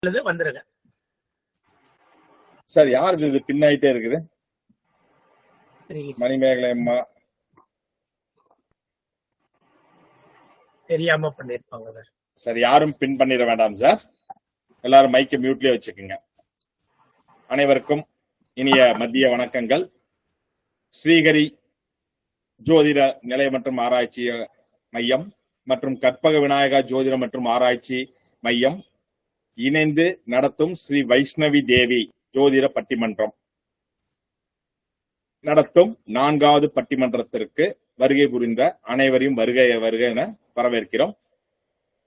வந்துருங்க சார். யாருக்கு இது பின்னாயிட்டே இருக்குது? மணிமேகலை அம்மா தெரியாம பண்ணிருப்பாங்க சார். சார் யாரும் பின் பண்ணிட வேண்டாம் சார். எல்லாரும் மைக்கை மியூட்லயே வச்சுக்கோங்க. அனைவருக்கும் இனிய மதிய வணக்கங்கள். ஸ்ரீஹரி ஜோதிட நிலைய மற்றும் ஆராய்ச்சி மையம் மற்றும் கற்பக விநாயகா ஜோதிட மற்றும் ஆராய்ச்சி மையம் இணைந்து நடத்தும் ஸ்ரீ வைஷ்ணவி தேவி ஜோதிட பட்டிமன்றம் நடத்தும் 4வது பட்டிமன்றத்திற்கு வருகை புரிந்த அனைவரையும் வருக என வரவேற்கிறோம்.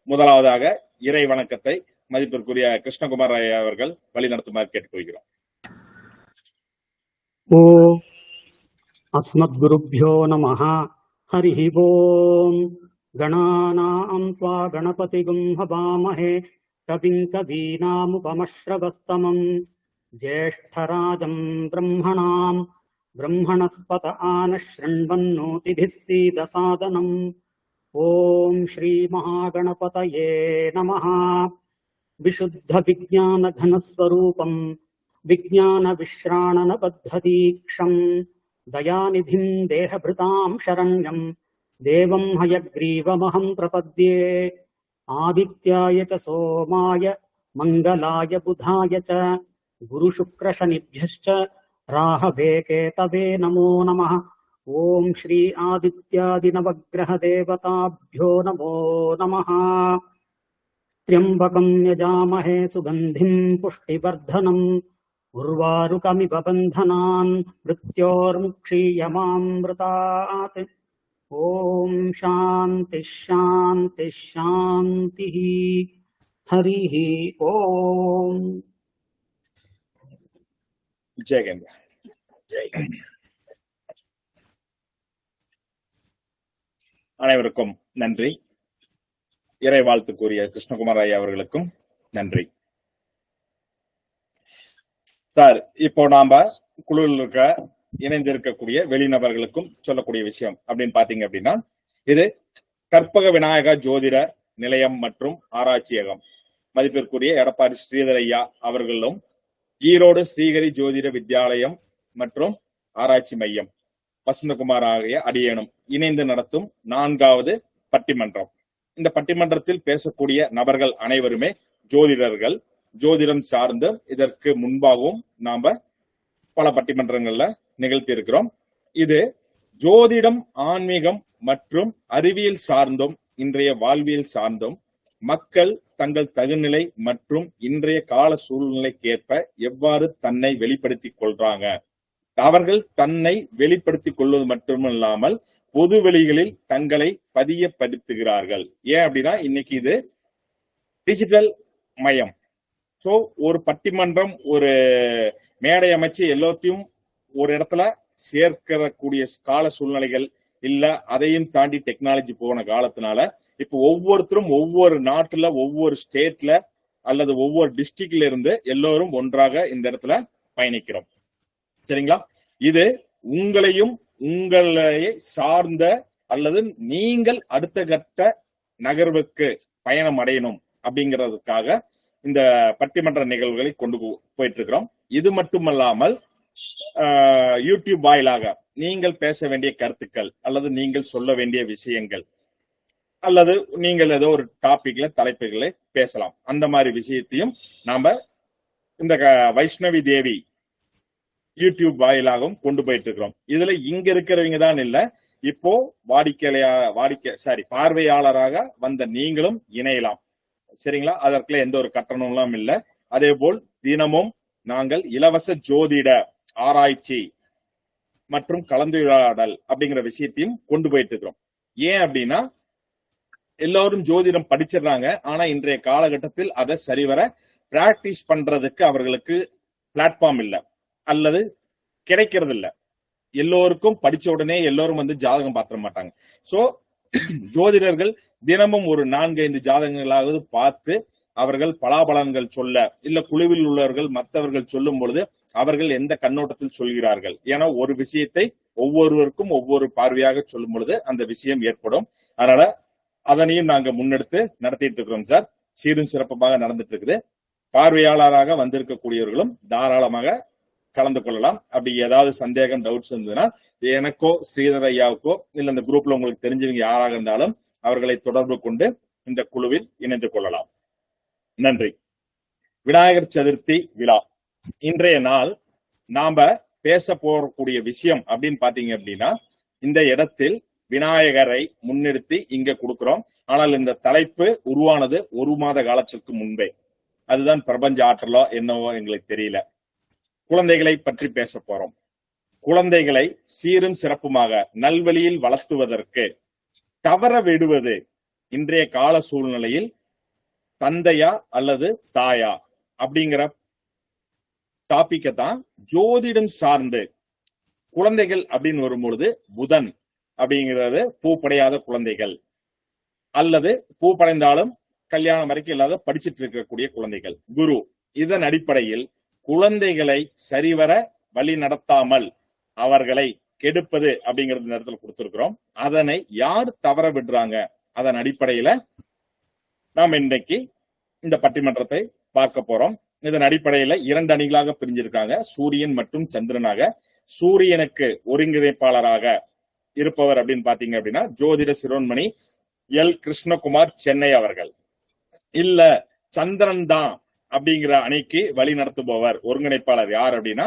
முதலாவதாக இறை வணக்கத்தை மதிப்பிற்குரிய கிருஷ்ணகுமார் ஐயா அவர்கள் வழிநடத்துமாறு கேட்டுக்கொள்கிறோம். ஓம் அஸ்மத்குருப்யோ நமஹ. ஹரிஹி ஓம். கணானாம் த்வா கணபதிகும் ஹவாமஹே கவிம் கவீனாமுபமஸ்ரவஸ்தமம் ஜேஷ்டராஜம் பிரம்மணாம் பிரம்மணஸ்பத ஆனஸ்ருண்வன்னோதிபிஸ் சீதசாதனம். ஓம் ஸ்ரீ மகாகணபதயே நமஹ. விசுத்த விஜ்ஞான கனஸ்வரூபம் விஜ்ஞான விஸ்ராணன பத்ததீக்ஷம் தயாநிதிம் தேஹபிருதாம் சரண்யம் தேவம் ஹயக்ரீவமஹம் பிரபத்யே. ஆதித்யாய ச சோமாய மங்களாய புதாய ச குரு சுக்ர சனிभ्यश्च ராஹவே கேதவே நமோ நமः. ஓம் ஸ்ரீ ஆதித்யாதி நவக்கிரக தேவதாभ्यो நமோ நமः. த்ர்யம்பகம் யஜாமஹே சுகந்திம் புஷ்டிவர்தனம் உர்வாருகமிவ பந்தனான் மிருத்யோர்முக்ஷீயமாம்ருதாத். ஓம் சாந்தி ஷாந்தி ஷாந்தி. ஹரிஹி ஓம். ஜெயகேந்திர. அனைவருக்கும் நன்றி. இறை வாழ்த்து கூறிய கிருஷ்ணகுமார் ஐயா அவர்களுக்கும் நன்றி. சார், இப்போ நாம குழுவில் இருக்க இணைந்திருக்கக்கூடிய வெளிநபர்களுக்கும் சொல்லக்கூடிய விஷயம் அப்படின்னு பாத்தீங்க அப்படின்னா, இது கற்பக விநாயகா ஜோதிட நிலையம் மற்றும் ஆராய்ச்சியகம் மதிப்பிற்குரிய எடப்பாடி ஸ்ரீதர் ஐயா அவர்களும் ஈரோடு ஸ்ரீஹரி ஜோதிட வித்யாலயம் மற்றும் ஆராய்ச்சி மையம் வசந்தகுமார் ஆகிய அடியேனும் இணைந்து நடத்தும் 4வது பட்டிமன்றம். இந்த பட்டிமன்றத்தில் பேசக்கூடிய நபர்கள் அனைவருமே ஜோதிடர்கள். ஜோதிடம் சார்ந்து இதற்கு முன்பாகவும் நாம பல பட்டிமன்றங்கள்ல நிகழ்த்தி இருக்கிறோம். இது ஜோதிடம், ஆன்மீகம் மற்றும் அறிவியல் சார்ந்தும் இன்றைய வாழ்வியல் சார்ந்தும் மக்கள் தங்கள் தகுநிலை மற்றும் இன்றைய கால சூழ்நிலைக்கேற்ப எவ்வாறு தன்னை வெளிப்படுத்திக் கொள்றாங்க, அவர்கள் தன்னை வெளிப்படுத்திக் கொள்வது மட்டுமில்லாமல் பொது வெளிகளில் தங்களை பதியப்படுத்துகிறார்கள். ஏன் அப்படின்னா, இன்னைக்கு இது டிஜிட்டல் மயம். சோ ஒரு பட்டிமன்றம், ஒரு மேடை அமைச்சு எல்லாத்தையும் ஒரு இடத்துல சேர்க்கக்கூடிய கால சூழ்நிலைகள் இல்ல. அதையும் தாண்டி டெக்னாலஜி போன காலத்தினால இப்ப ஒவ்வொருத்தரும் ஒவ்வொரு நாட்டுல, ஒவ்வொரு ஸ்டேட்ல அல்லது ஒவ்வொரு டிஸ்ட்ரிக்ட்ல இருந்து எல்லோரும் ஒன்றாக இந்த இடத்துல பயணிக்கிறோம். சரிங்களா? இது உங்களையும் உங்களை சார்ந்த அல்லது நீங்கள் அடுத்த கட்ட நகர்வுக்கு பயணம் அடையணும் அப்படிங்கிறதுக்காக இந்த பட்டிமன்ற நிகழ்வுகளை கொண்டு போயிட்டு இருக்கிறோம். இது மட்டுமல்லாமல் யூடியூப் வாயிலாக நீங்கள் பேச வேண்டிய கருத்துக்கள் அல்லது நீங்கள் சொல்ல வேண்டிய விஷயங்கள் அல்லது நீங்கள் ஏதோ ஒரு டாபிக்ல தலைப்புகளை பேசலாம். அந்த மாதிரி விஷயத்தையும் நாம இந்த வைஷ்ணவி தேவி யூடியூப் வாயிலாகவும் கொண்டு போயிட்டு இருக்கிறோம். இதுல இங்க இருக்கிறவங்க தான் இல்ல, இப்போ பார்வையாளராக வந்த நீங்களும் இணையலாம். சரிங்களா? அதற்குள்ள எந்த ஒரு கட்டணமும் இல்ல. அதே போல் தினமும் நாங்கள் இலவச ஜோதிட ஆராய்ச்சி மற்றும் கலந்துரையாடல் அப்படிங்கிற விஷயத்தையும் கொண்டு போயிட்டு இருக்கிறோம். ஏன் அப்படின்னா, எல்லோரும் ஜோதிடம் படிச்சிடறாங்க, ஆனா இன்றைய காலகட்டத்தில் அதை சரிவர பிராக்டிஸ் பண்றதுக்கு அவர்களுக்கு பிளாட்ஃபார்ம் இல்ல அல்லது கிடைக்கிறது இல்ல. எல்லோருக்கும் படிச்ச உடனே எல்லோரும் வந்து ஜாதகம் பார்த்துட மாட்டாங்க. சோ ஜோதிடர்கள் தினமும் ஒரு 4-5 ஜாதகங்களாவது பார்த்து அவர்கள் பலாபலன்கள் சொல்ல, இல்ல குழுவில் உள்ளவர்கள் மற்றவர்கள் சொல்லும் பொழுது அவர்கள் எந்த கண்ணோட்டத்தில் சொல்கிறார்கள். ஏன்னா ஒரு விஷயத்தை ஒவ்வொருவருக்கும் ஒவ்வொரு பார்வையாக சொல்லும் பொழுது அந்த விஷயம் ஏற்படும். அதனால அதனையும் நாங்க முன்னெடுத்து நடத்திட்டு இருக்கிறோம் சார். சீரும் சிறப்பாக நடந்துட்டு இருக்குது. பார்வையாளராக வந்திருக்கக்கூடியவர்களும் தாராளமாக கலந்து கொள்ளலாம். அப்படி ஏதாவது சந்தேகம், டவுட்ஸ் இருந்ததுன்னா எனக்கோ ஸ்ரீதர் ஐயாவுக்கோ இல்ல இந்த குரூப்ல உங்களுக்கு தெரிஞ்சவங்க யாராக இருந்தாலும் அவர்களை தொடர்பு கொண்டு இந்த குழுவில் இணைந்து கொள்ளலாம். நன்றி. விநாயகர் சதுர்த்தி விழா இன்றைய நாள் நாம பேச போறக்கூடிய விஷயம் அப்படின்னு பாத்தீங்க அப்படின்னா, இந்த இடத்தில் விநாயகரை முன்னிறுத்தி இங்க கொடுக்கிறோம். ஆனால் இந்த தலைப்பு உருவானது 1 மாத காலத்திற்கு முன்பே. அதுதான் பிரபஞ்ச ஆற்றலோ என்னவோ எங்களுக்கு தெரியல. குழந்தைகளை பற்றி பேச போறோம். குழந்தைகளை சீரும் சிறப்புமாக நல்வழியில் வளர்த்துவதற்கு தவற விடுவது இன்றைய கால சூழ்நிலையில் தந்தையா அல்லது தாயா அப்படிங்கிற டாபிக்கை தான் ஜோதிடம் சார்ந்து குழந்தைகள் அப்படின்னு வரும்பொழுது புதன் அப்படிங்கிறது பூப்படையாத குழந்தைகள் அல்லது பூப்படைந்தாலும் கல்யாணம் வரைக்கும் இல்லாத படிச்சுட்டு இருக்கக்கூடிய குழந்தைகள், குரு. இதன் அடிப்படையில் குழந்தைகளை சரிவர வழி நடத்தாமல் அவர்களை கெடுப்பது அப்படிங்கறது இந்த இடத்துல கொடுத்திருக்கிறோம். அதனை யார் தவற விடுறாங்க, அதன் அடிப்படையில நாம் இன்றைக்கு இந்த பட்டிமன்றத்தை பார்க்க போறோம். இதன் அடிப்படையில 2 அணிகளாக பிரிஞ்சிருக்காங்க, சூரியன் மற்றும் சந்திரனாக. சூரியனுக்கு ஒருங்கிணைப்பாளராக இருப்பவர் அப்படின்னு பாத்தீங்க அப்படின்னா ஜோதிட சிரோன்மணி எல் கிருஷ்ணகுமார் சென்னை அவர்கள். இல்ல சந்திரன் தான் அப்படிங்கிற அணிக்கு வழி நடத்துபவர் ஒருங்கிணைப்பாளர் யார் அப்படின்னா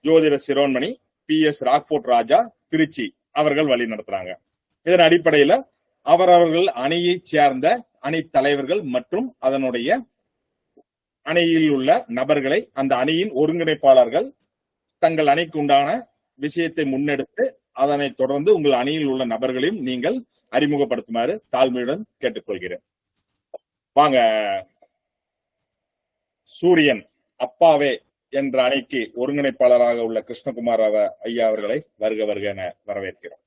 ஜோதிட சிரோன்மணி PS ராக்போர்ட் ராஜா திருச்சி அவர்கள் வழி நடத்துறாங்க. இதன் அடிப்படையில அவரவர்கள் அணியை சேர்ந்த அணி தலைவர்கள் மற்றும் அதனுடைய அணியில் உள்ள நபர்களை அந்த அணியின் ஒருங்கிணைப்பாளர்கள் தங்கள் அணிக்கு உண்டான விஷயத்தை முன்னெடுத்து அதனை தொடர்ந்து உங்கள் அணியில் உள்ள நபர்களையும் நீங்கள் அறிமுகப்படுத்துமாறு தாழ்மையுடன் கேட்டுக்கொள்கிறேன். வாங்க, சூரியன் அப்பாவே என்ற அணிக்கு ஒருங்கிணைப்பாளராக உள்ள கிருஷ்ணகுமார் ஐயா அவர்களை வருக வருக என வரவேற்கிறோம்.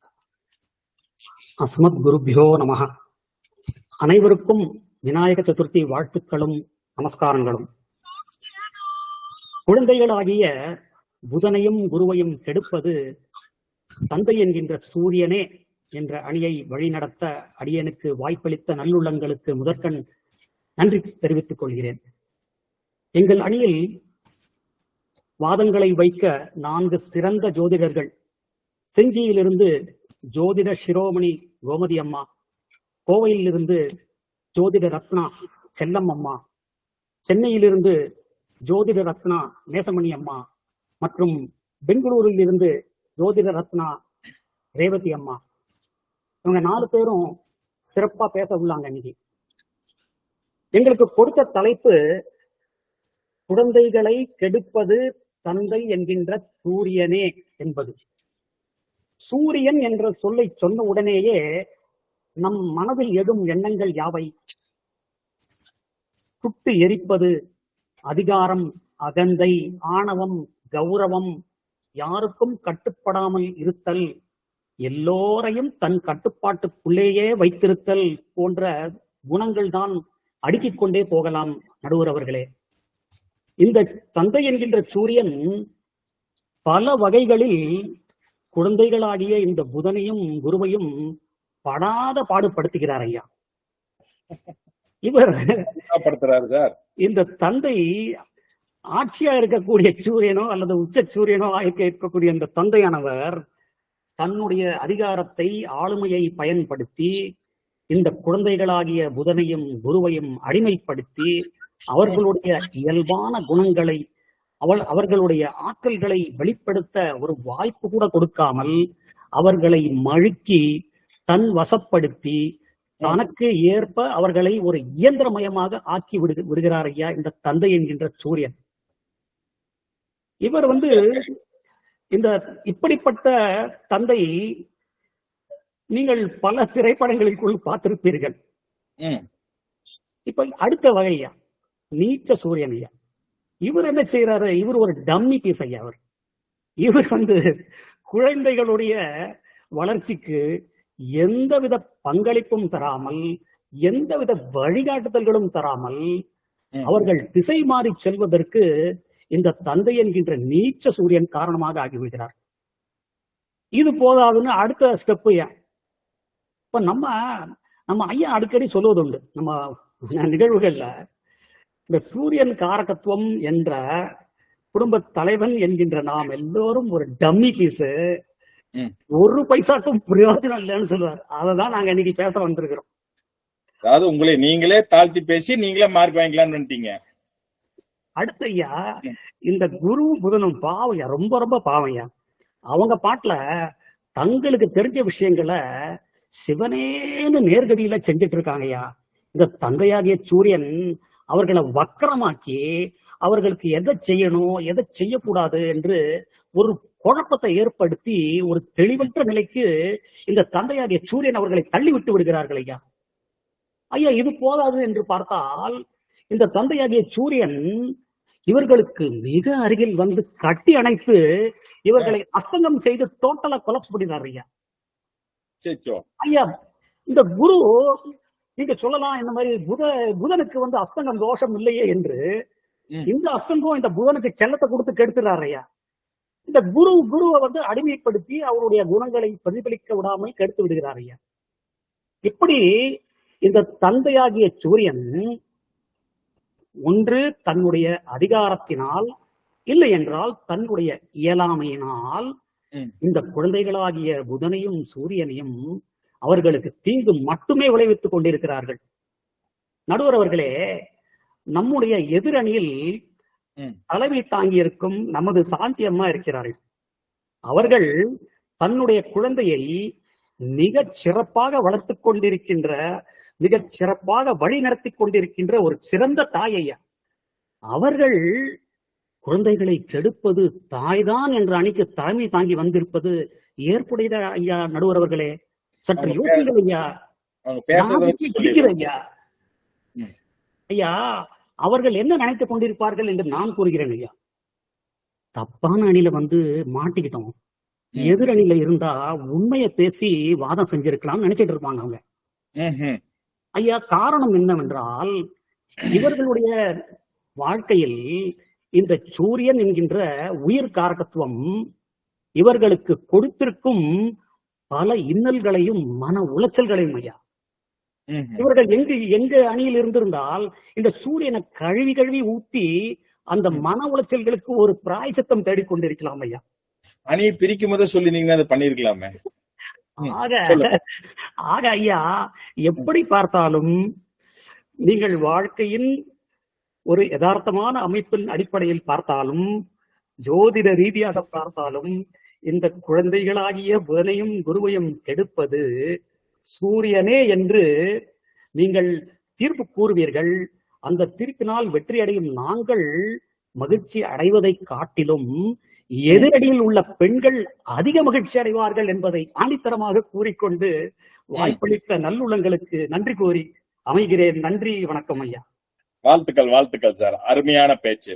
அஸ்மத் குருபியோ நமஹ. அனைவருக்கும் விநாயக சதுர்த்தி வாழ்த்துக்களும் நமஸ்காரங்களும். குழந்தைகளாகிய புதனையும் குருவையும் கெடுப்பது தந்தை என்கின்ற சூரியனே என்ற அணியை வழிநடத்த அடியனுக்கு வாய்ப்பளித்த நல்லுள்ளங்களுக்கு முதற்கண் நன்றி தெரிவித்துக் கொள்கிறேன். எங்கள் அணியில் வாதங்களை வைக்க 4 சிறந்த ஜோதிடர்கள், செஞ்சியிலிருந்து ஜோதிட சிரோமணி கோமதி அம்மா, கோவையிலிருந்து ஜோதிட ரத்னா செல்லம் அம்மா, சென்னையிலிருந்து ஜோதிட ரத்னா நேசமணி அம்மா மற்றும் பெங்களூரில் இருந்து ஜோதிட ரத்னா ரேவதி அம்மா. இவங்க 4 பேரும் சிறப்பா பேச உள்ளாங்க. இன்னைக்கு எங்களுக்கு கொடுத்த தலைப்பு குழந்தைகளை கெடுப்பது தந்தை என்கின்ற சூரியனே என்பது. சூரியன் என்ற சொல்லை சொன்ன உடனேயே நம் மனதில் எழும் எண்ணங்கள் யாவை? சுட்டு எரிப்பது, அதிகாரம், அகந்தை, ஆணவம், கௌரவம், யாருக்கும் கட்டுப்படாமல் இருத்தல், எல்லோரையும் தன் கட்டுப்பாட்டுக்குள்ளேயே வைத்திருத்தல் போன்ற குணங்கள் தான் அடுக்கிக் கொண்டே போகலாம் நடுவர் அவர்களே. இந்த தந்தை என்கின்ற சூரியன் பல வகைகளில் குழந்தைகளாகிய இந்த புதனையும் குருவையும் படாத பாடுபடுத்துகிறார் ஐயா. இவர் இந்த தந்தை ஆட்சியா இருக்கக்கூடிய சூரியனோ அல்லது உச்ச சூரியனோ இருக்கக்கூடிய இந்த தந்தையானவர் தன்னுடைய அதிகாரத்தை, ஆளுமையை பயன்படுத்தி இந்த குழந்தைகளாகிய புதனையும் குருவையும் அடிமைப்படுத்தி அவர்களுடைய இயல்பான குணங்களை, அவர்களுடைய ஆற்றல்களை வெளிப்படுத்த ஒரு வாய்ப்பு கூட கொடுக்காமல் அவர்களை மழுக்கி தன் வசப்படுத்தி தனக்கு ஏற்ப அவர்களை ஒரு இயந்திரமயமாக ஆக்கி விடுகிறார் ஐயா இந்த தந்தை என்கின்ற சூரியன். இவர் இந்த இப்படிப்பட்ட தந்தை நீங்கள் பல திரைப்படங்களுக்குள் பார்த்திருப்பீர்கள். இப்ப அடுத்த வகையா நீச்ச சூரியன் ஐயா. இவர் என்ன செய்யறாரு? இவர் ஒரு டம்மி பீஸ் ஐயா. இவர் குழந்தைகளுடைய வளர்ச்சிக்கு எந்தவித பங்களிப்பும் தராமல், எந்தவித வழிகாட்டுதல்களும் தராமல் அவர்கள் திசை மாறி செல்வதற்கு இந்த தந்தை என்கின்ற நீச்ச சூரியன் காரணமாக ஆகிவிடுகிறார். இது போதாதுன்னு அடுத்த ஸ்டெப். இப்ப நம்ம ஐயா அடிக்கடி சொல்லுவது உண்டு நம்ம நிகழ்வுகள்ல, இந்த சூரியன் காரகத்துவம் என்ற குடும்ப தலைவன் என்கின்ற நாம் எல்லோரும் ஒரு டம்மி பீஸ், ம். ஒரு பைசாக்கும் பிரயோஜனம் இல்லைன்னு சொல்லுவார். அததான் நாங்க இன்னைக்கு பேச வந்திருக்கிறோம். அதாவது உங்களை நீங்களே தாழ்த்தி பேசி நீங்களே மார்க் வாங்கிக்கலாம்னு வந்துட்டீங்க. அடுத்து ஐயா, இந்த குரு புதனும் பாவையா, ரொம்ப ரொம்ப பாவையா. அவங்க பாட்டுல தங்களுக்கு தெரிஞ்ச விஷயங்களை சிவனேன்னு நேர்கதியில செஞ்சுட்டு இருக்காங்கய்யா. இந்த தந்தையாகிய சூரியன் அவர்களை வக்கரமாக்கி அவர்களுக்கு எதை செய்யணும் எதை செய்யக்கூடாது என்று ஒரு குழப்பத்தை ஏற்படுத்தி ஒரு தெளிவற்ற நிலைக்கு இந்த தந்தையாகிய சூரியன் அவர்களை தள்ளிவிட்டு விடுகிறார்கள் ஐயா. ஐயா, இது போதாது என்று பார்த்தால் இந்த தந்தையாகிய சூரியன் இவர்களுக்கு மிக அருகில் வந்து கட்டி அணைத்து இவர்களை அஸ்தங்கம் செய்து டோட்டலா கொலாப்ஸ் பண்ணினார் ஐயா. சச்சோ. ஐயா, இந்த குரு நீங்க சொல்லலாம் இந்த மாதிரி புதனுக்கு வந்து அஸ்தங்கம் தோஷம் இல்லையே என்று. ம். இந்த அஸ்தங்கம் இந்த புதனுக்கு செல்லத்தை கொடுத்து கெடுத்துறாரு ஐயா. இந்த குருவை வந்து அடிமைப்படுத்தி அவருடைய குணங்களை பிரதிபலிக்க விடாமல் கெடுத்து விடுகிறார் ஐயா. இப்படி இந்த தந்தையாகிய சூரியன் ஒன்று தன்னுடைய அதிகாரத்தினால், இல்லை என்றால் தன்னுடைய இயலாமையினால் ம். இந்த குழந்தைகளாகிய புதனையும் சூரியனையும் அவர்களுக்கு தீங்கு மட்டுமே விளைவித்துக் கொண்டிருக்கிறார்கள். நடுவர் அவர்களே, நம்முடைய எதிரணியில் ம். தலைமை தாங்கி இருக்கும் நமது சாந்தி அம்மா இருக்கிறார்கள். அவர்கள் தன்னுடைய குழந்தையை மிகச் சிறப்பாக வளர்த்துக் கொண்டிருக்கின்ற, மிகச் சிறப்பாக வழி நடத்தி கொண்டிருக்கின்ற ஒரு சிறந்த தாயையா. அவர்கள் குழந்தைகளை கெடுப்பது தாய்தான் என்ற அணிக்கு தலைமை தாங்கி வந்திருப்பது ஏற்புடையத ஐயா. நடுவர் அவர்களே, சற்று அவங்க யோசிங்கள் ஐயா. அவங்க பேசுறத நான் வச்சு பிடிக்கிறேன் சொல்லிடுறேன். ஐயா. ம். ஐயா, அவர்கள் என்ன நினைத்துக் கொண்டிருப்பார்கள் என்று நான் கூறுகிறேன் ஐயா. தப்பான அணியில வந்து மாட்டிக்கிட்டோம், ம். எதிரணியில இருந்தா உண்மையை பேசி வாதம் செஞ்சிருக்கலாம் நினைச்சிட்டு இருப்பாங்க அவங்க. ம்ஹும். ஐயா, காரணம் என்னவென்றால் இவர்களுடைய வாழ்க்கையில் இந்த சூரியன் என்கின்ற உயிர் காரகத்துவம் இவர்களுக்கு கொடுத்திருக்கும் பல இன்னல்களையும் மன உளைச்சல்களையும் ஐயா. ம்ஹும். இவர்கள் எங்க அணியில் இருந்திருந்தால் இந்த சூரியனை கழுவி கழுவி ஊத்தி அந்த மன உளைச்சல்களுக்கு ஒரு பிராயச்சித்தம் தேடிக்கொண்டிருக்கலாம் ஐயா. அணியை பிரிக்கும் போதே சொல்லி நீங்க அதை பண்ணிருக்கலாமே. ஆக சொல்லுங்க. ஆக ஐயா, எப்படி பார்த்தாலும் நீங்கள் வாழ்க்கையின் ஒரு யதார்த்தமான அமைப்பின் அடிப்படையில் பார்த்தாலும், ஜோதிட ரீதியாக பார்த்தாலும், இந்த குழந்தைகளாகிய புதனையும் குருவையும் கெடுப்பது சூரியனே என்று நீங்கள் தீர்ப்பு கூறுவீர்கள். அந்த தீர்ப்பினால் வெற்றி அடையும் நாங்கள் மகிழ்ச்சி அடைவதை காட்டிலும் எதிரடியில் உள்ள பெண்கள் அதிக மகிழ்ச்சி அடைவார்கள் என்பதை ஆணித்தரமாக கூறிக்கொண்டு வாய்ப்பளித்த நல்லுள்ளங்களுக்கு நன்றி கூறி அமைகிறேன். நன்றி, வணக்கம் ஐயா. வாழ்த்துக்கள், வாழ்த்துக்கள் சார். அருமையான பேச்சு.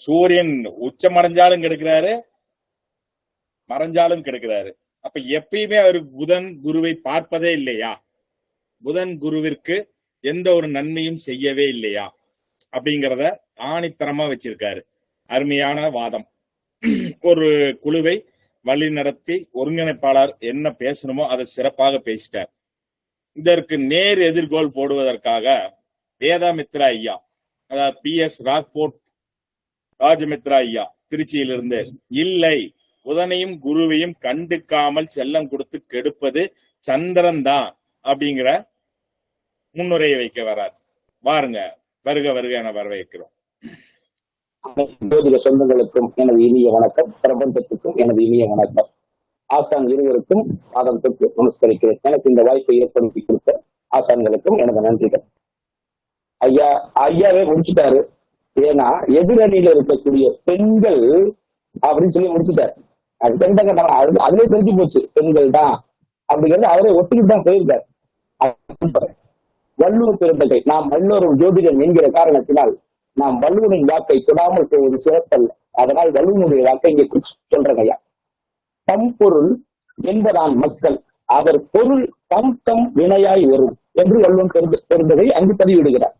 சூரியன் உச்சம் அடைஞ்சாலும் கெடுக்கிறாரு, மறைஞ்சாலும் கெடுக்கிறாரு. அப்ப எப்பயுமே அவர் புதன் குருவை பார்ப்பதே இல்லையா? புதன் குருவிற்கு எந்த ஒரு நன்மையும் செய்யவே இல்லையா அப்படிங்கிறத ஆணித்தரமா வச்சிருக்காரு. அருமையான வாதம். ஒரு குழுவை வழி நடத்தி ஒருங்கிணைப்பாளர் என்ன பேசணுமோ அதை சிறப்பாக பேசிட்டார். இதற்கு நேர் எதிர்கோள் போடுவதற்காக வேதாமித்ரா ஐயா, அதாவது PS ராக்போர்ட் ராஜமித்ரா ஐயா திருச்சியிலிருந்து, இல்லை புதனையும் குருவையும் கண்டுக்காமல் செல்லம் கொடுத்து கெடுப்பது சந்திரன் தான் அப்படிங்கிற முன்னுரையை வைக்க வரார். வாருங்க, வருக வருக என வரவேற்கிறோம். ஜோதிட சொந்தங்களுக்கும் எனது இனிய வணக்கம், பிரபஞ்சத்துக்கும் எனது இனிய வணக்கம். ஆசான் இருவருக்கும் பாதத்துக்கு நமஸ்கரிக்கிறேன். எனக்கு இந்த வாய்ப்பை ஏற்படுத்தி கொடுத்த ஆசான்களுக்கும் எனது நன்றிகள். ஐயாவே முடிச்சுட்டாரு. ஏன்னா எதிரணியில இருக்கக்கூடிய பெண்கள் அப்படின்னு சொல்லி முடிச்சுட்டாரு. அது பெண் தான், அதுலயே தெரிஞ்சு போச்சு பெண்கள் தான் அப்படிங்கிறது அவரே ஒத்துக்கிட்டு தான் போயிருக்காரு. வள்ளுவர் பெருந்தகை, நாம் வள்ளுவரும் ஜோதிடன் என்கிற காரணத்தினால் நாம் வள்ளுவரின் வாக்கை தொடாமல் போவது சிறப்பல்ல. அதனால் வள்ளுவனுடைய வாக்கை இங்கே சொல்றேன் ஐயா. தம் பொருள் என்பதான் மக்கள், அவர் பொருள் தம் தம் வினையாய் வரும் என்று வள்ளுவன் பெருந்தகை அங்கு பதிவிடுகிறார்.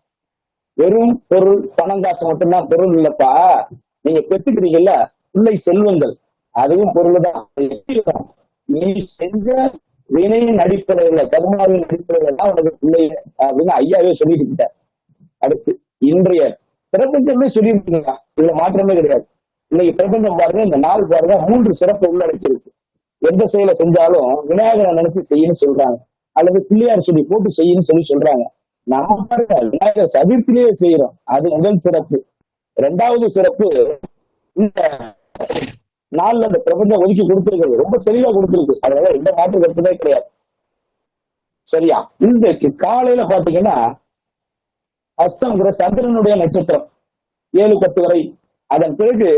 வெறும் பொருள் பணங்காசு மட்டும்தான் பொருள் இல்லப்பா, நீங்க பெற்றுக்கிறீங்கல்ல பிள்ளை செல்வங்கள், அதுவும் பொருள் தான். நீ செஞ்ச வினையின் அடிப்படையில, கர்மாவின் அடிப்படையில தான் உனக்கு பிள்ளை அப்படின்னு ஐயாவே சொல்லிட்டு. அடுத்து இன்றைய பிரபஞ்சமே சொல்லியிருக்கீங்க, இதுல மாற்றமே கிடையாது. இன்னைக்கு பிரபஞ்சம் பாருங்க, இந்த நாள் பாருங்க 3 சிறப்பு உள்ளடக்கியிருக்கு. எந்த செயலை செஞ்சாலும் விநாயகரை நினைச்சு செய்யணும்னு சொல்றாங்க, அல்லது பிள்ளையார் சொல்லி போட்டு செய்யணும்னு சொல்றாங்க. நம்ம பாருங்க விநாயகர் சதுர்த்திலேயே செய்யறோம், அது முதல் சிறப்பு. 2வது சிறப்பு, இந்த நாள்ல இந்த பிரபஞ்சம் ஒதுக்கி கொடுத்திருக்கிறது ரொம்ப தெளிவா கொடுத்திருக்கு, அதனால எந்த மாற்று கருத்துமே கிடையாது. சரியா? இந்த காலையில பாத்தீங்கன்னா அஸ்தம்ங்கிற சந்திரனுடைய நட்சத்திரம் 7-10 வரை. அதன் பிறகு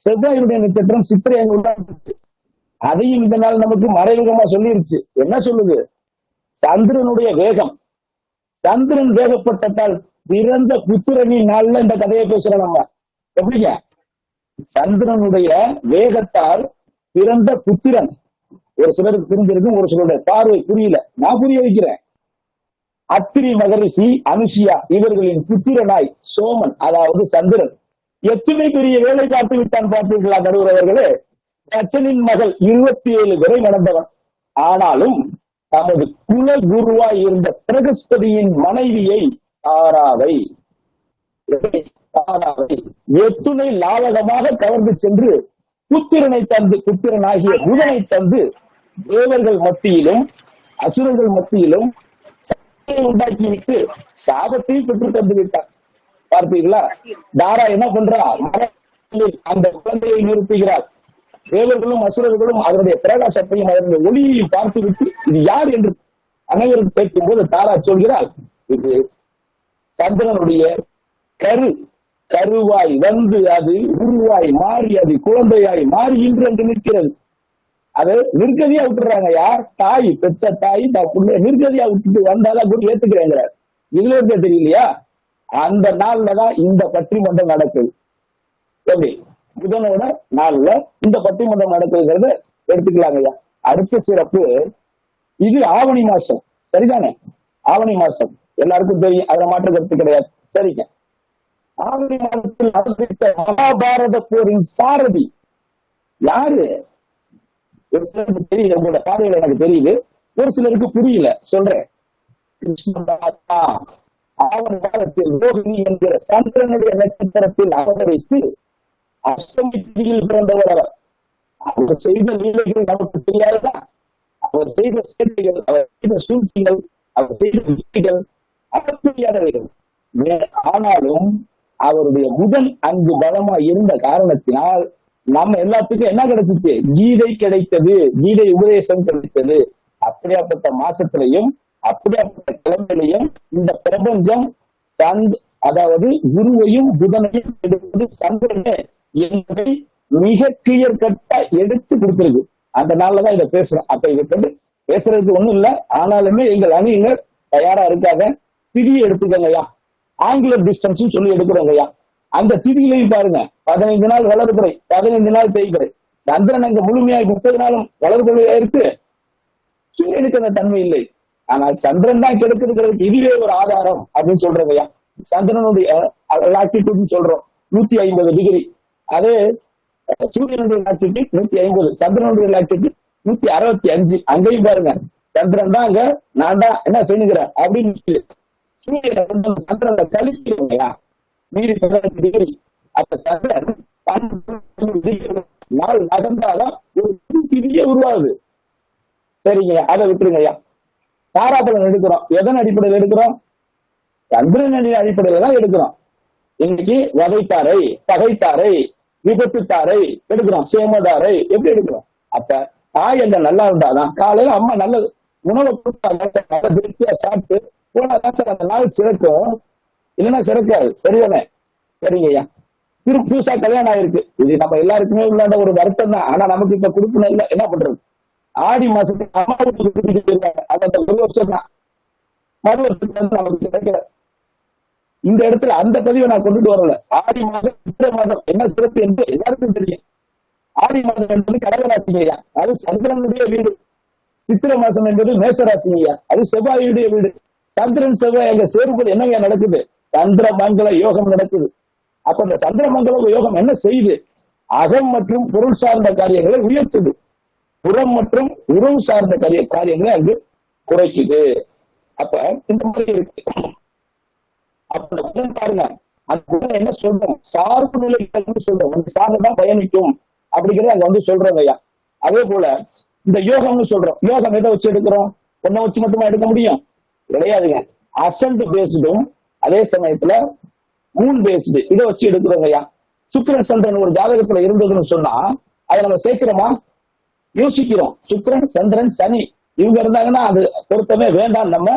செவ்வாயுடைய நட்சத்திரம் சித்திரை உண்டாச்சு. அதையும் இந்த நாள் நமக்கு மறைமுகமா சொல்லிருச்சு. என்ன சொல்லுது? சந்திரனுடைய வேகம், சந்திரன் வேகப்பட்டதால் பிறந்த புத்திரனின் நாள்ல இந்த கதையை பேசுறோம் நம்ம. எப்படிங்க? சந்திரனுடைய வேகத்தால் பிறந்த புத்திரன். ஒரு சிலருக்கு புரிஞ்சிருக்கும், ஒரு சிலருடைய பார்வை புரியல, நான் புரிய வைக்கிறேன். அத்திரி மகரிஷி அனுசியா இவர்களின் புத்திரனாய் சோமன், அதாவது சந்திரன், எத்தனை பெரிய வேலை பார்த்து விட்டான் பார்த்தீர்களா நடுவர்களே? தட்சனின் மகள் 27 வரை நடந்தவன். ஆனாலும் தமது குல குருவாய் இருந்த பிரகஸ்பதியின் மனைவியை தாராவை எத்துணை லாவகமாக கவர்ந்து சென்று புத்திரனை தந்து, புத்திரனாகிய புதனை தந்து தேவர்கள் மத்தியிலும் அசுரர்கள் மத்தியிலும் உண்டாக்கிவிட்டு சாபத்தையும் பெற்று தந்து விட்டார். பார்த்தீர்களா? தாரா என்ன பண்றா? அந்த குழந்தையை நிறுத்துகிறார். தேவர்களும் அசுரர்களும் அதனுடைய பிரகாசத்தையும் அதனுடைய ஒளியையும் பார்த்து விட்டு இது யார் என்று அனைவரும் கேட்கும் போது தாரா சொல்கிறார், இது சந்திரனுடைய கருவாய் வந்து அது உருவாய் மாறி அது குழந்தையாய் மாறி இன்று நிற்கிறது. அதை நிர்கதியா விட்டுறாங்க. யார்? தாய், பெற்ற தாய் புள்ள நிர்கதியா விட்டுட்டு வந்தாதான் குரு ஏத்துக்கிறேங்கிறார். இதுல இருக்க தெரியலையா? அந்த நாள்லதான் இந்த பட்டிமன்றம் நடக்குது. எப்படி? புதனோட நாள்ல இந்த பட்டிமன்றம் நடக்குதுங்கிறத எடுத்துக்கலாங்க ஐயா. அடுத்த சிறப்பு, இது ஆவணி மாசம், சரிதானே? ஆவணி மாசம் எல்லாருக்கும் தெரியும், அதுல மாற்று கருத்து கிடையாது. சரிங்க. ஆவணி மாதத்தில் நடந்த மகாபாரத போரின் சாரதி யாரு? ஒரு சிலருக்கு தெரியுது, உங்களோட பார்வையில எனக்கு தெரியுது, ஒரு சிலருக்கு புரியல, சொல்றேன். ஆவணி மாதத்தில் ரோகிணி என்கிற சந்திரனுடைய நட்சத்திரத்தில் அவதரித்து அஷ்டமி திதியில் பிறந்தவர் அவர். அவர் செய்த லீலைகள் நமக்கு தெரியாததா? அவர் செய்த சேட்டைகள், அவர் செய்த சூழ்ச்சிகள், அவர் செய்த யுக்திகள் அகப்படியாதவைகள். ஆனாலும் அவருடைய முதல் அங்கு பலமா இருந்த காரணத்தினால் நம்ம எல்லாத்துக்கும் என்ன கிடைச்சிச்சு? கீதை கிடைத்தது, கீதை உபதேசம் கிடைத்தது. அப்படியாப்பட்ட மாசத்திலையும் அப்படியாப்பட்ட கிழமையிலையும் இந்த பிரபஞ்சம் அதாவது குருவையும் புதனையும் எடுப்பது சந்திரனே என்பதை மிக கிளியர் கட்டா எடுத்து கொடுத்திருக்கு. அந்த நாள்லதான் இதை பேசுறோம். அப்ப இதை கொண்டு பேசுறதுக்கு ஒண்ணும் இல்ல. ஆனாலுமே எங்கள் அணியினர் தயாரா இருக்காங்க. திதியை எடுத்துக்கங்கய்யா, ஆங்குலர் டிஸ்டன்ஸ் சொல்லி எடுக்கிறோங்கய்யா. அந்த திதியிலையும் பாருங்க, 15 நாள் வளர்பிறை, 15 நாள் தேய்பிறை. சந்திரன் அங்க முழுமையாக 30 நாளும் வளர்பிறையா இருக்கு. சூரியனுக்கு அந்த தன்மை இல்லை. ஆனால் சந்திரன் தான் கெடுக்கிறதுக்கு இதுவே ஒரு ஆதாரம் அப்படின்னு சொல்றோங்கய்யா. சந்திரனுடைய லாட்டிடியூட் சொல்றோம் 150 டிகிரி. அதே சூரியனுடைய லாட்டிடியூட் 150, சந்திரனுடைய லாட்டிடியூட் 165. அங்கேயும் பாருங்க, சந்திரன் தான் அங்க, நான் தான் என்ன செய்யுங்கிறேன் அப்படின்னு சூரியனை சந்திரனை கழிக்கிறோங்கய்யா. மீறி 18 டிகிரி. அப்ப சந்திரன் 12 நாள் நகர்ந்தாதான் ஒரு திதியே உருவாகுது. சரிங்க, அதை விட்டுருங்கய்யா. தாராபலன் எடுக்கிறோம், எதன் அடிப்படையில் எடுக்கிறோம்? சந்திரனின் அடிப்படையில தான் எடுக்கிறோம். இன்னைக்கு வதைத்தாரை, பகைத்தாரை, விபத்துத்தாரை எடுக்கிறோம், சேமதாரை எப்படி எடுக்கிறோம்? அப்ப தாய் அந்த நல்லா இருந்தாதான் காலையில அம்மா நல்ல உணவை கொடுத்தா திருப்தியா சாப்பிட்டு போனாதான் சார் அந்த நாள் சிறக்கும், இல்லைன்னா சிறக்காது. சரிதானே? சரிங்கய்யா. புதுசா கல்யாணம் ஆயிருக்கு, இது நம்ம எல்லாருக்குமே உள்ள ஒரு வருத்தம் தான். ஆனா நமக்கு இப்ப கொடுக்கணும் இல்லை, என்ன பண்றது? ஆடி மாசத்துக்கு அம்மா வீட்டுக்கு அந்த ஒரு வருஷம் தான், மறு வருஷத்துக்கு வந்து நமக்கு கிடைக்கல. இந்த இடத்துல அந்த பதிவை நான் கொண்டுட்டு வரல. ஆடி மாதம் சித்திரை மாதம் என்ன சிறப்பு என்று எல்லாருக்கும் தெரியும். ஆடி மாதம் என்பது கடகராசிங்கய்யா, அது சந்திரனுடைய வீடு. சித்திரை மாசம் என்பது மேசராசிங்கய்யா, அது செவ்வாயுடைய வீடு. சந்திரன் செவ்வாய் அங்க சேரும்போது என்னங்க நடக்குது? சந்திரமங்கல யோகம் நடக்குது. அப்ப இந்த சந்திரமங்கல யோகம் என்ன செய்யுது? அகம் மற்றும் பொருள் சார்ந்த காரியங்களை உயர்த்துது, புறம் மற்றும் உறவு சார்ந்த காரியங்களை அங்கு குறைக்குது. அப்ப இந்த மாதிரி இருக்கு. அப்ப அந்த புதன் பாருங்க, அந்த புதன் என்ன சொல்றோம், சார்பு நிலைக்கு சொல்றோம், அந்த சார்பு தான் பயணிக்கும் அப்படிங்கறத அங்க வந்து சொல்றோம் ஐயா. அதே போல இந்த யோகம்னு சொல்றோம், யோகம் எதை வச்சு எடுக்கிறோம், ஒன்ன வச்சு மட்டுமா எடுக்க முடியும், கிடையாதுங்க. அசன்ட் பேஸ்டும் அதே சமயத்துல மூன் பேஸ்டு இதை வச்சு எடுக்கிறோம் ஐயா. சுக்கிரன் சந்திரன் ஒரு ஜாதகத்துல இருந்ததுன்னு சொன்னா அதை நம்ம சேர்க்கிறோமா, யோசிக்கிறோம். சுக்கிரன் சந்திரன் சனி இவங்க இருந்தாங்கன்னா அது பொருத்தமே வேண்டாம், நம்ம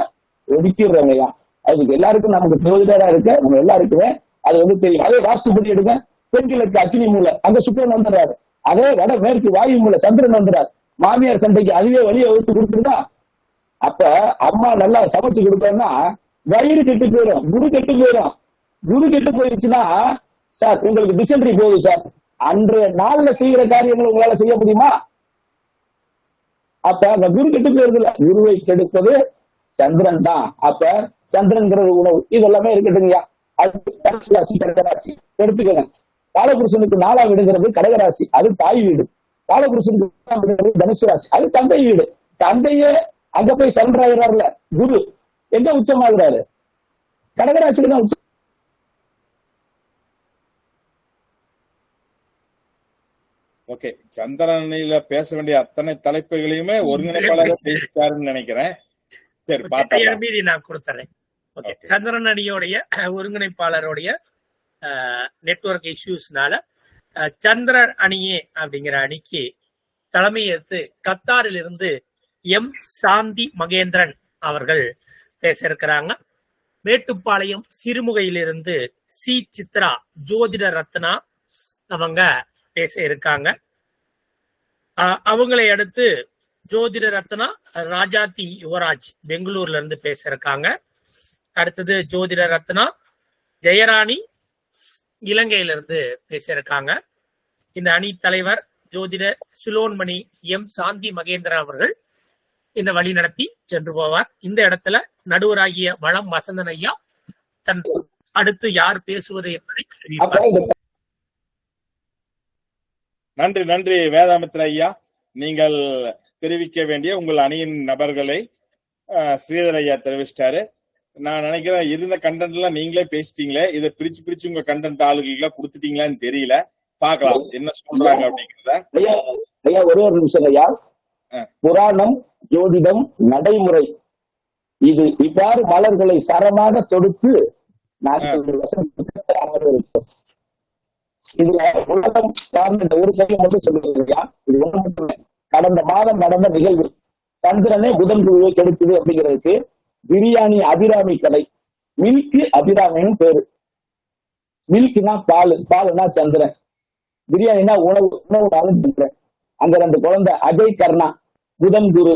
ஒதுக்கிடுறோம் ஐயா. அதுக்கு எல்லாருக்கும் நமக்கு ஜோதிடரா இருக்க நம்ம எல்லாருக்குமே அது வந்து தெரியும். அதே வாஸ்துபடி எடுங்க, தென்கிழக்கு அக்னி மூலை அங்க சுக்கிரன் வந்துடுறாரு, அதே வட மேற்கு வாயு மூலை சந்திரன் வந்துடுறாரு. மாமியார் சண்டைக்கு அதுவே வழியை வகுத்து கொடுத்துருந்தா, அப்ப அம்மா நல்லா சமைச்சு கொடுத்தோம்னா வயிறு கெட்டு போயிடும், குரு கெட்டு போயிடும். குரு கெட்டு போயிருச்சுன்னா சார் உங்களுக்கு டிசென்ட்ரி போகுது சார், அன்றைய நாள்ல செய்யற காரியங்களை உங்களால செய்ய முடியுமா? அப்ப அந்த குரு கெட்டு போயிருது இல்ல, குருவை கெடுப்பது சந்திரன் தான். அப்ப சந்திரன்கிறது உணவு, இது எல்லாமே இருக்கட்டுங்கய்யா. அது தனுசு ராசி கடகராசி எடுத்துக்கோங்க. காலபுருஷனுக்கு 4ஆம் வீடுங்கிறது கடகராசி, அது தாய் வீடு. காலபுருஷனுக்கு 4ஆம் வீடுங்கிறது தனுசு ராசி, அது தந்தை வீடு. தந்தையே அங்க போய் சந்திராகிறாருல, குரு எங்க உச்சமாகிறாரு, கடகராசியில தான் உச்சம். ஓகே, சந்திரனில பேச வேண்டிய அத்தனை தலைப்புகளையுமே ஒருங்கிணைப்பாளர் பேசிட்டாருன்னு நினைக்கிறேன். சரி, பார்த்தா மீதி நான் கொடுத்துறேன். ஓகே, சந்திரன் அணியோடைய ஒருங்கிணைப்பாளருடைய நெட்வொர்க் இஷ்யூஸ்னால சந்திரன் அணியே அப்படிங்கிற அணிக்கு தலைமையேற்று கத்தாரில் இருந்து எம் சாந்தி மகேந்திரன் அவர்கள் பேச இருக்கிறாங்க. மேட்டுப்பாளையம் சிறுமுகையிலிருந்து சி சித்ரா ஜோதிட ரத்னா அவங்க பேச இருக்காங்க. அவங்களை அடுத்து ஜோதிட ரத்னா ராஜாத்தி யுவராஜ் பெங்களூர்ல இருந்து பேச இருக்காங்க. அடுத்தது ஜோதிட ரத்னா ஜெயராணி இலங்கையிலிருந்து பேச இருக்காங்க. இந்த அணி தலைவர் ஜோதிட சுலோன்மணி எம் சாந்தி மகேந்திரன் அவர்கள் இந்த வழி நடத்தி சென்று போவார். இந்த இடத்துல நடுவராகிய வளம் வசந்தன் ஐயா தன் அடுத்து யார் பேசுவது என்பதை அறிவிப்பார். நன்றி நன்றி வேதாமித்ர ஐயா. நீங்கள் தெரிவிக்க வேண்டிய உங்கள் அணியின் நபர்களை ஸ்ரீதர் ஐயா தெரிவிச்சிட்டாரு. நான் நினைக்கிறேன் இருந்த கண்டென்ட் எல்லாம் நீங்களே பேசிட்டீங்களே, இதை பிரிச்சு உங்க கண்டென்ட் ஆளுகளுக்கு கொடுத்துட்டீங்களான்னு தெரியல. பாக்கலாம் என்ன சொல்றாங்க அப்படிங்கிறத. ஐயா ஒரே ஒரு நிமிஷம் ஐயா. புராணம், ஜோதிடம், நடைமுறை இது இவ்வாறு மலர்களை சரமாக தொடுத்து இதுல உலகம் சார்ந்த ஒரு செய்தி மட்டும் சொல்லுங்க. இது ஒண்ணு மட்டும் கடந்த மாதம் நடந்த நிகழ்வு, சந்திரனே புதன் குழுவை கெடுக்குது அப்படிங்கிறதுக்கு பிரியாணி அபிராமி கடை, மில்க் அபிராமின்னு பேரு. மில்க்னா பால், பாலுனா சந்திரன், பிரியாணினா உணவு, உணவு சந்திரன். அங்க 2 குழந்தை அஜய் கர்ணா புதன் குரு.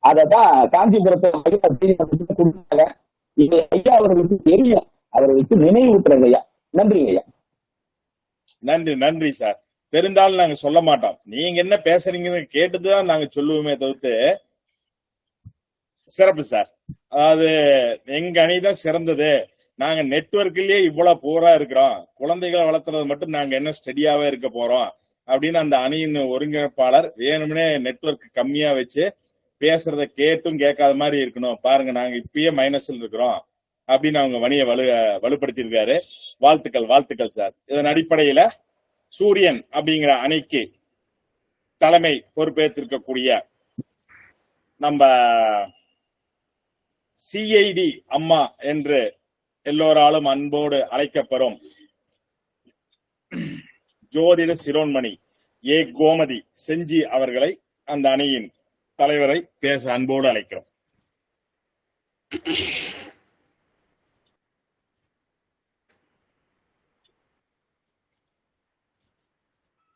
அததான் காஞ்சிபுரத்தை கொடுத்தாங்க. இது ஐயா அவர்களுக்கு தெரியும், அவர்களுக்கு நினைவூட்டுறங்க ஐயா. நன்றி ஐயா. நன்றி நன்றி சார். பெருந்தாலும் நாங்க சொல்ல மாட்டோம், நீங்க என்ன பேசுறீங்கன்னு கேட்டுதான் நாங்க சொல்லுவோமே தவிர்த்து. சிறப்பு சார். அதாவது எங்க அணிதான் சிறந்தது, நாங்க நெட்வொர்க்லயே இவ்வளவு பூரா இருக்கிறோம், குழந்தைகளை வளர்த்துறது மட்டும் நாங்க என்ன ஸ்டடியாவே இருக்க போறோம் அப்படின்னு அந்த அணியின் ஒருங்கிணைப்பாளர் வேணும்னே நெட்வொர்க் கம்மியா வச்சு பேசுறத கேட்டும் கேட்காத மாதிரி இருக்கணும், பாருங்க நாங்க இப்பயே மைனஸ்ல இருக்கிறோம் அப்படின்னு அவங்க வணியை வலுப்படுத்தி இருக்காரு. வாழ்த்துக்கள் வாழ்த்துக்கள் சார். இதன் அடிப்படையில சூரியன் அப்படிங்கிற அணிக்கு தலைமை பொறுப்பேற்றிருக்கக்கூடிய நம்ம சிஐடி அம்மா என்று எல்லோராலும் அன்போடு அழைக்கப்படும் ஜோதிட சிரோன்மணி ஏ கோமதி செஞ்சி அவர்களை அந்த அணியின் தலைவரை பேச அன்போடு அழைக்கிறோம்.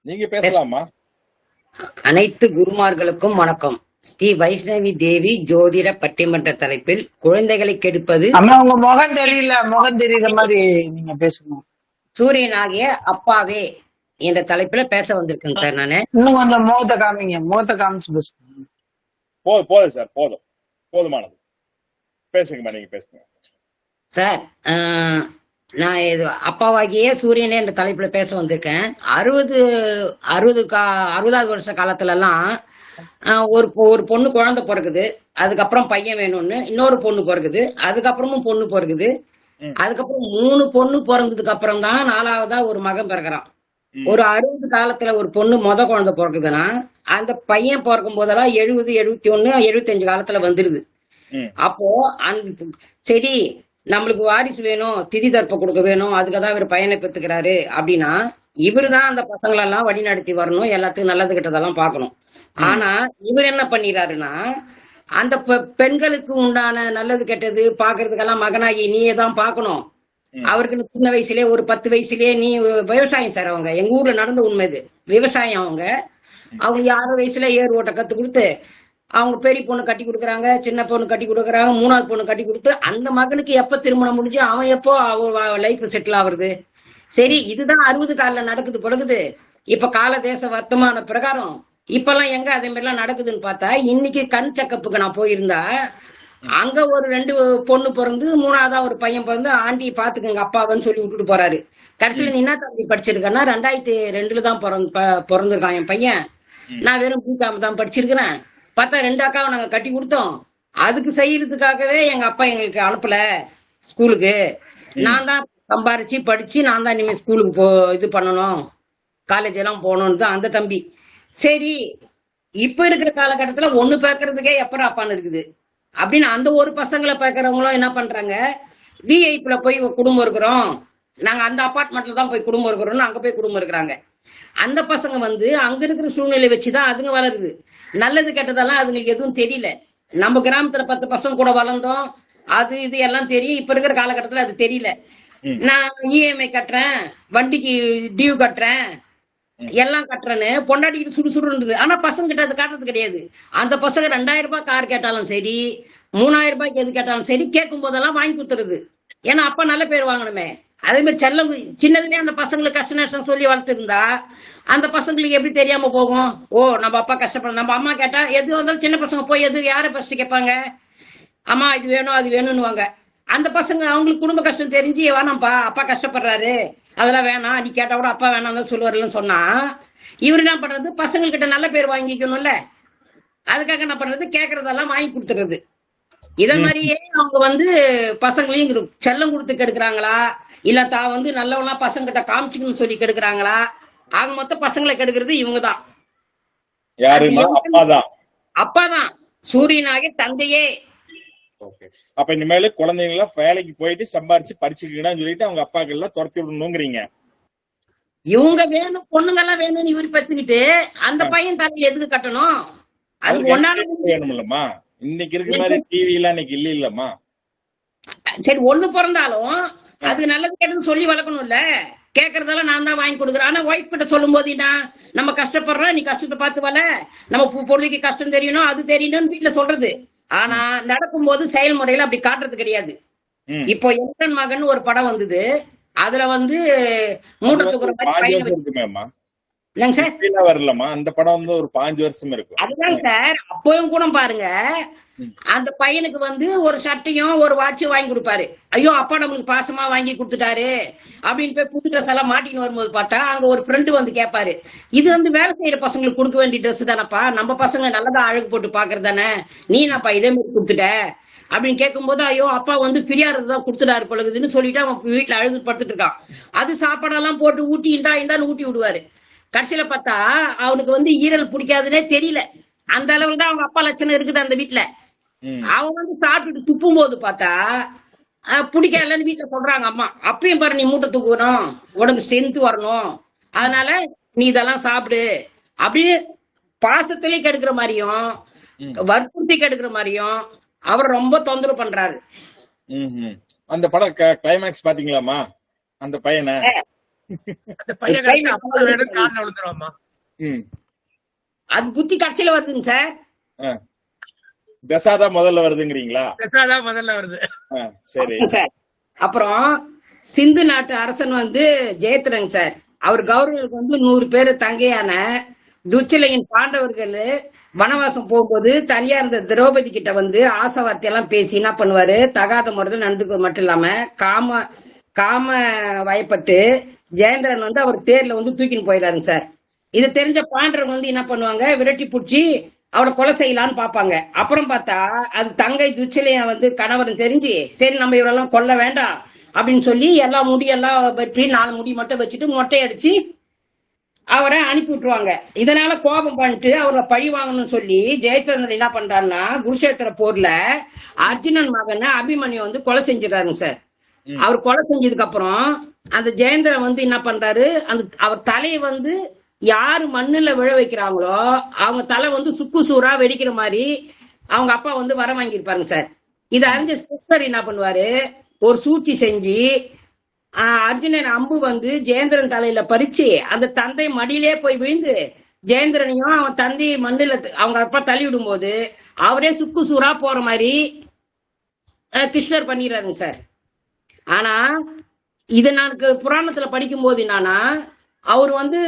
நீங்க பேசலாமா? அனைத்து குருமார்களுக்கும் வணக்கம். ஸ்ரீ வைஷ்ணவி தேவி ஜோதிட பட்டிமன்ற தலைப்பில் குழந்தைகளை கெடுப்பது. அம்மா உங்க முகம் தெரியல, முகம் தெரியுற மாதிரி நீங்க பேசணும். சூரியனாகிய அப்பாவே என்ற தலைப்புல பேச வந்திருக்கேன் சார். நானு இன்னும் கொஞ்சம் முகத்தை காமிங்க, முகத்தை காமிச்சு பேசுங்க. போதும் சார், போதும், போதுமானது. பேசுங்கம்மா, நீங்க பேசுங்க சார். நான் இது அப்பாவாகிய சூரியனே என்ற தலைப்புல பேச வந்திருக்கேன். 60வது வருஷ காலத்துல எல்லாம் ஒரு பொண்ணு குழந்தை பிறகுது, அதுக்கப்புறம் பையன் வேணும்னு இன்னொரு பொண்ணு பிறகுது, அதுக்கப்புறமும் பொண்ணு பிறகுது, அதுக்கப்புறம் 3 பொண்ணு பிறந்ததுக்கு அப்புறம் தான் 4வதா ஒரு மகன் பிறகுறான். ஒரு 60 காலத்துல ஒரு பொண்ணு குழந்தை பிறக்குதுன்னா அந்த பையன் பிறக்கும் போதெல்லாம் 70, 71, 75 காலத்துல வந்துருது. அப்போ அந்த சரி நம்மளுக்கு வாரிசு வேணும், திதி தர்ப்ப கொடுக்க வேணும், அதுக்குதான் இவர் பையனை பெத்துக்கிறாரு அப்படின்னா இவரு தான் அந்த பசங்களெல்லாம் வழி நடத்தி வரணும், எல்லாத்துக்கும் நல்லது கெட்டதெல்லாம் பார்க்கணும். ஆனா இவர் என்ன பண்ணிடுறாருன்னா அந்த பெண்களுக்கு உண்டான நல்லது கெட்டது பாக்குறதுக்கெல்லாம் மகனாகி நீயே தான் பார்க்கணும். அவருக்கு சின்ன வயசுலயே ஒரு 10 வயசுலயே நீ விவசாயம் சார், அவங்க எங்க ஊர்ல நடந்த உண்மை இது, விவசாயம். அவங்க 6 வயசுல ஏர் ஓட்ட கத்து கொடுத்து அவங்க பெரிய பொண்ணு கட்டி கொடுக்குறாங்க, சின்ன பொண்ணு கட்டி கொடுக்குறாங்க, 3வது பொண்ணு கட்டி கொடுத்து அந்த மகனுக்கு எப்ப திருமணம் முடிஞ்சு அவன் எப்போ லைஃப் செட்டில் ஆகுறது. சரி இதுதான் 60 காலில் நடக்குது பொழுது. இப்ப கால தேச வர்த்தமான பிரகாரம் இப்பெல்லாம் எங்க அதே மாதிரி எல்லாம் நடக்குதுன்னு பார்த்தா, இன்னைக்கு கண் செக்கப்புக்கு நான் போயிருந்தா அங்க ஒரு 2 பொண்ணு பிறந்து 3வதா ஒரு பையன் பிறந்து ஆண்டி பாத்துக்கங்க அப்பாவன்னு சொல்லி விட்டுட்டு போறாரு. கடைசியில நீ என்ன தம்பி படிச்சிருக்கேன்னா 2002 தான் பிறந்திருக்கான் என் பையன், நான் வெறும் பிகாம் தான் படிச்சிருக்கிறேன். பார்த்தா 2 அக்காவை நாங்க கட்டி கொடுத்தோம், அதுக்கு செய்யறதுக்காகவே எங்க அப்பா எங்களுக்கு அனுப்பல ஸ்கூலுக்கு, நான் தான் சம்பாரிச்சு படிச்சு நான் தான் இனிமே ஸ்கூலுக்கு இது பண்ணணும், காலேஜ் எல்லாம் போகணும்னு அந்த தம்பி. சரி இப்ப இருக்கிற காலகட்டத்துல ஒண்ணு பேக்கறதுக்கே எப்பறம் அப்பான்னு இருக்குது அப்படின்னு அந்த ஒரு பசங்களை பேக்கறவங்களும் என்ன பண்றாங்க, விஐபில போய் குடும்பம் இருக்கிறோம், நாங்க அந்த அபார்ட்மெண்ட்ல தான் போய் குடும்பம் இருக்கிறோம்னு அங்க போய் குடும்பம் இருக்கிறாங்க. அந்த பசங்க அங்க இருக்கிற சூழ்நிலை வச்சுதான் அதுங்க வளருது. நல்லது கெட்டதெல்லாம் அதுங்களுக்கு எதுவும் தெரியல. நம்ம கிராமத்துல 10 பசங்க கூட வளர்ந்தோம், அது இது எல்லாம் தெரியும். இப்ப இருக்கிற காலகட்டத்துல அது தெரியல. நான் இஎம்ஐ கட்டுறேன், வண்டிக்கு டியூ கட்டுறேன், எல்லாம் கட்டுறேன்னு பொண்டாட்டிக்கிட்டு சுடு இருந்தது. ஆனா பசங்க கிட்ட அது காட்டுறது கிடையாது. அந்த பசங்க 2000 ரூபாய் கார் கேட்டாலும் சரி, 3000 ரூபாய்க்கு எது கேட்டாலும் சரி, கேட்கும் போதெல்லாம் வாங்கி கொடுத்துருது. ஏன்னா அப்பா நல்ல பேர் வாங்கணுமே. அதே மாதிரி செல்லம் சின்னதுலயே அந்த பசங்களுக்கு கஷ்ட நஷ்டம் சொல்லி வளர்த்துருந்தா அந்த பசங்களுக்கு எப்படி தெரியாம போகும். ஓ நம்ம அப்பா கஷ்டப்பட, நம்ம அம்மா கேட்டா எது வந்தாலும் சின்ன பசங்க போய் எது யாரை ஃபர்ஸ்ட் கேட்பாங்க, அம்மா இது வேணும் அது வேணும்னுவாங்க. அந்த பசங்க அவங்களுக்கு குடும்ப கஷ்டம் தெரிஞ்சு வேணாம்ப்பா அப்பா கஷ்டப்படுறாரு அதெல்லாம் வேணாம், நீ கேட்டா கூட அப்பா வேணாம் சொல்லுவாருன்னு சொன்னா இவரு என்ன பண்றது, பசங்கள்கிட்ட நல்ல பேர் வாங்கிக்கணும்ல, அதுக்காக என்ன பண்றது, கேட்கறதெல்லாம் வாங்கி கொடுத்துறது. இத மாதிரியே அவங்க பசங்களையும் செல்லம் கொடுத்து கெடுக்கிறாங்களா, இல்ல தான் நல்லவனா பசங்க கிட்ட காமிச்சுக்கணும்னு சொல்லி கெடுக்கிறாங்களா, ஆக மொத்த பசங்களை கெடுக்கிறது இவங்கதான், அப்பாதான் சூரியனாக தந்தையே. அப்ப இனிமேல குழந்தைங்கள வேலைக்கு போயிட்டு சம்பாரிச்சு படிச்சுக்கணும்னு சொல்லிட்டு அவங்க அப்பாக்கள் எல்லாம் துரத்தி விடணுங்கிறீங்க. இவங்க வேணும் பொண்ணுங்க எல்லாம் வேணும்னு இவரு பத்துக்கிட்டு அந்த பையன் தலையில எதுக்கு கட்டணும், அது ஒன்னால வேணும்லமா. இன்னைக்கு இருக்கிற மாதிரி டிவி எல்லாம் இன்னைக்கு இல்ல இல்லம்மா. சரி ஒண்ணு பிறந்தாலும் அதுக்கு நல்லது கெட்டது சொல்லி வளர்க்கணும்ல, கேக்குறதெல்லாம் நான் தான் வாங்கி கொடுக்குறேன். ஆனா ஒய்ஃப் கிட்ட சொல்லும் போது நம்ம கஷ்டப்படுறோம், நீ கஷ்டத்தை பார்த்து வள, நம்ம பொருளுக்கு கஷ்டம் தெரியணும் அது தெரியணும்னு வீட்டுல சொல்றது. ஆனா நடக்கும் போது செயல்முறையில அப்படி காட்டுறது கிடையாது. இப்போ என் மகன் ஒரு படம் வந்தது, அதுல மூட்டத்துக்கு வரலமா அந்த படம் ஒரு 5 வருஷம் இருக்கு. அதுதான் சார், அப்பவும் கூட பாருங்க அந்த பையனுக்கு ஒரு ஷர்ட்டையும் ஒரு வாட்சும் வாங்கி கொடுப்பாரு. ஐயோ அப்பா நம்மளுக்கு பாசமா வாங்கி கொடுத்துட்டாரு அப்படின்னு போய் புது ட்ரெஸ் எல்லாம் மாட்டின்னு வரும்போது பார்த்தா அங்க ஒரு ஃப்ரெண்டு கேட்பாரு, இது வேலை செய்யற பசங்களுக்கு கொடுக்க வேண்டிய ட்ரெஸ் தானப்பா, நம்ம பசங்க நல்லதா அழகு போட்டு பாக்குறது தானே, நீ என்னப்பா இதே மாதிரி கொடுத்துட்ட அப்படின்னு கேட்கும் போது ஐயோ அப்பா பிரியாதான் கொடுத்துட்டாரு பழகுதுன்னு சொல்லிட்டு அவன் வீட்டுல அழுது படுத்துட்டு இருக்கான். அது சாப்பாடெல்லாம் போட்டு ஊட்டி இந்தான்னு ஊட்டி விடுவாரு. கடைசியில பார்த்தா அவனுக்கு ஈரல் பிடிக்காதுன்னே தெரியல, அந்த அளவுல தான் அவங்க அப்பா லட்சணம் இருக்குது அந்த வீட்டுல. அவன் சாப்பிட்டுட்டு துப்பும் போது பார்த்தா பிடிக்கலன்னு வீட்டுல சொல்றாங்க அம்மா. அப்பயும் பாரு நீ மூட்டை தூக்கணும், உனக்கு ஸ்ட்ரென்த் வரணும், அதனால நீ இதெல்லாம் சாப்பிடு அப்படின்னு பாசத்திலே கெடுக்கிற மாதிரியும் வற்புறுத்தி கெடுக்கிற மாதிரியும் அவர் ரொம்ப தொந்தரவு பண்றாரு. அந்த படம் கிளைமேக்ஸ் பாத்தீங்களாமா, அந்த பையனை அது புத்தி கடைசியில வருதுங்க சார். தசாதான் முதல்ல வருதுங்கிறீங்களா? தசாதான் முதல்ல வருது. சரி சார். அப்புறம் சிந்து நாட்டு அரசன் ஜெயத்ரன் சார், அவர் கௌரவருக்கு 100 பேரு தங்கையான துச்சலையின் பாண்டவர்கள் வனவாசம் போகும்போது தனியா இருந்த திரௌபதி கிட்ட ஆசை வார்த்தையெல்லாம் பேசி என்ன பண்ணுவாரு, தகாத முறையில் நடந்துக்க மட்டும் இல்லாம காம வயப்பட்டு ஜெயேந்திரன் அவர் தேர்ல தூக்கின்னு போயிடாருங்க சார். இது தெரிஞ்ச பாண்டவர்கள் என்ன பண்ணுவாங்க, விரட்டி புடிச்சு அவரை கொலை செய்யலான்னு பாப்பாங்க. அப்புறம் பார்த்தா அது தங்கை துச்சலைய கணவன் தெரிஞ்சு சரி நம்ம இவரெல்லாம் கொல்ல வேண்டாம் அப்படின்னு சொல்லி எல்லா முடியெல்லாம் வெட்டி 4 முடி மட்டும் வச்சுட்டு மொட்டை அடிச்சு அவரை அனுப்பி விட்டுருவாங்க. இதனால கோபம் பண்ணிட்டு அவரை பழி வாங்கணும்னு சொல்லி ஜெயச்சந்திரன் என்ன பண்றாருன்னா குருஷேத்திர போர்ல அர்ஜுனன் மகனை அபிமன்யு வந்து கொலை செஞ்சிடறாருங்க சார். அவர் கொலை செஞ்சதுக்கு அப்புறம் அந்த ஜெயேந்திரன் வந்து என்ன பண்றாரு, அந்த அவர் தலையை வந்து யாரு மண்ணுல விழ வைக்கிறாங்களோ அவங்க தலை வந்து சுக்கு சூறா வெடிக்கிற மாதிரி அவங்க அப்பா வந்து வர வாங்கியிருப்பாருங்க சார். இதை அறிஞ்ச கிருஷ்ணர் என்ன பண்ணுவாரு, ஒரு சூழ்ச்சி செஞ்சு அர்ஜுனன் அம்பு வந்து ஜெயேந்திரன் தலையில பறிச்சு அந்த தந்தை மடியிலே போய் விழுந்து ஜெயேந்திரனையும் அவன் தந்தை மண்ணுல அவங்க அப்பா தள்ளி விடும் போது அவரே சுக்கு சூறா போற மாதிரி கிருஷ்ணர் பண்ணிடுறாருங்க சார். ஆனா இது நான் புராணத்துல படிக்கும் போது என்னன்னா, அவர் வந்து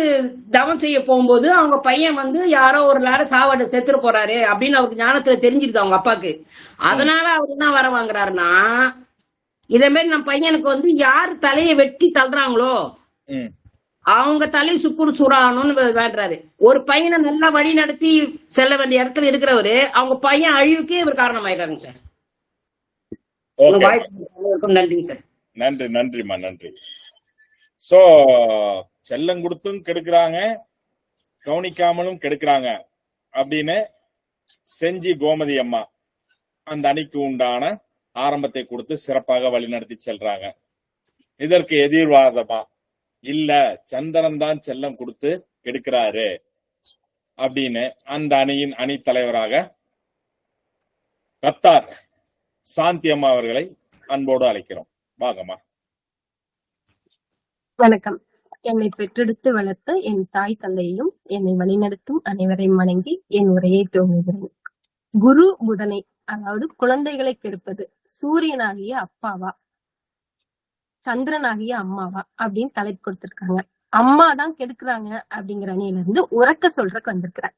தவம் செய்ய போகும்போது அவங்க பையன் வந்து யாரோ ஒரு சாவாடு செத்துட்டு போறாரு அப்படின்னு அவருக்கு ஞானத்துல தெரிஞ்சிருக்கு அவங்க அப்பாக்கு. அதனால அவர் என்ன வர வாங்குறாருன்னா, இதே மாதிரி நம்ம பையனுக்கு வந்து யாரு தலையை வெட்டி தள்ளுறாங்களோ அவங்க தலை சுக்குடு சூடாகணும்னு வேண்டுறாரு. ஒரு பையனை நல்லா வழி நடத்தி செல்ல வேண்டிய இடத்துல இருக்கிறவரு அவங்க பையன் அழிவுக்கே இவர் காரணம் ஆயிடுறாங்க சார். நன்றிங்க சார். நன்றிம்மா, நன்றி. சோ செல்லம் கொடுத்தும் கெடுக்கிறாங்க, கவனிக்காமலும் கெடுக்கிறாங்க அப்படின்னு செஞ்சி கோமதி அம்மா அந்த அணிக்கு உண்டான ஆரம்பத்தை கொடுத்து சிறப்பாக வழிநடத்தி செல்றாங்க. இதற்கு எதிர்வாதமா இல்ல சந்திரன் தான் செல்லம் கொடுத்து கெடுக்கிறாரு அப்படின்னு அந்த அணியின் அணி தலைவராக கத்தார் சாந்தி அம்மா அவர்களை அன்போடு அழைக்கிறோம். வாங்கம்மா. வணக்கம். என்னை பெற்றெடுத்து வளர்த்த என் தாய் தந்தையையும் என்னை வழிநடத்தும் அனைவரையும் வணங்கி என் உரையை துவங்குகிறேன். குரு புதனை, அதாவது குழந்தைகளை கெடுப்பது சூரியனாகிய அப்பாவா சந்திரனாகிய அம்மாவா அப்படின்னு தலைப்பு கொடுத்திருக்காங்க. அம்மா தான் கெடுக்கிறாங்க அப்படிங்கிற அணியில இருந்து உறக்க சொல்றக்கு வந்திருக்கிறேன்.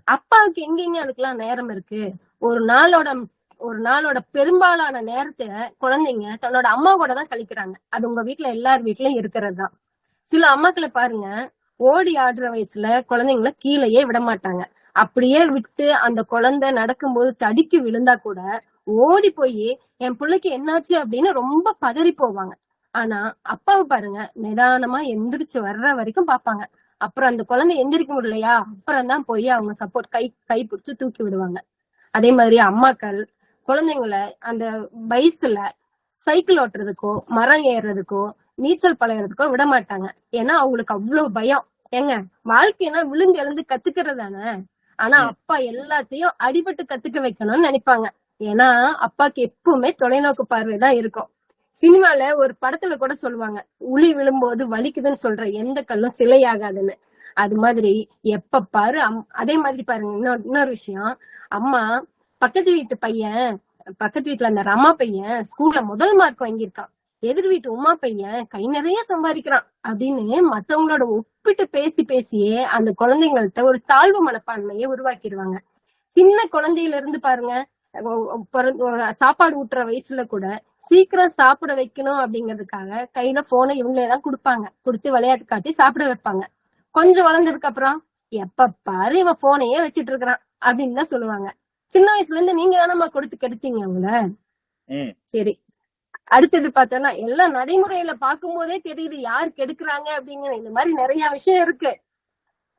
அப்பாவுக்கு எங்கெங்க அதுக்கெல்லாம் நேரம் இருக்கு? ஒரு நாளோட பெரும்பாலான நேரத்தை குழந்தைங்க தன்னோட அம்மா கூட தான் கழிக்கிறாங்க. அது உங்க வீட்டுல எல்லார் வீட்லயும் இருக்கிறது தான். சில அம்மாக்களை பாருங்க, ஓடி ஆடுற வயசுல குழந்தைங்களை கீழேயே விட மாட்டாங்க. அப்படியே விட்டு அந்த குழந்தை நடக்கும்போது தடிக்கு விழுந்தா கூட ஓடி போய் என் பிள்ளைக்கு என்னாச்சு அப்படின்னு ரொம்ப பதறி போவாங்க. ஆனா அப்பாவை பாருங்க, நிதானமா எந்திரிச்சு வர்ற வரைக்கும் பாப்பாங்க. அப்புறம் அந்த குழந்தை எந்திரிக்க முடியலையா, அப்புறம் தான் போய் அவங்க சப்போர்ட் கை பிடிச்சு தூக்கி விடுவாங்க. அதே மாதிரி அம்மாக்கள் குழந்தைங்களை அந்த வயசுல சைக்கிள் ஓட்டுறதுக்கோ மரம் ஏறுறதுக்கோ நீச்சல் பழகிறதுக்கோ விட மாட்டாங்க. ஏன்னா அவங்களுக்கு அவ்வளவு பயம். ஏங்க, வாழ்க்கைனா விழுந்து எழுந்து கத்துக்கிறதானே. ஆனா அப்பா எல்லாத்தையும் அடிபட்டு கத்துக்க வைக்கணும்னு நினைப்பாங்க. ஏன்னா அப்பாக்கு எப்பவுமே தொலைநோக்கு பார்வைதான் இருக்கும். சினிமால ஒரு படத்துல கூட சொல்லுவாங்க, உளி விழும்போது வலிக்குதுன்னு சொல்ற எந்த கல்லும் சிலையாகாதுன்னு. அது மாதிரி எப்ப பாரு அதே மாதிரி பாருங்க, இன்னொரு விஷயம், அம்மா பக்கத்து வீட்டுல அந்த ரமா பையன் ஸ்கூல்ல முதல் மார்க் வாங்கியிருக்கான், எதிர் வீட்டு உமா பையன் கை நிறைய சம்பாதிக்கிறான் அப்படின்னு மத்தவங்களோட ஒப்பிட்டு பேசியே அந்த குழந்தைங்கள்ட்ட ஒரு தாழ்வு மனப்பான்மையை உருவாக்கிடுவாங்க. சின்ன குழந்தையில இருந்து பாருங்க, சாப்பாடு ஊட்டுற வயசுல கூட சீக்கிரம் சாப்பிட வைக்கணும் அப்படிங்கறதுக்காக கையில போனை இவங்களேதான் கொடுப்பாங்க. கொடுத்து விளையாட்டு காட்டி சாப்பிட வைப்பாங்க. கொஞ்சம் வளர்ந்ததுக்கு அப்புறம் எப்ப பாரு இவன் போனையே வச்சிட்டு இருக்கிறான் அப்படின்னு தான் சொல்லுவாங்க. சின்ன வயசுல இருந்து நீங்க தானம்மா கொடுத்து கெடுத்தீங்க அவங்கள. சரி, அடுத்தது பார்த்தோம்னா எல்லாம் நடைமுறையில பார்க்கும் போதே தெரியுது யார் கெடுக்கிறாங்க அப்படிங்கிற. இந்த மாதிரி நிறைய விஷயம் இருக்கு.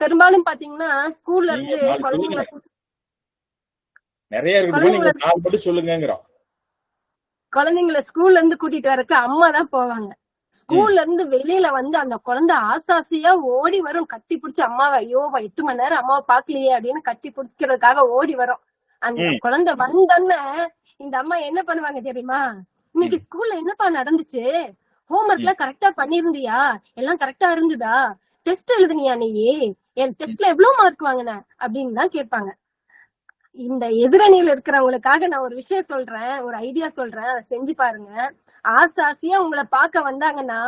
பெரும்பாலும் பாத்தீங்கன்னா ஸ்கூல்ல இருந்து குழந்தைங்களை ஸ்கூல்ல இருந்து கூட்டிட்டு வரக்கு அம்மா தான் போவாங்க. ஸ்கூல்ல இருந்து வெளியில வந்து அந்த குழந்தை ஆசாசியா ஓடி வரும், கட்டி பிடிச்சு அம்மாவை, ஐயோ 8 மணி நேரம் அம்மாவை பாக்கலையே அப்படின்னு கட்டி பிடிக்கிறதுக்காக ஓடி வரும். அந்த குழந்தை வந்தோன்னு இந்த அம்மா என்ன பண்ணுவாங்க தெரியுமா, இன்னைக்கு ஸ்கூல்ல என்னப்பா நடந்துச்சு, ஹோம்ஒர்க் எல்லாம் கரெக்டா பண்ணிருந்தியா, எல்லாம் கரெக்டா இருந்துதா, டெஸ்ட் எழுதுனியா, நீ என் டெஸ்ட்ல எவ்வளவு மார்க் வாங்கின அப்படின்னு தான் கேட்பாங்க. இந்த எதிரணியில இருக்கிறவங்களுக்காக நான் ஒரு விஷயம் சொல்றேன், ஒரு ஐடியா சொல்றேன், அதை செஞ்சு பாருங்க. ஆசாசியா உங்களை பார்க்க வந்தாங்கன்னா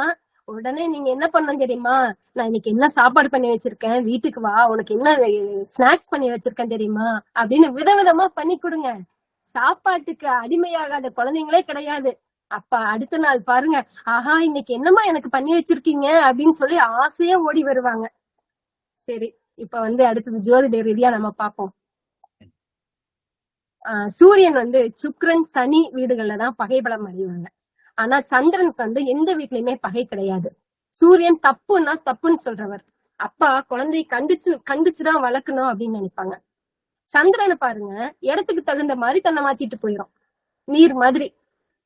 உடனே நீங்க என்ன பண்ணணும் தெரியுமா, நான் இன்னைக்கு என்ன சாப்பாடு பண்ணி வச்சிருக்கேன், வீட்டுக்கு வா, உனக்கு என்ன ஸ்நாக்ஸ் பண்ணி வச்சிருக்கேன் தெரியுமா அப்படின்னு விதவிதமா பண்ணி கொடுங்க. சாப்பாட்டுக்கு அடிமையாகாத குழந்தைங்களே கிடையாது. அப்ப அடுத்த நாள் பாருங்க, ஆஹா இன்னைக்கு என்னமா எனக்கு பண்ணி வச்சிருக்கீங்க அப்படின்னு சொல்லி ஆசையா ஓடி வருவாங்க. சரி, இப்ப அடுத்தது ஜோதிட ரீதியா நம்ம பார்ப்போம். சூரியன் சுக்கிரன் சனி வீடுகள்ல தான் பகைபலம் அடைவாங்க. ஆனா சந்திரனுக்கு வந்து எந்த வீட்லயுமே பகை கிடையாது. சூரியன் தப்புன்னா தப்புன்னு சொல்றவர். அப்பா குழந்தையை கண்டிச்சுதான் வளர்க்கணும் அப்படின்னு நினைப்பாங்க. சந்திரனை பாருங்க, இடத்துக்கு தகுந்த மாதிரி தன்னை மாத்திட்டு போயிடும். நீர் மாதிரி.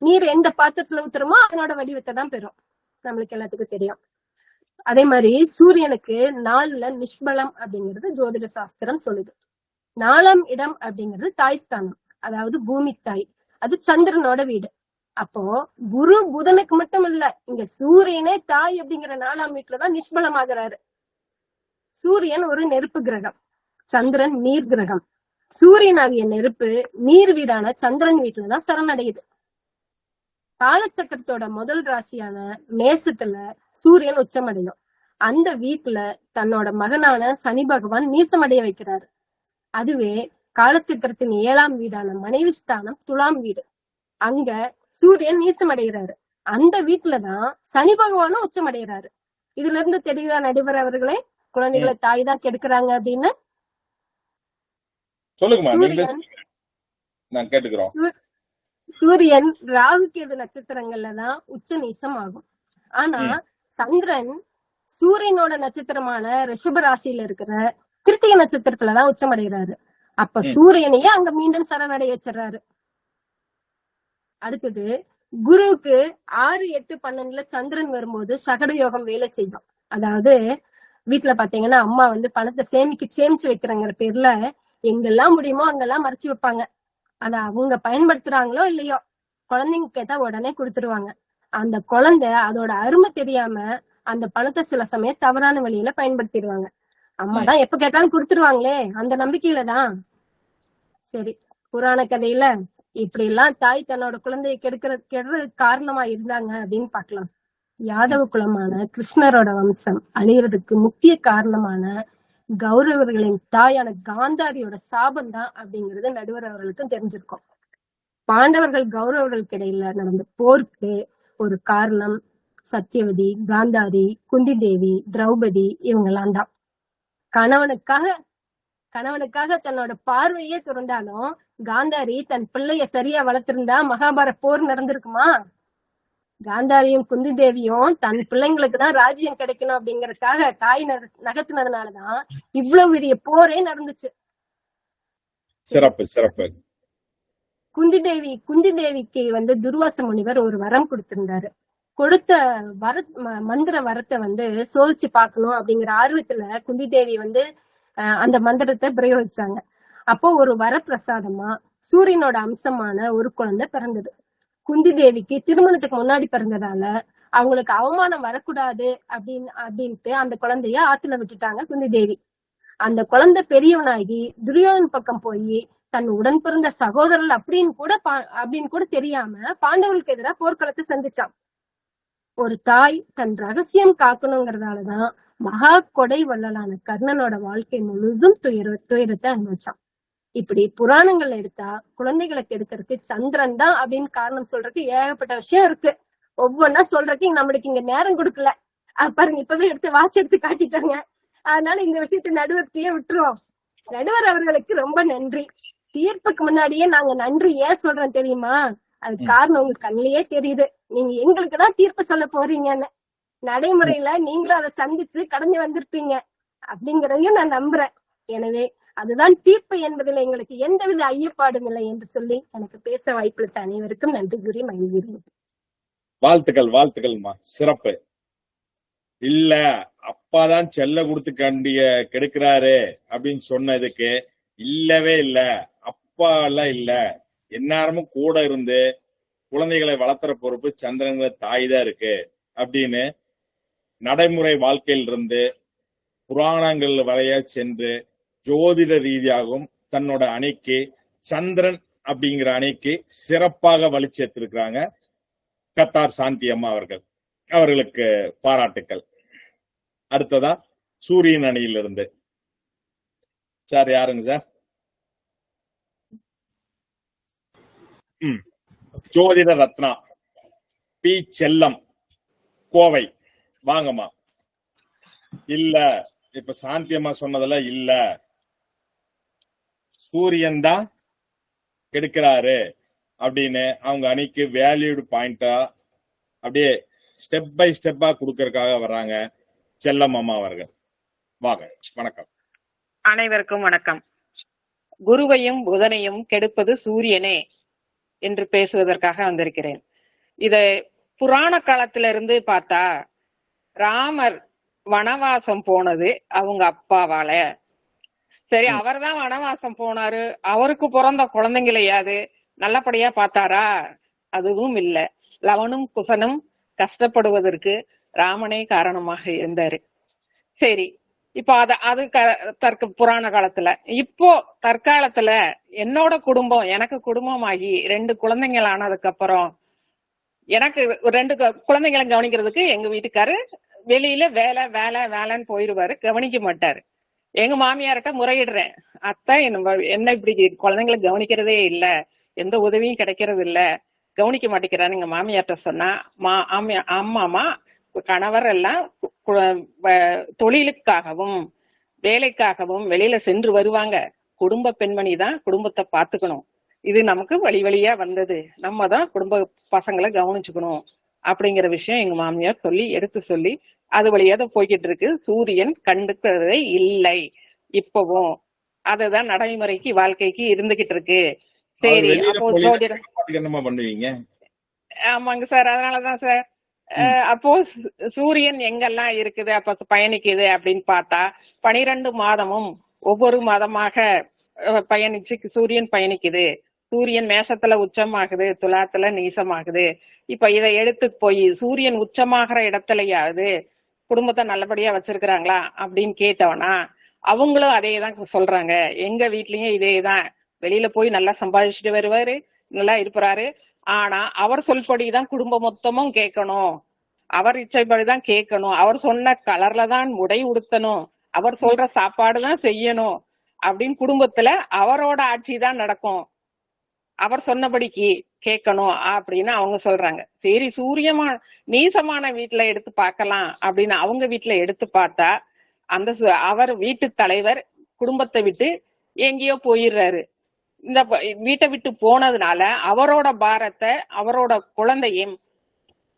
நீர் எந்த பாத்திரத்துல ஊத்துறமோ அதனோட வடிவத்தை தான் பெறும். நம்மளுக்கு எல்லாத்துக்கும் தெரியும். அதே மாதிரி சூரியனுக்கு 4ல நிஷ்பலம் அப்படிங்கிறது ஜோதிட சாஸ்திரம் சொல்லுது. 4ஆம் இடம் அப்படிங்கிறது தாய்ஸ்தானம், அதாவது பூமி தாய். அது சந்திரனோட வீடு. அப்போ குரு புதனுக்கு மட்டும் இல்ல, இங்க சூரியனே தாய் அப்படிங்கிற 4ஆம் வீட்டுலதான் நிஷ்பலம் ஆகிறாரு. சூரியன் ஒரு நெருப்பு கிரகம், சந்திரன் நீர் கிரகம். சூரியன் ஆகிய நெருப்பு நீர் வீடான சந்திரன் வீட்டுலதான் சரணடையுது. காலச்சக்கரத்தோட முதல் ராசியான மேசத்துல சூரியன் உச்சமடையும். அந்த வீட்டுல தன்னோட மகனான சனி பகவான் நீசமடைய வைக்கிறாரு. அதுவே காலச்சக்கரத்தின் 7ஆம் வீடான மனைவி ஸ்தானம் துலாம் வீடு. அங்க சூரியன் நீசமடைகிறாரு. அந்த வீட்டுலதான் சனி பகவானும் உச்சமடைகிறாரு. இதுல இருந்து தெரியுதா நடுவர் அவர்களே, குழந்தைகளை தாய் தான் கெடுக்கிறாங்க அப்படின்னு? சூரியன் ராகு கேது நட்சத்திரங்கள்ல தான் உச்ச நீசம் ஆகும். ஆனா சந்திரன் சூரியனோட நட்சத்திரமான ரிஷப ராசியில இருக்கிற கிருத்திகை நட்சத்திரத்துலதான் உச்சமடைகிறாரு. அப்ப சூரியனையே அங்க மீண்டும் சரணடைய வச்சிடறாரு. அடுத்தது குருவுக்கு 6, 8, 12 சந்திரன் வரும்போது சகட யோகம் வேலை செய்யும். அதாவது வீட்டுல பாத்தீங்கன்னா அம்மா வந்து பணத்தை சேமிச்சு வைக்கிறங்கிற பேர்ல எங்கெல்லாம் முடியுமோ அங்கெல்லாம் மறைச்சு வைப்பாங்க. அத அவங்க பயன்படுத்துறாங்களோ இல்லையோ, குழந்தைங்க கேட்டா உடனே கொடுத்துருவாங்க. அந்த குழந்தை அதோட அருமை தெரியாம அந்த பணத்தை சில சமயம் தவறான வழியில பயன்படுத்திடுவாங்க. அம்மா தான் எப்ப கேட்டாலும் கொடுத்துருவாங்களே அந்த நம்பிக்கையில தான். சரி, புராண கதையில இப்படி எல்லாம் தாய் தன்னோட குழந்தையை கெடுறது காரணமா இருந்தாங்க அப்படின்னு பாக்கலாம். யாதவ குலமான கிருஷ்ணரோட வம்சம் அழியறதுக்கு முக்கிய காரணமான கௌரவர்களின் தாயான காந்தாரியோட சாபம் தான் அப்படிங்கிறது நடுவர் அவர்களுக்கும் தெரிஞ்சிருக்கும். பாண்டவர்கள் கௌரவர்களுக்கு இடையில நடந்த போருக்கு ஒரு காரணம் சத்தியவதி, காந்தாரி, குந்தி தேவி, திரௌபதி இவங்கெல்லாம் தான். கணவனுக்காக தன்னோட பார்வையே துறந்தாலும் காந்தாரி தன் பிள்ளைய சரியா வளர்த்திருந்தா மகாபாரத போர் நடந்திருக்குமா? காந்தாரியும் குந்தி தேவியும் தன் பிள்ளைங்களுக்கு தான் ராஜ்யம் கிடைக்கணும் அப்படிங்கறதுக்காக தாய் நகர்த்தினதுனாலதான் இவ்வளவு பெரிய போரே நடந்துச்சு. சிறப்பு சிறப்பு. குந்தி தேவிக்கு வந்து துர்வாச முனிவர் ஒரு வரம் கொடுத்திருந்தாரு. கொடுத்த மந்திர வரத்தை வந்து சோதிச்சு பார்க்கணும் அப்படிங்கிற ஆர்வத்துல குந்தி தேவி வந்து அந்த மந்திரத்தை பிரயோகிச்சாங்க. அப்போ ஒரு வரப்பிரசாதமா சூரியனோட அம்சமான ஒரு குழந்தை பிறந்தது. குந்தி தேவிக்கு திருமணத்துக்கு முன்னாடி பிறந்ததால அவங்களுக்கு அவமானம் வரக்கூடாது அப்படின்ட்டு அந்த குழந்தைய ஆத்துல விட்டுட்டாங்க குந்தி தேவி. அந்த குழந்தை பெரியவனாகி துரியோதன் பக்கம் போய் தன் உடன் பிறந்த சகோதரர் அப்படின்னு கூட தெரியாம பாண்டவர்களுக்கு எதிராக போர்க்களத்தை சந்திச்சான். ஒரு தாய் தன் ரகசியம் காக்கணுங்கிறதாலதான் மகா கொடை வள்ளலான கர்ணனோட வாழ்க்கை முழுதும் துயரத்தை அனுபவிச்சான். இப்படி புராணங்கள் எடுத்தா குழந்தைகளை கெடுக்கிறதுக்கு சந்திரன் தான் அப்படின்னு காரணம் சொல்றதுக்கு ஏகப்பட்ட விஷயம் இருக்கு. ஒவ்வொன்னா சொல்றதுக்கு நம்மளுக்கு இங்க நேரம் கொடுக்கல. பாருங்க, இப்பவே எடுத்து வாட்ச் எடுத்து காட்டிட்டாங்க. அதனால இந்த விஷயத்தை நடுவர்கிட்டயே விட்டுருவோம். நடுவர் அவர்களுக்கு ரொம்ப நன்றி. தீர்ப்புக்கு முன்னாடியே நாங்க நன்றி ஏன் சொல்றோம் தெரியுமா? அதுக்கு காரணம் உங்களுக்கு கண்ணிலேயே தெரியுது. நீங்க எங்களுக்கு தான் தீர்ப்பு சொல்ல போறீங்கன்னு. நடைமுறையில நீங்களும் அதை சந்திச்சு கடந்து வந்திருப்பீங்க அப்படிங்கறதையும் நான் நம்புறேன். எனவே அதுதான் தீர்ப்பு என்பதில் எங்களுக்கு எந்தவித ஐயப்பாடும் இல்லை என்று சொல்லி எனக்கு பேச வாய்ப்புள்ள அனைவருக்கும் நன்றி கூறி மகிழ்கிறேன். வாழ்த்துக்கள்மா, சிறப்பு. இல்ல அப்பாதான் செல்ல கொடுத்து கெடுக்கிறாரு அப்படின்னு சொன்னதுக்கு இல்லவே இல்ல, அப்பா எல்லாம் இல்ல, எந்நேரமும் கூட இருந்து குழந்தைகளை வளர்த்துற பொறுப்பு சந்திரன் தாய் தான் இருக்கு அப்படின்னு நடைமுறை வாழ்க்கையில் இருந்து புராணங்கள் வரைய சென்று ஜோதிட ரீதியாகவும் தன்னோட அணைக்கு சந்திரன் அப்படிங்கிற அணைக்கு சிறப்பாக வழி சேர்த்திருக்கிறாங்க கத்தார் சாந்தி அம்மா அவர்களுக்கு பாராட்டுக்கள். அடுத்ததா சூரியன் அணியிலிருந்து சார் யாருங்க சார்? ஜோதிட ரத்னா பி செல்லம், கோவை. வாங்கம்மா. இல்ல இப்ப சாந்தி அம்மா சொன்னதெல்லாம் இல்ல, சூரியன் தான் கெடுக்கிறாரு அப்படின்னு அவங்க அணிக்கு வேல்யூடு பாயிண்டா அப்படியே ஸ்டெப் பை ஸ்டெப்பா கொடுக்கறதுக்காக வர்றாங்க செல்லம் அம்மா அவர்கள். வாங்க. வணக்கம். அனைவருக்கும் வணக்கம். குருவையும் புதனையும் கெடுப்பது சூரியனே என்று பேசுவதற்காக வந்திருக்கிறேன். இத புராண காலத்திலிருந்து பார்த்தா, ராமர் வனவாசம் போனது அவங்க அப்பாவால. சரி, அவர் தான் வனவாசம் போனாரு, அவருக்கு பிறந்த குழந்தைங்களையாவது நல்லபடியா பார்த்தாரா? அதுவும் இல்ல. லவனும் குசனும் கஷ்டப்படுவதற்கு ராமனே காரணமாக இருந்தாரு. சரி, இப்போ அது புராண காலத்துல. இப்போ தற்காலத்துல என்னோட குடும்பம், எனக்கு குடும்பமாகி 2 குழந்தைங்கள் ஆனதுக்கு அப்புறம் எனக்கு 2 குழந்தைங்களை கவனிக்கிறதுக்கு எங்க வீட்டுக்காரு வெளியில வேலை வேலை வேலைன்னு போயிருவாரு, கவனிக்க மாட்டாரு. எங்க மாமியார்கிட்ட முறையிடுறேன், அத்தை என்ன இப்படி குழந்தைங்களை கவனிக்கிறதே இல்ல, எந்த உதவியும் கிடைக்கிறது இல்ல, கவனிக்க மாட்டேங்கிறான்னு எங்க மாமியார்ட்ட சொன்னா, அம்மாமா கணவர் எல்லாம் தொழிலுக்காகவும் வேலைக்காகவும் வெளியில சென்று வருவாங்க, குடும்ப பெண்மணி தான் குடும்பத்தை பாத்துக்கணும், இது நமக்கு வழி வழியா வந்தது, நம்ம தான் குடும்ப பசங்களை கவனிச்சுக்கணும் அப்படிங்கிற விஷயம் எங்க மாமியார் எடுத்து சொல்லி அது வழியாதான் போய்கிட்டு இருக்கு. சூரியன் கண்டுக்கிறதே இல்லை இப்பவும், அதுதான் நடைமுறைக்கு வாழ்க்கைக்கு இருந்துகிட்டு இருக்கு. சரி, அப்போ என்னமா பண்ணுவீங்க? ஆமாங்க சார், அதனாலதான் சார் அப்போ சூரியன் எங்கெல்லாம் இருக்குது அப்ப பயணிக்குது அப்படின்னு பார்த்தா 12 மாதமும் ஒவ்வொரு மாதமாக பயணிச்சு சூரியன் பயணிக்குது. சூரியன் மேஷத்துல உச்சமாகுது, துலாத்துல நீசமாகுது. இப்ப இதை எடுத்து போய் சூரியன் உச்சமாகிற இடத்துலயாவது குடும்பத்தை நல்லபடியா வச்சிருக்கிறாங்களா அப்படின்னு கேட்டவனா, அவங்களும் அதேதான் சொல்றாங்க. எங்க வீட்லயும் இதேதான், வெளியில போய் நல்லா சம்பாதிச்சுட்டு வருவாரு, நல்லா இருப்பாரு, ஆனா அவர் சொல்படிதான் குடும்பம் மொத்தமும் கேட்கணும், அவர் இச்சைப்படிதான் கேட்கணும், அவர் சொன்ன கலர்ல தான் உடை உடுத்தணும், அவர் சொல்ற சாப்பாடு தான் செய்யணும் அப்படின்னு குடும்பத்துல அவரோட ஆட்சி தான் நடக்கும், அவர் சொன்னபடிக்கு கேட்கணும் அப்படின்னு அவங்க சொல்றாங்க. சரி, நீசமான வீட்டுல எடுத்து பார்க்கலாம் அப்படின்னு அவங்க வீட்டுல எடுத்து பார்த்தா, அந்த அவர் வீட்டு தலைவர் குடும்பத்தை விட்டு எங்கேயோ போயிடுறாரு. இந்த வீட்டை விட்டு போனதுனால அவரோட பாரத்தை அவரோட குழந்தையும்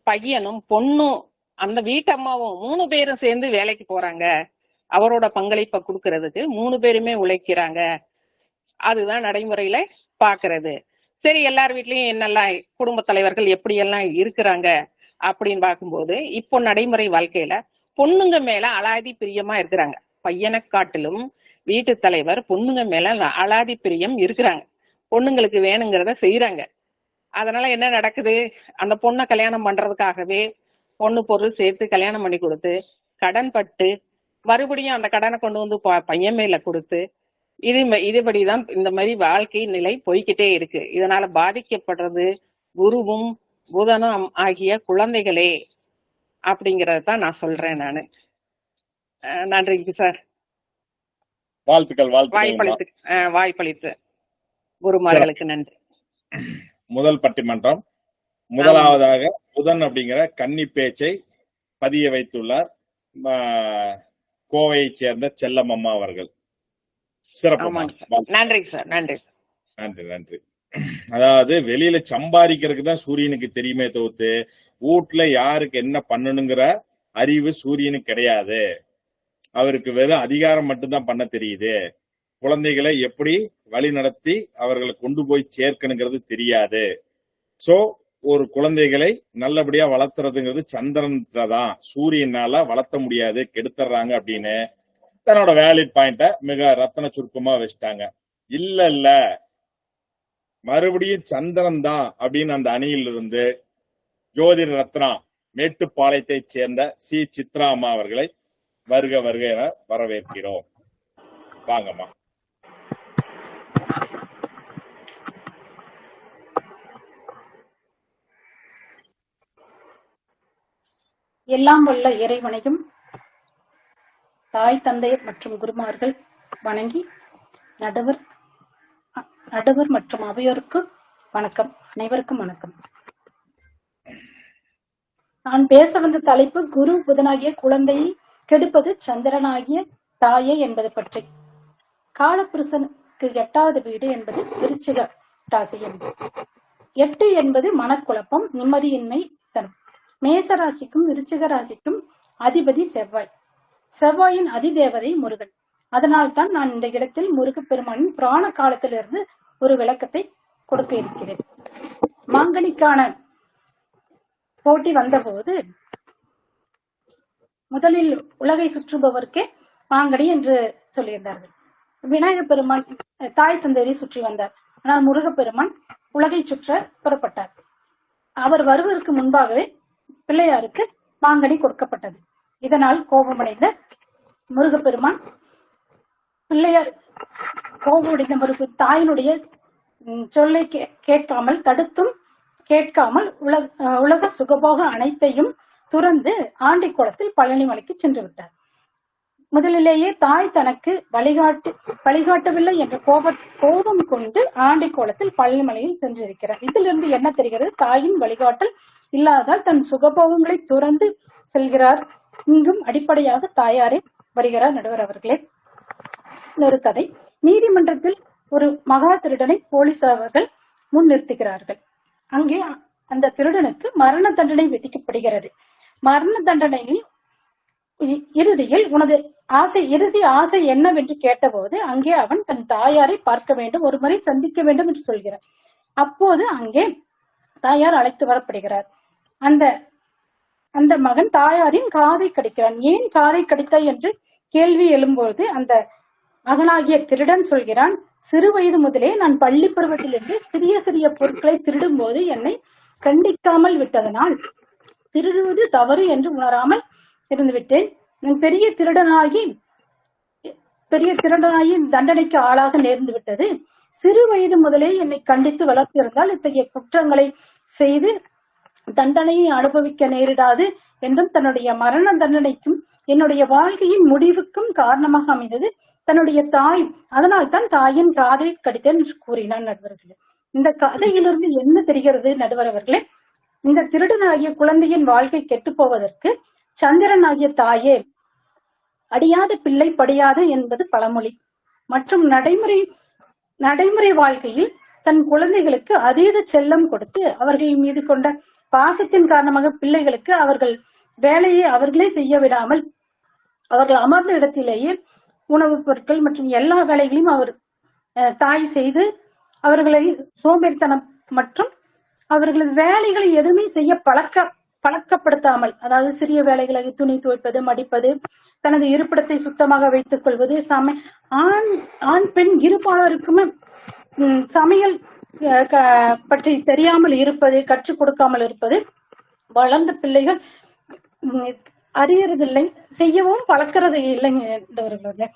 பையனும் பொண்ணும் அந்த வீட்டம்மாவும் 3 பேரும் சேர்ந்து வேலைக்கு போறாங்க. அவரோட பங்களிப்பை கொடுக்கறதுக்கு 3 பேருமே உழைக்கிறாங்க. அதுதான் நடைமுறையில பாக்குறது. சரி, எல்லார் வீட்லயும் என்னெல்லாம் குடும்ப தலைவர்கள் எப்படி எல்லாம் இருக்கிறாங்க அப்படின்னு பார்க்கும்போது, இப்போ நடைமுறை வாழ்க்கையில பொண்ணுங்க மேல அலாதி பிரியமா இருக்கிறாங்க. பையனை காட்டிலும் வீட்டு தலைவர் பொண்ணுங்க மேல அலாதி பிரியம் இருக்கிறாங்க. பொண்ணுங்களுக்கு வேணுங்கிறத செய்யறாங்க. அதனால என்ன நடக்குது, அந்த பொண்ணை கல்யாணம் பண்றதுக்காகவே பொண்ணு பொருள் சேர்த்து கல்யாணம் பண்ணி கொடுத்து கடன் பட்டு மறுபடியும் அந்த கடனை கொண்டு வந்து பையன் மேல கொடுத்து இதுபடிதான் இந்த மாதிரி வாழ்க்கை நிலை போய்கிட்டே இருக்கு. இதனால பாதிக்கப்படுறது குருவும் புதனும் ஆகிய குழந்தைகளே அப்படிங்கறதான் நான் சொல்றேன். நானு நன்றிங்க சார். வாழ்த்துக்கள். வாய்ப்பளித்து குருமார்களுக்கு நன்றி. முதல் பட்டிமன்றம். முதலாவதாக புதன் அப்படிங்கிற கன்னி பேச்சை பதிய வைத்துள்ளார் கோவையை சேர்ந்த செல்லம் அம்மா அவர்கள். சிறப்பு. நன்றி சார். நன்றி நன்றி நன்றி. அதாவது வெளியில சம்பாதிக்கிறதுக்கு தான் சூரியனுக்கு தெரியுமே தவிர்த்து வீட்டுல யாருக்கு என்ன பண்ணணுங்கிற அறிவு சூரியனுக்கு கிடையாது. அவருக்கு வெறும் அதிகாரம் மட்டும்தான் பண்ண தெரியுது. குழந்தைகளை எப்படி வழி நடத்தி அவர்களை கொண்டு போய் சேர்க்கணுங்கிறது தெரியாது. சோ ஒரு குழந்தைகளை நல்லபடியா வளர்த்துறதுங்கிறது சந்திரன் தான், சூரியனால வளர்த்த முடியாது, கெடுத்துறாங்க அப்படின்னு தன்னோட வேலிட் பாயிண்ட மிக ரத்தன சுருக்கமா வச்சுட்டாங்க. இல்ல மறுபடியும் சந்திரன் தான் அப்படின்னு அந்த அணியிலிருந்து ஜோதிட ரத்னா மேட்டுப்பாளையத்தை சேர்ந்த சி சித்ரா அம்மா அவர்களை வருக வருக என வரவேற்கிறோம். வாங்கம்மா. எல்லாம் வல்ல இறைவனையும் தாய் தந்தை மற்றும் குருமார்கள் வணங்கி நடுவர் மற்றும் அவையோருக்கு வணக்கம். அனைவருக்கும் வணக்கம். நான் பேச வந்த தலைப்பு குரு புதனாகிய குழந்தையை கெடுப்பது சந்திரனாகிய தாயை என்பது பற்றி. காலபுருஷனுக்கு 8வது வீடு என்பது விருச்சிக ராசி என்பது. 8 என்பது மனக்குழப்பம், நிம்மதியின்மை தரும். மேச ராசிக்கும் விருச்சிக ராசிக்கும் அதிபதி செவ்வாய். செவ்வாயின் அதிதேவதை முருகன். அதனால்தான் நான் இந்த இடத்தில் முருகப்பெருமானின் புராண காலத்திலிருந்து ஒரு விளக்கத்தை கொடுக்க இருக்கிறேன். மாங்கனிக்கான போட்டி வந்தபோது முதலில் உலகை சுற்றுபவருக்கே மாங்கனி என்று சொல்லியிருந்தார்கள். விநாயகப் பெருமான் தாய் தந்தையை சுற்றி வந்தார். ஆனால் முருகப்பெருமான் உலகை சுற்ற புறப்பட்டார். அவர் வருவதற்கு முன்பாகவே பிள்ளையாருக்கு மாங்கனி கொடுக்கப்பட்டது. இதனால் கோபமடைந்த முருகப்பெருமான் பிள்ளையார் கோபமடைந்த தாயினுடைய சொல்லை கேட்காமல் தடுத்தும் கேட்காமல் உலக சுகபோக அனைத்தையும் துறந்து ஆண்டிக்குளத்தில் பழனி மலைக்கு சென்று விட்டார். முதலிலேயே தாய் தனக்கு வழிகாட்டவில்லை என்ற கோபம் கொண்டு ஆண்டிக்குளத்தில் பழனி மலையில் சென்றிருக்கிறார். இதிலிருந்து என்ன தெரிகிறது? தாயின் வழிகாட்டல் இல்லாதால் தன் சுகபோகங்களை துறந்து செல்கிறார். இங்கும் அடிப்படையாக தாயாரே வருகிறார். நடுவர் அவர்களே, ஒரு கதை. நீதிமன்றத்தில் ஒரு மகா திருடனை போலீசார்கள் முன்னிறுத்துகிறார்கள். அங்கே அந்த திருடனுக்கு மரண தண்டனை விதிக்கப்படுகிறது. மரண தண்டனையில் இறுதியில் உனது இறுதி ஆசை என்னவென்று கேட்டபோது அங்கே அவன் தன் தாயாரை பார்க்க வேண்டும், ஒரு முறை சந்திக்க வேண்டும் என்று சொல்கிறார். அப்போது அங்கே தாயார் அழைத்து வரப்படுகிறார். அந்த மகன் தாயாரின் காதை கடிக்கிறான். ஏன் காதை கடித்தாய் என்று கேள்வி எழும்போது அந்த மகனாகிய திருடன் சொல்கிறான், சிறு வயது முதலே நான் பள்ளி பருவத்திலிருந்து சிறிய சிறிய பொருட்களை திருடும் போது என்னை கண்டிக்காமல் விட்டதனால் திருடுவது தவறு என்று உணராமல் இருந்து விட்டேன். பெரிய திருடனாகி தண்டனைக்கு ஆளாக நேர்ந்து விட்டது. சிறு வயது முதலே என்னை கண்டித்து வளர்த்திருந்தால் இத்தகைய குற்றங்களை செய்து தண்டனையை அனுபவிக்க நேரிடாது என்றும் தன்னுடைய மரண தண்டனைக்கும் என்னுடைய வாழ்க்கையின் முடிவுக்கும் காரணமாக அமைந்தது தன்னுடைய தாய். அதனால் தான் தாயின் காதை கடித்தேன் என்று கூறினார். நடுவர்களே, இந்த கதையிலிருந்து என்ன தெரிகிறது? நடுவர் அவர்களே, இந்த திருடனாகிய குழந்தையின் வாழ்க்கை கெட்டு போவதற்கு சந்திரன் ஆகிய தாயே அடியாத பிள்ளை படியாது என்பது பழமொழி. மற்றும் நடைமுறை வாழ்க்கையில் தன் குழந்தைகளுக்கு அதீத செல்லம் கொடுத்து அவர்கள் மீது கொண்ட பாசத்தின் காரணமாக பிள்ளைகளுக்கு அவர்கள் வேலையை அவர்களே செய்ய விடாமல் அவர்கள் அமர்ந்த இடத்திலேயே உணவுப் பொருட்கள் மற்றும் எல்லா வேலைகளையும் அவர் தாய் செய்து அவர்களை சோம்பேறித்தனம் மற்றும் அவர்களது வேலைகளை எதுவுமே செய்ய பழக்கப்படுத்தாமல், அதாவது சிறிய வேலைகளை துணி துவைப்பது, மடிப்பது, தனது இருப்பிடத்தை சுத்தமாக வைத்துக் கொள்வது, ஆண் பெண் இருபாலருக்குமே சமையல் பற்றி தெரியாமல் இருப்பது, கற்றுக் கொடுக்காமல் இருப்பது, வளர்ந்த பிள்ளைகள் அறியறதில்லை, செய்யவும் பழக்கிறது இல்லை என்றவர்கள்.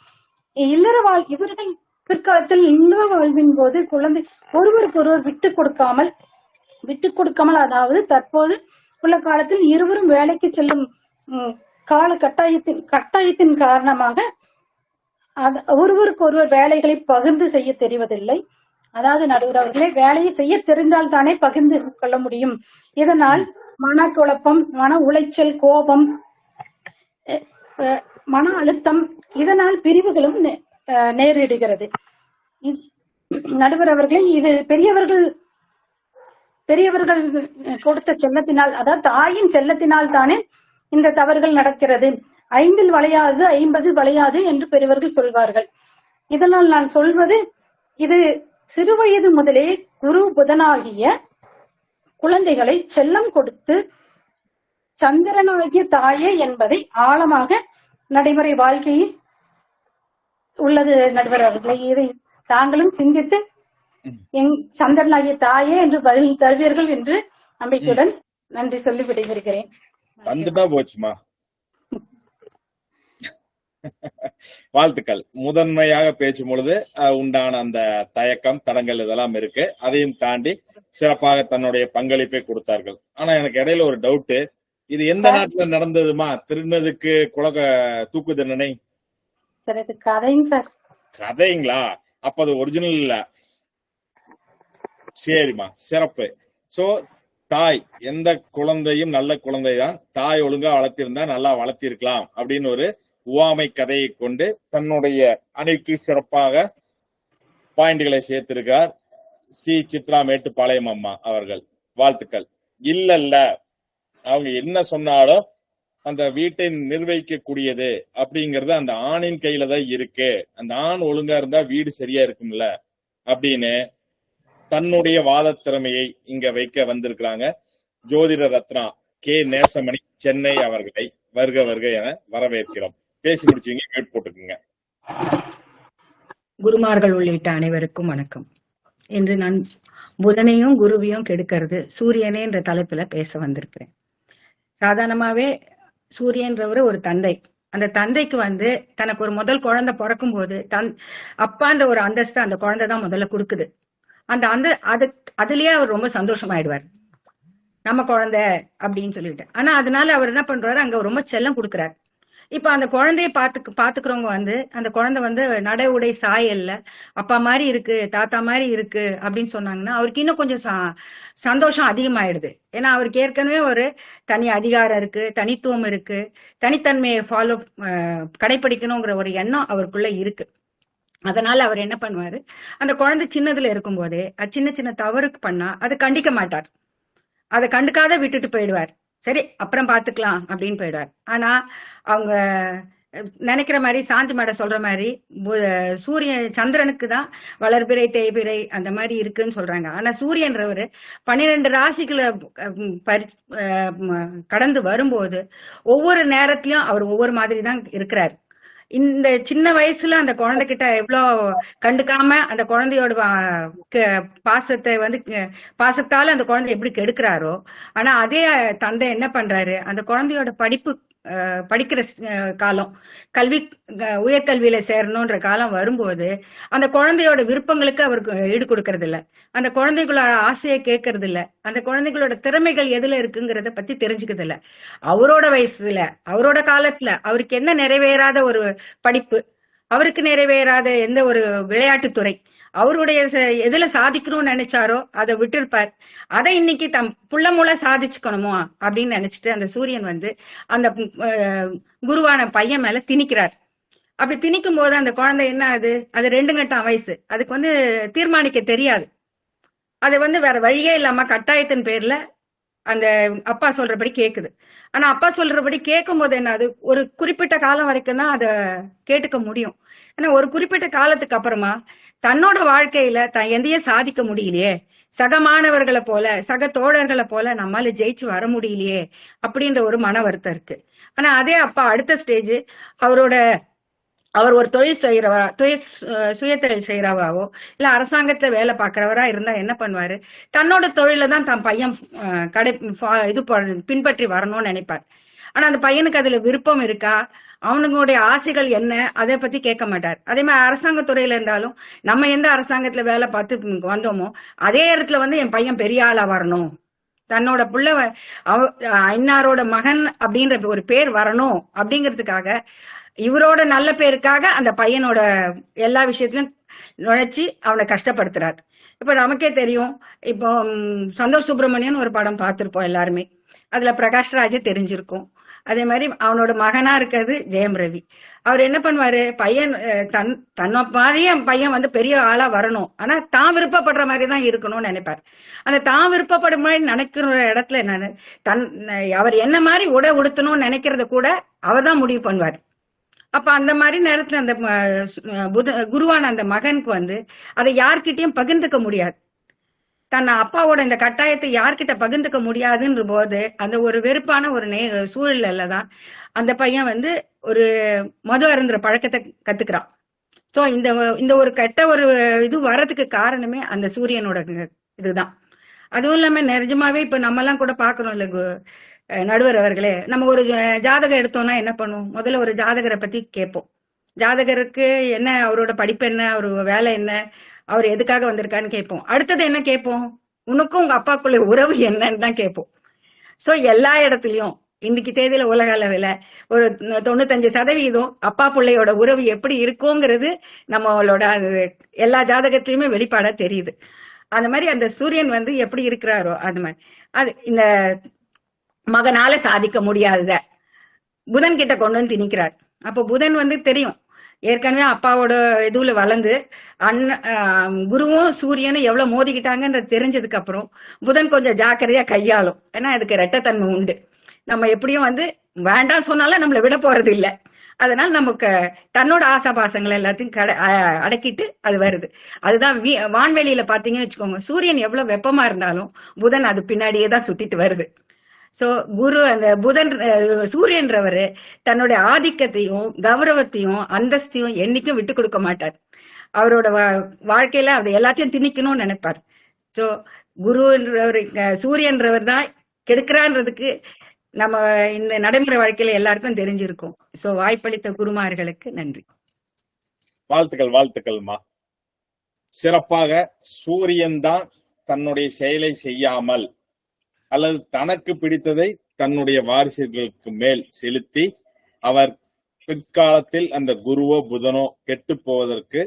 இவர்கள் பிற்காலத்தில் இல்லற வாழ்வின் போது குழந்தை ஒருவருக்கு ஒருவர் விட்டுக் கொடுக்காமல் அதாவது தற்போது உள்ள காலத்தில் இருவரும் வேலைக்கு செல்லும் கால கட்டாயத்தின் காரணமாக ஒருவருக்கு ஒருவர் வேலைகளை பகிர்ந்து செய்ய தெரிவதில்லை. அதாவது நடுவர் அவர்களே, வேலையை செய்ய தெரிந்தால் தானே பகிர்ந்து கொள்ள முடியும். இதனால் மனக்குழப்பம், மன உளைச்சல், கோபம், மன அழுத்தம், இதனால் பிரிவுகளும் நேரிடுகிறது. நடுவர் அவர்களே, இது பெரியவர்கள் கொடுத்த செல்லத்தினால், அதாவது தாயின் செல்லத்தினால் தானே இந்த தவறுகள் நடக்கிறது. 5 வளையாது 50 வளையாது என்று பெரியவர்கள் சொல்வார்கள். இதனால் நான் சொல்வது, இது சிறுவயது முதலே குரு புதனாகிய குழந்தைகளை செல்லம் கொடுத்து சந்திரனாகிய தாயே என்பதை ஆழமாக நடைமுறை வாழ்க்கையில் உள்ளது. நடுவர் அவர்களை இதை தாங்களும் சிந்தித்து சந்திரனாகிய தாயே என்று பதில் தருவீர்கள் என்று நம்பிக்கையுடன் நன்றி சொல்லி விடைபெறுகிறேன். வந்துட்டா போச்சுமா. வாழ்த்துக்கள். முதன்மையாக பேசும் பொழுது உண்டான அந்த தயக்கம், தடங்கள் இதெல்லாம் இருக்கு. அதையும் தாண்டி சிறப்பாக தன்னுடைய பங்களிப்பை கொடுத்தார்கள். ஆனா எனக்கு இடையில ஒரு டவுட், இது எந்த நாட்டுல நடந்ததுமா? திருநதுக்கு தூக்கு தண்டனை கதைங்க சார். கதைங்களா? அப்ப அது ஒரிஜினல் இல்ல. சரிம்மா, சிறப்பு. சோ தாய், எந்த குழந்தையும் நல்ல குழந்தைதான், தாய் ஒழுங்கா வளர்த்திருந்தா நல்லா வளர்த்திருக்கலாம் அப்படின்னு ஒரு உவாமை கதையை கொண்டு தன்னுடைய அணிக்கு சிறப்பாக பாயிண்ட்களை சேர்த்திருக்கிறார் சி. சித்ரா மேட்டுப்பாளையம் அம்மா அவர்கள். வாழ்த்துக்கள். இல்லல்ல, அவங்க என்ன சொன்னாலும் அந்த வீட்டை நிர்வகிக்கக்கூடியது அப்படிங்கறது அந்த ஆணின் கையில தான் இருக்கு. அந்த ஆண் ஒழுங்கா இருந்தா வீடு சரியா இருக்கும்ல அப்படின்னு தன்னுடைய வாத திறமையை இங்க வைக்க வந்திருக்கிறாங்க ஜோதிட ரத்னா கே நேசமணி சென்னை அவர்களை வருக வருக என வரவேற்கிறோம். பேசி முடிச்சீங்க, மியூட் போட்டுக்குங்க. குருமார்கள் உள்ளிட்ட அனைவருக்கும் வணக்கம். இன்று நான் புதனையும் குருவையும் கெடுக்கிறது சூரியனே என்ற தலைப்புல பேச வந்திருக்கிறேன். சாதாரணமாவே சூரியன்றவர் ஒரு தந்தை. அந்த தந்தைக்கு தனக்கு ஒரு முதல் குழந்தை பிறக்கும் போது அப்பான்ற ஒரு அந்தஸ்து அந்த குழந்தை தான் முதல்ல கொடுக்குது. அதுலயே அவர் ரொம்ப சந்தோஷமாயிடுவார், நம்ம குழந்தை அப்படின்னு சொல்லிட்டு. ஆனா அதனால அவர் என்ன பண்றாரு, அங்க ரொம்ப செல்லம் கொடுக்குறாரு. இப்ப அந்த குழந்தைய பாத்துக்கிறவங்க அந்த குழந்தை நடை உடை சாயல்ல அப்பா மாதிரி இருக்கு, தாத்தா மாதிரி இருக்கு அப்படின்னு சொன்னாங்கன்னா அவருக்கு இன்னும் கொஞ்சம் சந்தோஷம் அதிகமாயிடுது. ஏன்னா அவருக்கு ஏற்கனவே ஒரு தனி அதிகாரம் இருக்கு, தனித்துவம் இருக்கு, தனித்தன்மையை கடைபிடிக்கணுங்கிற ஒரு எண்ணம் அவருக்குள்ள இருக்கு. அதனால அவர் என்ன பண்ணுவாரு, அந்த குழந்தை சின்னதுல இருக்கும் போதே சின்ன சின்ன தவறுக்கு பண்ணா அதை கண்டிக்க மாட்டார், அதை கண்டுக்காத விட்டுட்டு போயிடுவார். சரி அப்புறம் பாத்துக்கலாம் அப்படின்னு போயிடுவார். ஆனா அவங்க நினைக்கிற மாதிரி சாந்தி மேடம் சொல்ற மாதிரி சந்திரனுக்கு தான் வளர்பிறை தேய்பிறை அந்த மாதிரி இருக்குன்னு சொல்றாங்க. ஆனா சூரியன்றவரு 12 ராசிகளை கடந்து வரும்போது ஒவ்வொரு நேரத்திலயும் அவர் ஒவ்வொரு மாதிரி தான் இருக்கிறாரு. இந்த சின்ன வயசுல அந்த குழந்தைகிட்ட எவ்வளவு கண்டுக்காம அந்த குழந்தையோட பாசத்தால அந்த குழந்தை எப்படி கெடுக்கிறாரோ, ஆனா அதே தந்தை என்ன பண்றாரு, அந்த குழந்தையோட படிக்கிற காலம், உயர்கல்வியில சேரணும்ன்ற காலம் வரும்போது அந்த குழந்தையோட விருப்பங்களுக்கு அவருக்கு ஈடு கொடுக்கறது இல்ல, அந்த குழந்தைகளோட ஆசையை கேட்கறது இல்ல, அந்த குழந்தைகளோட திறமைகள் எதுல இருக்குங்கிறத பத்தி தெரிஞ்சுக்கிறது இல்ல. அவரோட வயசுல அவரோட காலத்துல அவருக்கு என்ன நிறைவேறாத ஒரு படிப்பு, அவருக்கு நிறைவேறாத எந்த ஒரு விளையாட்டுத்துறை, அவருடைய எதுல சாதிக்கணும்னு நினைச்சாரோ அதை விட்டுருப்பார். அதை இன்னைக்கு தம் புள்ள மூலம் சாதிச்சுக்கணுமோ அப்படின்னு நினைச்சிட்டு அந்த சூரியன் அந்த குருவான பையன் மேல திணிக்கிறார். அப்படி திணிக்கும் போது அந்த குழந்தை என்ன ஆகுது, அது 2 கட்டம் வயசு, அதுக்கு தீர்மானிக்க தெரியாது. அது வேற வழியே இல்லாம கட்டாயத்தின் பேர்ல அந்த அப்பா சொல்றபடி கேக்குது. ஆனா அப்பா சொல்றபடி கேட்கும் போது என்ன, அது ஒரு குறிப்பிட்ட காலம் வரைக்கும் தான் அதை கேட்டுக்க முடியும். ஏன்னா ஒரு குறிப்பிட்ட காலத்துக்கு அப்புறமா தன்னோட வாழ்க்கையில எந்தையும் சாதிக்க முடியலையே, சக மாணவர்களை போல சக தோழர்களை போல நம்மால ஜெயிச்சு வர முடியலையே அப்படின்ற ஒரு மன வருத்தம் இருக்கு. ஆனா அதே அப்பா அடுத்த ஸ்டேஜ் அவர் ஒரு தொழில் செய்யறவா, சுயதொழில் செய்யறவாவோ இல்ல அரசாங்கத்துல வேலை பாக்குறவரா இருந்தா என்ன பண்ணுவாரு, தன்னோட தொழில தான் தன் பையன் பின்பற்றி வரணும்னு நினைப்பார். ஆனா அந்த பையனுக்கு அதுல விருப்பம் இருக்கா, அவனுங்களுடைய ஆசைகள் என்ன, அதை பத்தி கேட்க மாட்டார். அதே மாதிரி அரசாங்க துறையில இருந்தாலும் நம்ம எந்த அரசாங்கத்துல வேலை பார்த்து வந்தோமோ அதே இடத்துல என் பையன் பெரிய ஆளா வரணும், தன்னோட புள்ள இன்னாரோட மகன் அப்படின்ற ஒரு பேர் வரணும் அப்படிங்கிறதுக்காக, இவரோட நல்ல பேருக்காக அந்த பையனோட எல்லா விஷயத்திலும் நுழைச்சி அவனை கஷ்டப்படுத்துறாரு. இப்ப நமக்கே தெரியும், இப்போ சந்தோஷ் சுப்பிரமணியன் ஒரு படம் பார்த்திருப்போம் எல்லாருமே, அதுல பிரகாஷ்ராஜ் தெரிஞ்சிருக்கும். அதே மாதிரி அவனோட மகனா இருக்கிறது ஜெயம் ரவி. அவர் என்ன பண்ணுவாரு, பையன் தன்னை மாதிரியே பையன் பெரிய ஆளா வரணும், ஆனா தான் விருப்பப்படுற மாதிரி தான் இருக்கணும்னு நினைப்பாரு. அந்த தான் விருப்பப்படுற மாதிரி நினைக்கிற இடத்துல என்னன்னு, அவர் என்ன மாதிரி உடை உடுத்தணும்னு நினைக்கிறத கூட அவர் தான் முடிவு பண்ணுவார். அப்ப அந்த மாதிரி நேரத்துல அந்த குருவான அந்த மகனுக்கு அதை யார்கிட்டயும் பகிர்ந்துக்க முடியாது. தன் அப்பாவோட இந்த கட்டாயத்தை யார்கிட்ட பகிர்ந்துக்க முடியாதுன்ற போது அந்த ஒரு வெறுப்பான ஒரு சூழல்ல தான் அந்த பையன் ஒரு மது அருந்துற பழக்கத்தை கத்துக்கிறான். சோ இந்த ஒரு கெட்ட ஒரு இது வர்றதுக்கு காரணமே அந்த சூரியனோட இதுதான். அதுவும் இல்லாம நிஜமாவே இப்ப நம்ம எல்லாம் கூட பாக்கணும் இல்ல நடுவர் அவர்களே, நம்ம ஒரு ஜாதகம் எடுத்தோம்னா என்ன பண்ணுவோம், முதல்ல ஒரு ஜாதகரை பத்தி கேட்போம். ஜாதகருக்கு என்ன, அவரோட படிப்பு என்ன, அவரு வேலை என்ன, அவர் எதுக்காக வந்திருக்கான்னு கேட்போம். அடுத்தது என்ன கேட்போம், உனக்கும் உங்க அப்பாக்குள்ள உறவு என்னன்னு தான் கேட்போம். சோ எல்லா இடத்துலயும் இன்னைக்கு தேதியில உலக அளவுல ஒரு 95% அப்பா பிள்ளையோட உறவு எப்படி இருக்குங்கிறது நம்மளோட எல்லா ஜாதகத்திலயுமே வெளிப்பாடா தெரியுது. அந்த மாதிரி அந்த சூரியன் எப்படி இருக்கிறாரோ அது மாதிரி அது இந்த மகனால சாதிக்க முடியாதத புதன் கிட்ட கொண்டு திணிக்கிறார். அப்ப புதன் தெரியும் ஏற்கனவே அப்பாவோட இதுல வளர்ந்து குருவும் சூரியனும் எவ்வளவு மோதிக்கிட்டாங்கன்றது தெரிஞ்சதுக்கு அப்புறம் புதன் கொஞ்சம் ஜாக்கிரதையா கையாளும். ஏன்னா அதுக்கு ரெட்டத்தன்மை உண்டு. நம்ம எப்படியும் வேண்டாம் சொன்னாலும் நம்மள விட போறது இல்ல. அதனால நமக்கு தன்னோட ஆசாபாசங்கள் எல்லாத்தையும் அடக்கிட்டு அது வருது. அதுதான் வான்வெளியில பாத்தீங்கன்னு வச்சுக்கோங்க, சூரியன் எவ்வளவு வெப்பமா இருந்தாலும் புதன் அது பின்னாடியே தான் சுத்திட்டு வருது. சோ குரு அந்த புதன் சூரியன்றவரு தன்னுடைய ஆதிக்கத்தையும் கௌரவத்தையும் அந்தஸ்தையும் என்னைக்கும் விட்டு கொடுக்க மாட்டார். அவரோட வாழ்க்கையில அது எல்லாத்தையும் திணிக்கணும்னு நினைப்பார். சோ குருன்றவர் சூரியன்றவர் தான் கெடுக்கிறான்றதுக்கு நம்ம இந்த நடைமுறை வாழ்க்கையில எல்லாருக்கும் தெரிஞ்சிருக்கும். சோ வாய்ப்பளித்த குருமார்களுக்கு நன்றி. வாழ்த்துக்கள்மா. சிறப்பாக சூரியன் தான் தன்னுடைய செயலை செய்யாமல் அல்லது தனக்கு பிடித்ததை தன்னுடைய வாரிசுகளுக்கு மேல் செலுத்தி அவர் பிற்காலத்தில் அந்த குருவோ புதனோ கெட்டு போவதற்கு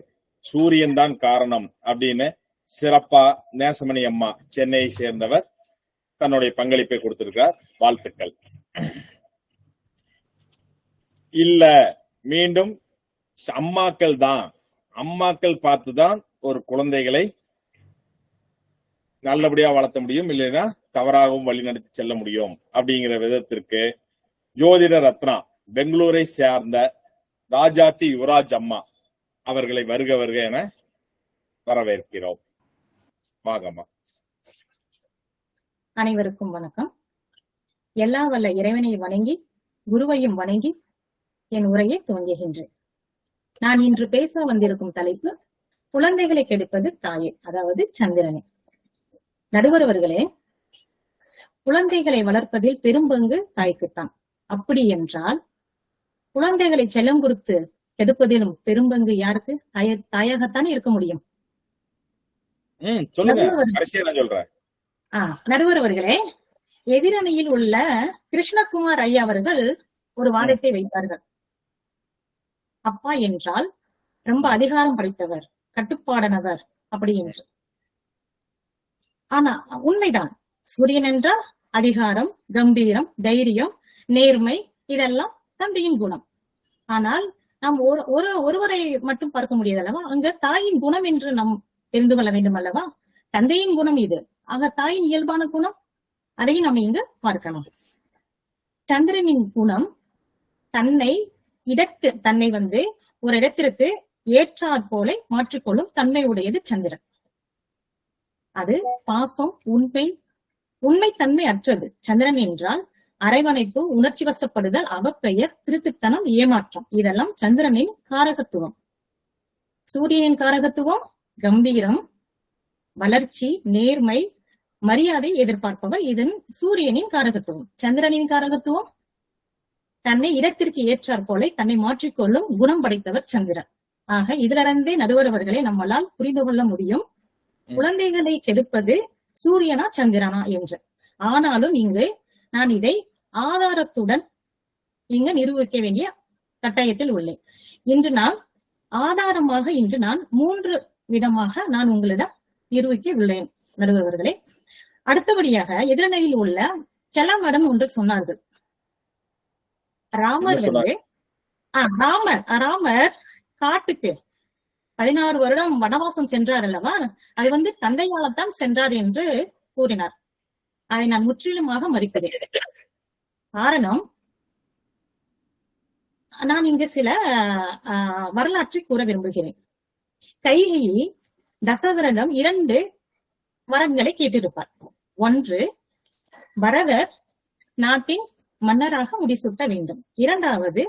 சூரியன் தான் காரணம் அப்படின்னு சிறப்பா நேசமணி அம்மா சென்னையை சேர்ந்தவர் தன்னுடைய பங்களிப்பை கொடுத்திருக்கிறார். வாழ்த்துக்கள். இல்ல மீண்டும் அம்மாக்கள் பார்த்துதான் ஒரு குழந்தைகளை நல்லபடியா வளர்த்த முடியும், இல்லைன்னா தவறாகவும் வழிநடத்தி செல்ல முடியும் அப்படிங்கிற விதத்திற்கு ஜோதிட ரத்னா பெங்களூரை சேர்ந்த ராஜாத்தி யுவராஜ் அம்மா அவர்களை வருக வருக என வரவேற்கிறோம். வாங்கம்மா. அனைவருக்கும் வணக்கம். எல்லா வல்ல இறைவனை வணங்கி குருவையும் வணங்கி என் உரையை துவங்குகின்றேன். நான் இன்று பேச வந்திருக்கும் தலைப்பு குழந்தைகளை கெடுப்பது தாயே, அதாவது சந்திரனே. நடுவர் அவர்களே, குழந்தைகளை வளர்ப்பதில் பெரும்பங்கு தாய்க்குத்தான். அப்படி என்றால் குழந்தைகளை செல்லம் கொடுத்து கெடுப்பதிலும் பெரும்பங்கு யாருக்கு? தாயாகத்தானே இருக்க முடியும். நடுவர் அவர்களே, எதிரணியில் உள்ள கிருஷ்ணகுமார் ஐயா அவர்கள் ஒரு வாதத்தை வைத்தார்கள். அப்பா என்றால் ரொம்ப அதிகாரம் படைத்தவர், கட்டுப்பாடானவர் அப்படி என்று. ஆனா உண்மைதான், சூரியன் என்றால் அதிகாரம், கம்பீரம், தைரியம், நேர்மை, இதெல்லாம் தந்தையின் குணம். ஆனால் நாம் ஒருவரை மட்டும் பார்க்க முடியாது அல்லவா? அங்க தாயின் குணம் என்று நாம் தெரிந்து கொள்ள வேண்டும் அல்லவா? தந்தையின் குணம் இது. ஆக தாயின் இயல்பான குணம் அதையும் நம்ம இங்க பார்க்கணும். சந்திரனின் குணம் தன்னை ஒரு இடத்திற்கு ஏற்றாற் போல மாற்றிக்கொள்ளும் தன்மை உடையது சந்திரன். அது பாசம், உண்மை தன்மை அற்றது. சந்திரன் என்றால் அரவணைப்பு, உணர்ச்சி வசப்படுதல், அவப்பெயர், திருட்டுத்தனம், ஏமாற்றம், இதெல்லாம் சந்திரனின் காரகத்துவம். சூரியனின் காரகத்துவம் கம்பீரம், வளர்ச்சி, நேர்மை, மரியாதை எதிர்பார்ப்பவர். இதன் சூரியனின் காரகத்துவம். சந்திரனின் காரகத்துவம் தன்னை இடத்திற்கு ஏற்றாற் போல தன்னை மாற்றிக்கொள்ளும் குணம் படைத்தவர் சந்திரன். ஆக இதிலிருந்தே நடுவரவர்களை நம்மளால் புரிந்து கொள்ள முடியும் குழந்தைகளை கெடுப்பது சூரியனா சந்திரனா என்று. ஆனாலும் இங்கு நான் இதை ஆதாரத்துடன் இங்கு நிரூபிக்க வேண்டிய கட்டாயத்தில் உள்ளேன். இன்று நான் ஆதாரமாக 3 விதமாக நான் உங்களிடம் நிரூபிக்க உள்ளேன் நடுவர்களே. அடுத்தபடியாக எதிரணையில் உள்ள செல்லமடம் ஒன்று சொன்னார்கள். ராமர் காட்டுக்கு 16 வருடம் வனவாசம் சென்றார் அல்லவா? அது தந்தையால்தான் சென்றார் என்று கூறினார். அதை நான் முற்றிலுமாக மறுக்கிறேன். காரணம், நான் இங்கு சில வரலாற்றை கூற விரும்புகிறேன். கைகேயி தசரதனிடம் 2 வரங்களை கேட்டிருப்பார். ஒன்று, பரதர் நாட்டின் மன்னராக முடிசூட்ட வேண்டும். 2வது,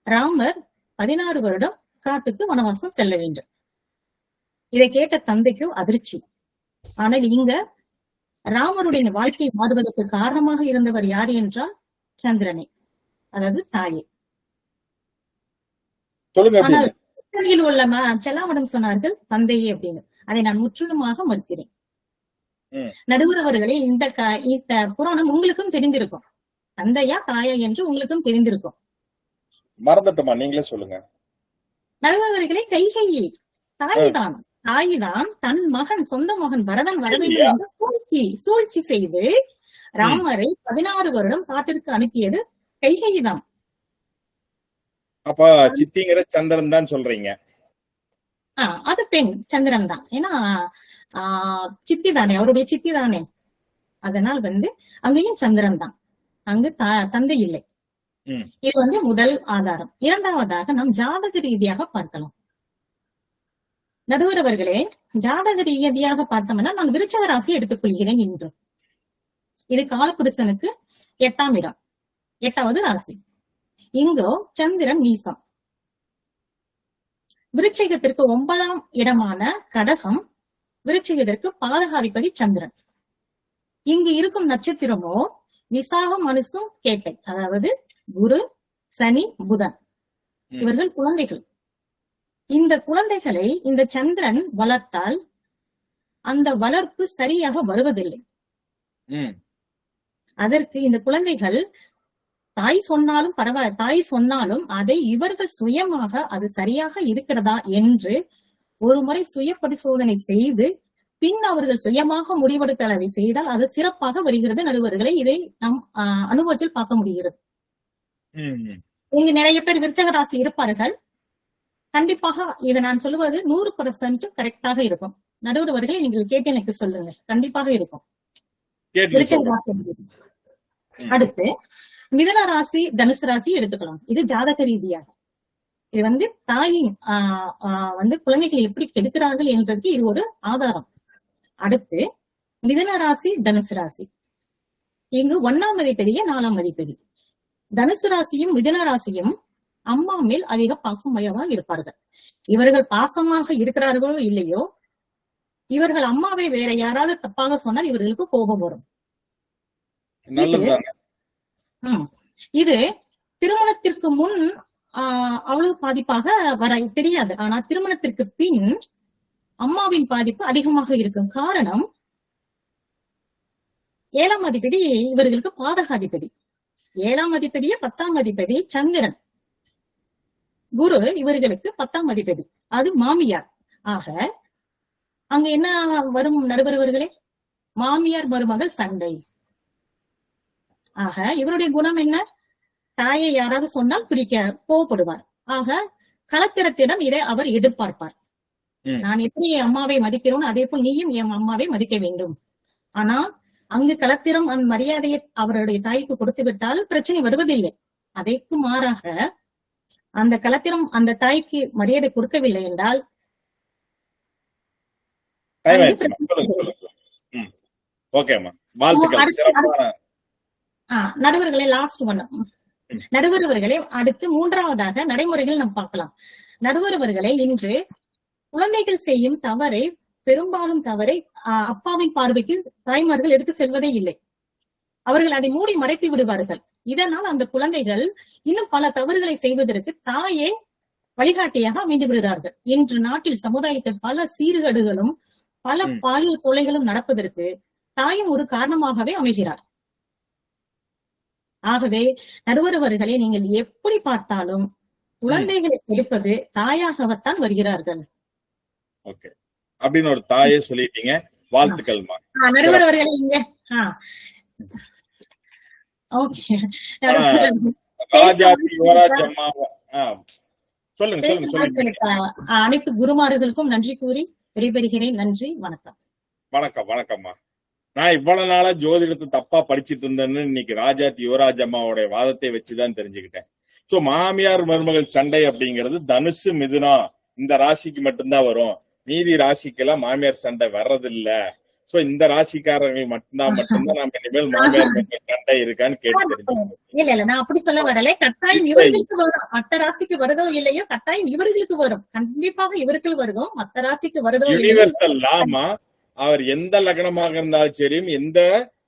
ராமர் 16 வருடம் காட்டுக்கு வனவாசம் செல்ல வேண்டும். இதை கேட்ட தந்தைக்கு அதிர்ச்சி. ஆனால் இங்க ராமருடைய வாழ்க்கை மாறுவதற்கு காரணமாக இருந்தவர் யார் என்றால் சந்திரனே, அதாவது தாயே. ஆனால் உள்ள செல்லாமடம் சொன்னார்கள் தந்தையே அப்படின்னு. அதை நான் முற்றிலுமாக மறுக்கிறேன். நடுவர் அவர்களே, இந்த புராணம் உங்களுக்கும் தெரிந்திருக்கும். தந்தையா தாயா என்று உங்களுக்கும் தெரிந்திருக்கும். மறந்துட்டோமா? நீங்களே சொல்லுங்க. நடுவர்களே, கைகேயி தாய்தான் தன் மகன், சொந்த மகன் பரதன் வர வேண்டும் என்று சூழ்ச்சி செய்து ராமரை 16 வருடம் காட்டிற்கு அனுப்பியது கைகேயிதான். அப்ப சித்திங்கிற சந்திரன் தான் சொல்றீங்க? அது பெண் சந்திரன் தான். ஏன்னா சித்தி தானே, அவருடைய சித்தி தானே. அதனால் அங்கேயும் சந்திரன் தான். அங்கு தந்தை இல்லை. ம், இது வந்து முதல் ஆதாரம். இரண்டாவதாக நாம் ஜாதக ரீதியாக பார்க்கலாம். நடுவர் அவர்களே, ஜாதக ரீதியாக பார்த்தோம்னா நான் விருச்சக ராசி எடுத்துக்கொள்கிறேன் என்று. இது காலபுருஷனுக்கு 8ஆம் இடம், 8வது ராசி. இங்கோ சந்திரன் நீசம். விருச்சிகத்திற்கு 9ஆம் இடமான கடகம், விருச்சிகத்திற்கு பாதகாதிபதி சந்திரன். இங்கு இருக்கும் நட்சத்திரமோ விசாகம், மனுசும், கேட்டை. அதாவது குரு, சனி, புதன். ம், இவர்கள் குழந்தைகள். இந்த குழந்தைகளை இந்த சந்திரன் வளர்த்தால் அந்த வளர்ப்பு சரியாக வருவதில்லை. ம், அதற்கு இந்த குழந்தைகள் தாய் சொன்னாலும் பரவாயில்ல, தாய் சொன்னாலும் அதை இவர்கள் சுயமாக அது சரியாக இருக்கிறதா என்று ஒரு முறை சுய பரிசோதனை செய்து பின் அவர்கள் சுயமாக முடிவெடுத்தல் அதை செய்தால் அது சிறப்பாக வருகிறது. நடுவர்களை இதை நம் அனுபவத்தில் பார்க்க முடிகிறது. ம், ம். இங்கு நிறைய பேர் விருச்சக ராசி இருப்பார்கள். கண்டிப்பாக இதை நான் சொல்லுவது 100% கரெக்டாக இருக்கும். நடுவர்களை நீங்கள் கேட்டு எனக்கு சொல்லுங்க. கண்டிப்பாக இருக்கும். கேட்டு விருச்சக சொல்றேன். ராசி என்பது. ம், அடுத்து மிதுன ராசி, தனுசு ராசி எடுத்துக்கலாம். இது ஜாதக ரீதியாக. இது வந்து தாயின் வந்து குழந்தைகளை எப்படி கெடுக்கிறார்கள் என்றதுக்கு இது ஒரு ஆதாரம். அடுத்து மிதுன ராசி, தனுசு ராசி. இங்கு 1ஆம் அதிபதி, 4ஆம் அதிபதி. தனுசு ராசியும் மிதுன ராசியும் அம்மா மேல் அதிக பாசமயமாக இருப்பார்கள். இவர்கள் பாசமாக இருக்கிறார்களோ இல்லையோ, இவர்கள் அம்மாவை வேற யாராவது தப்பாக சொன்னால் இவர்களுக்கு கோபம் வரும். இது நல்லதுதாங்க. இது திருமணத்திற்கு முன் அவ்வளவு பாதிப்பாக வர தெரியாது. ஆனா திருமணத்திற்கு பின் அம்மாவின் பாதிப்பு அதிகமாக இருக்கும். காரணம் 7ஆம் அதிபதி இவர்களுக்கு பாதகாதிபதி. 7ஆம் அதிபதியே 10ஆம் அதிபதி சந்திரன். குரு இவர்களுக்கு 10ஆம் அதிபதி, அது மாமியார். ஆக அங்க என்ன வரும் நடுவர்களே? மாமியார் மருமகள் சண்டை. ஆக இவருடைய குணம் என்ன? தாயை யாராவது சொன்னால் கோவப்படுவார். ஆக கலத்திரத்திடம் இதை அவர் எதிர்பார்ப்பார். நான் எப்படி என் அம்மாவை மதிக்கிறோம் அதே போல் நீயும் என் அம்மாவை மதிக்க வேண்டும். ஆனா அங்கு கலத்திரம் அந்த மரியாதையை அவருடைய தாய்க்கு கொடுத்து விட்டால் பிரச்சனை வருவதில்லை. அதற்கு மாறாக அந்த கலத்திரம் அந்த தாய்க்கு மரியாதை கொடுக்கவில்லை என்றால் நடுவர்களே லாஸ்ட் ஒன். நடுவர்களே அடுத்து 3ஆவதாக நடைமுறைகள் நாம் பார்க்கலாம். நடுவர்களே இன்று குழந்தைகள் செய்யும் தவறை, பெரும்பாலும் தவறை அப்பாவின் பார்வைக்கு தாய்மார்கள் எடுத்து செல்வதே இல்லை. அவர்கள் அதை மூடி மறைத்து விடுவார்கள். இதனால் அந்த குழந்தைகள் இன்னும் பல தவறுகளை செய்வதற்கு தாயே வழிகாட்டியாக அமைந்து விடுகிறார்கள். இன்று நாட்டில் சமுதாயத்தில் பல சீர்கேடுகளும் பல பாலியல் தொல்லைகளும் நடப்பதற்கு தாயும் ஒரு காரணமாகவே அமைகிறார். ஆகவே நடுவர்களே நீங்கள் எப்படி பார்த்தாலும் குழந்தைகளை எடுப்பது தாயாகத்தான் வருகிறார்கள். அப்படின்னு ஒரு தாயே சொல்லிட்டீங்க. வாழ்த்துக்கள் நடுவர்களே. இங்க அனைத்து குருமார்களுக்கும் நன்றி கூறி விடைபெறுகிறேன். நன்றி, வணக்கம். வணக்கம். வணக்கம்மா. நான் இவ்வளவு நாளா ஜோதிடத்தை தப்பா படிச்சுட்டு இருந்தேன்னு இன்னைக்கு ராஜாத்தி யுவராஜ் அம்மாவோட வாதத்தை வச்சுதான் தெரிஞ்சுக்கிட்டேன். சோ மாமியார் மருமகள் சண்டை அப்படிங்கிறது தனுசு, மிதுனா இந்த ராசிக்கு மட்டும்தான் வரும். மீதி ராசிக்கெல்லாம் மாமியார் சண்டை வர்றதில்ல. சோ இந்த ராசிக்காரர்கள் மட்டும்தான் நம்ம இனிமேல் மாமியார் மருமகள் சண்டை இருக்கான்னு கேட்டு தெரிஞ்சுக்கணும். இல்ல நான் அப்படி சொல்ல வரல. கட்டாயம் இவர்களுக்கு வரும். மற்ற ராசிக்கு வருதோ இல்லையோ கட்டாயம் இவர்களுக்கு வரும். கண்டிப்பாக இவர்கள் வருதோ மற்ற ராசிக்கு வருதோ யுனிவர்சல் லாமா அவர் எந்த லக்னமாக இருந்தாலும் சரி, எந்த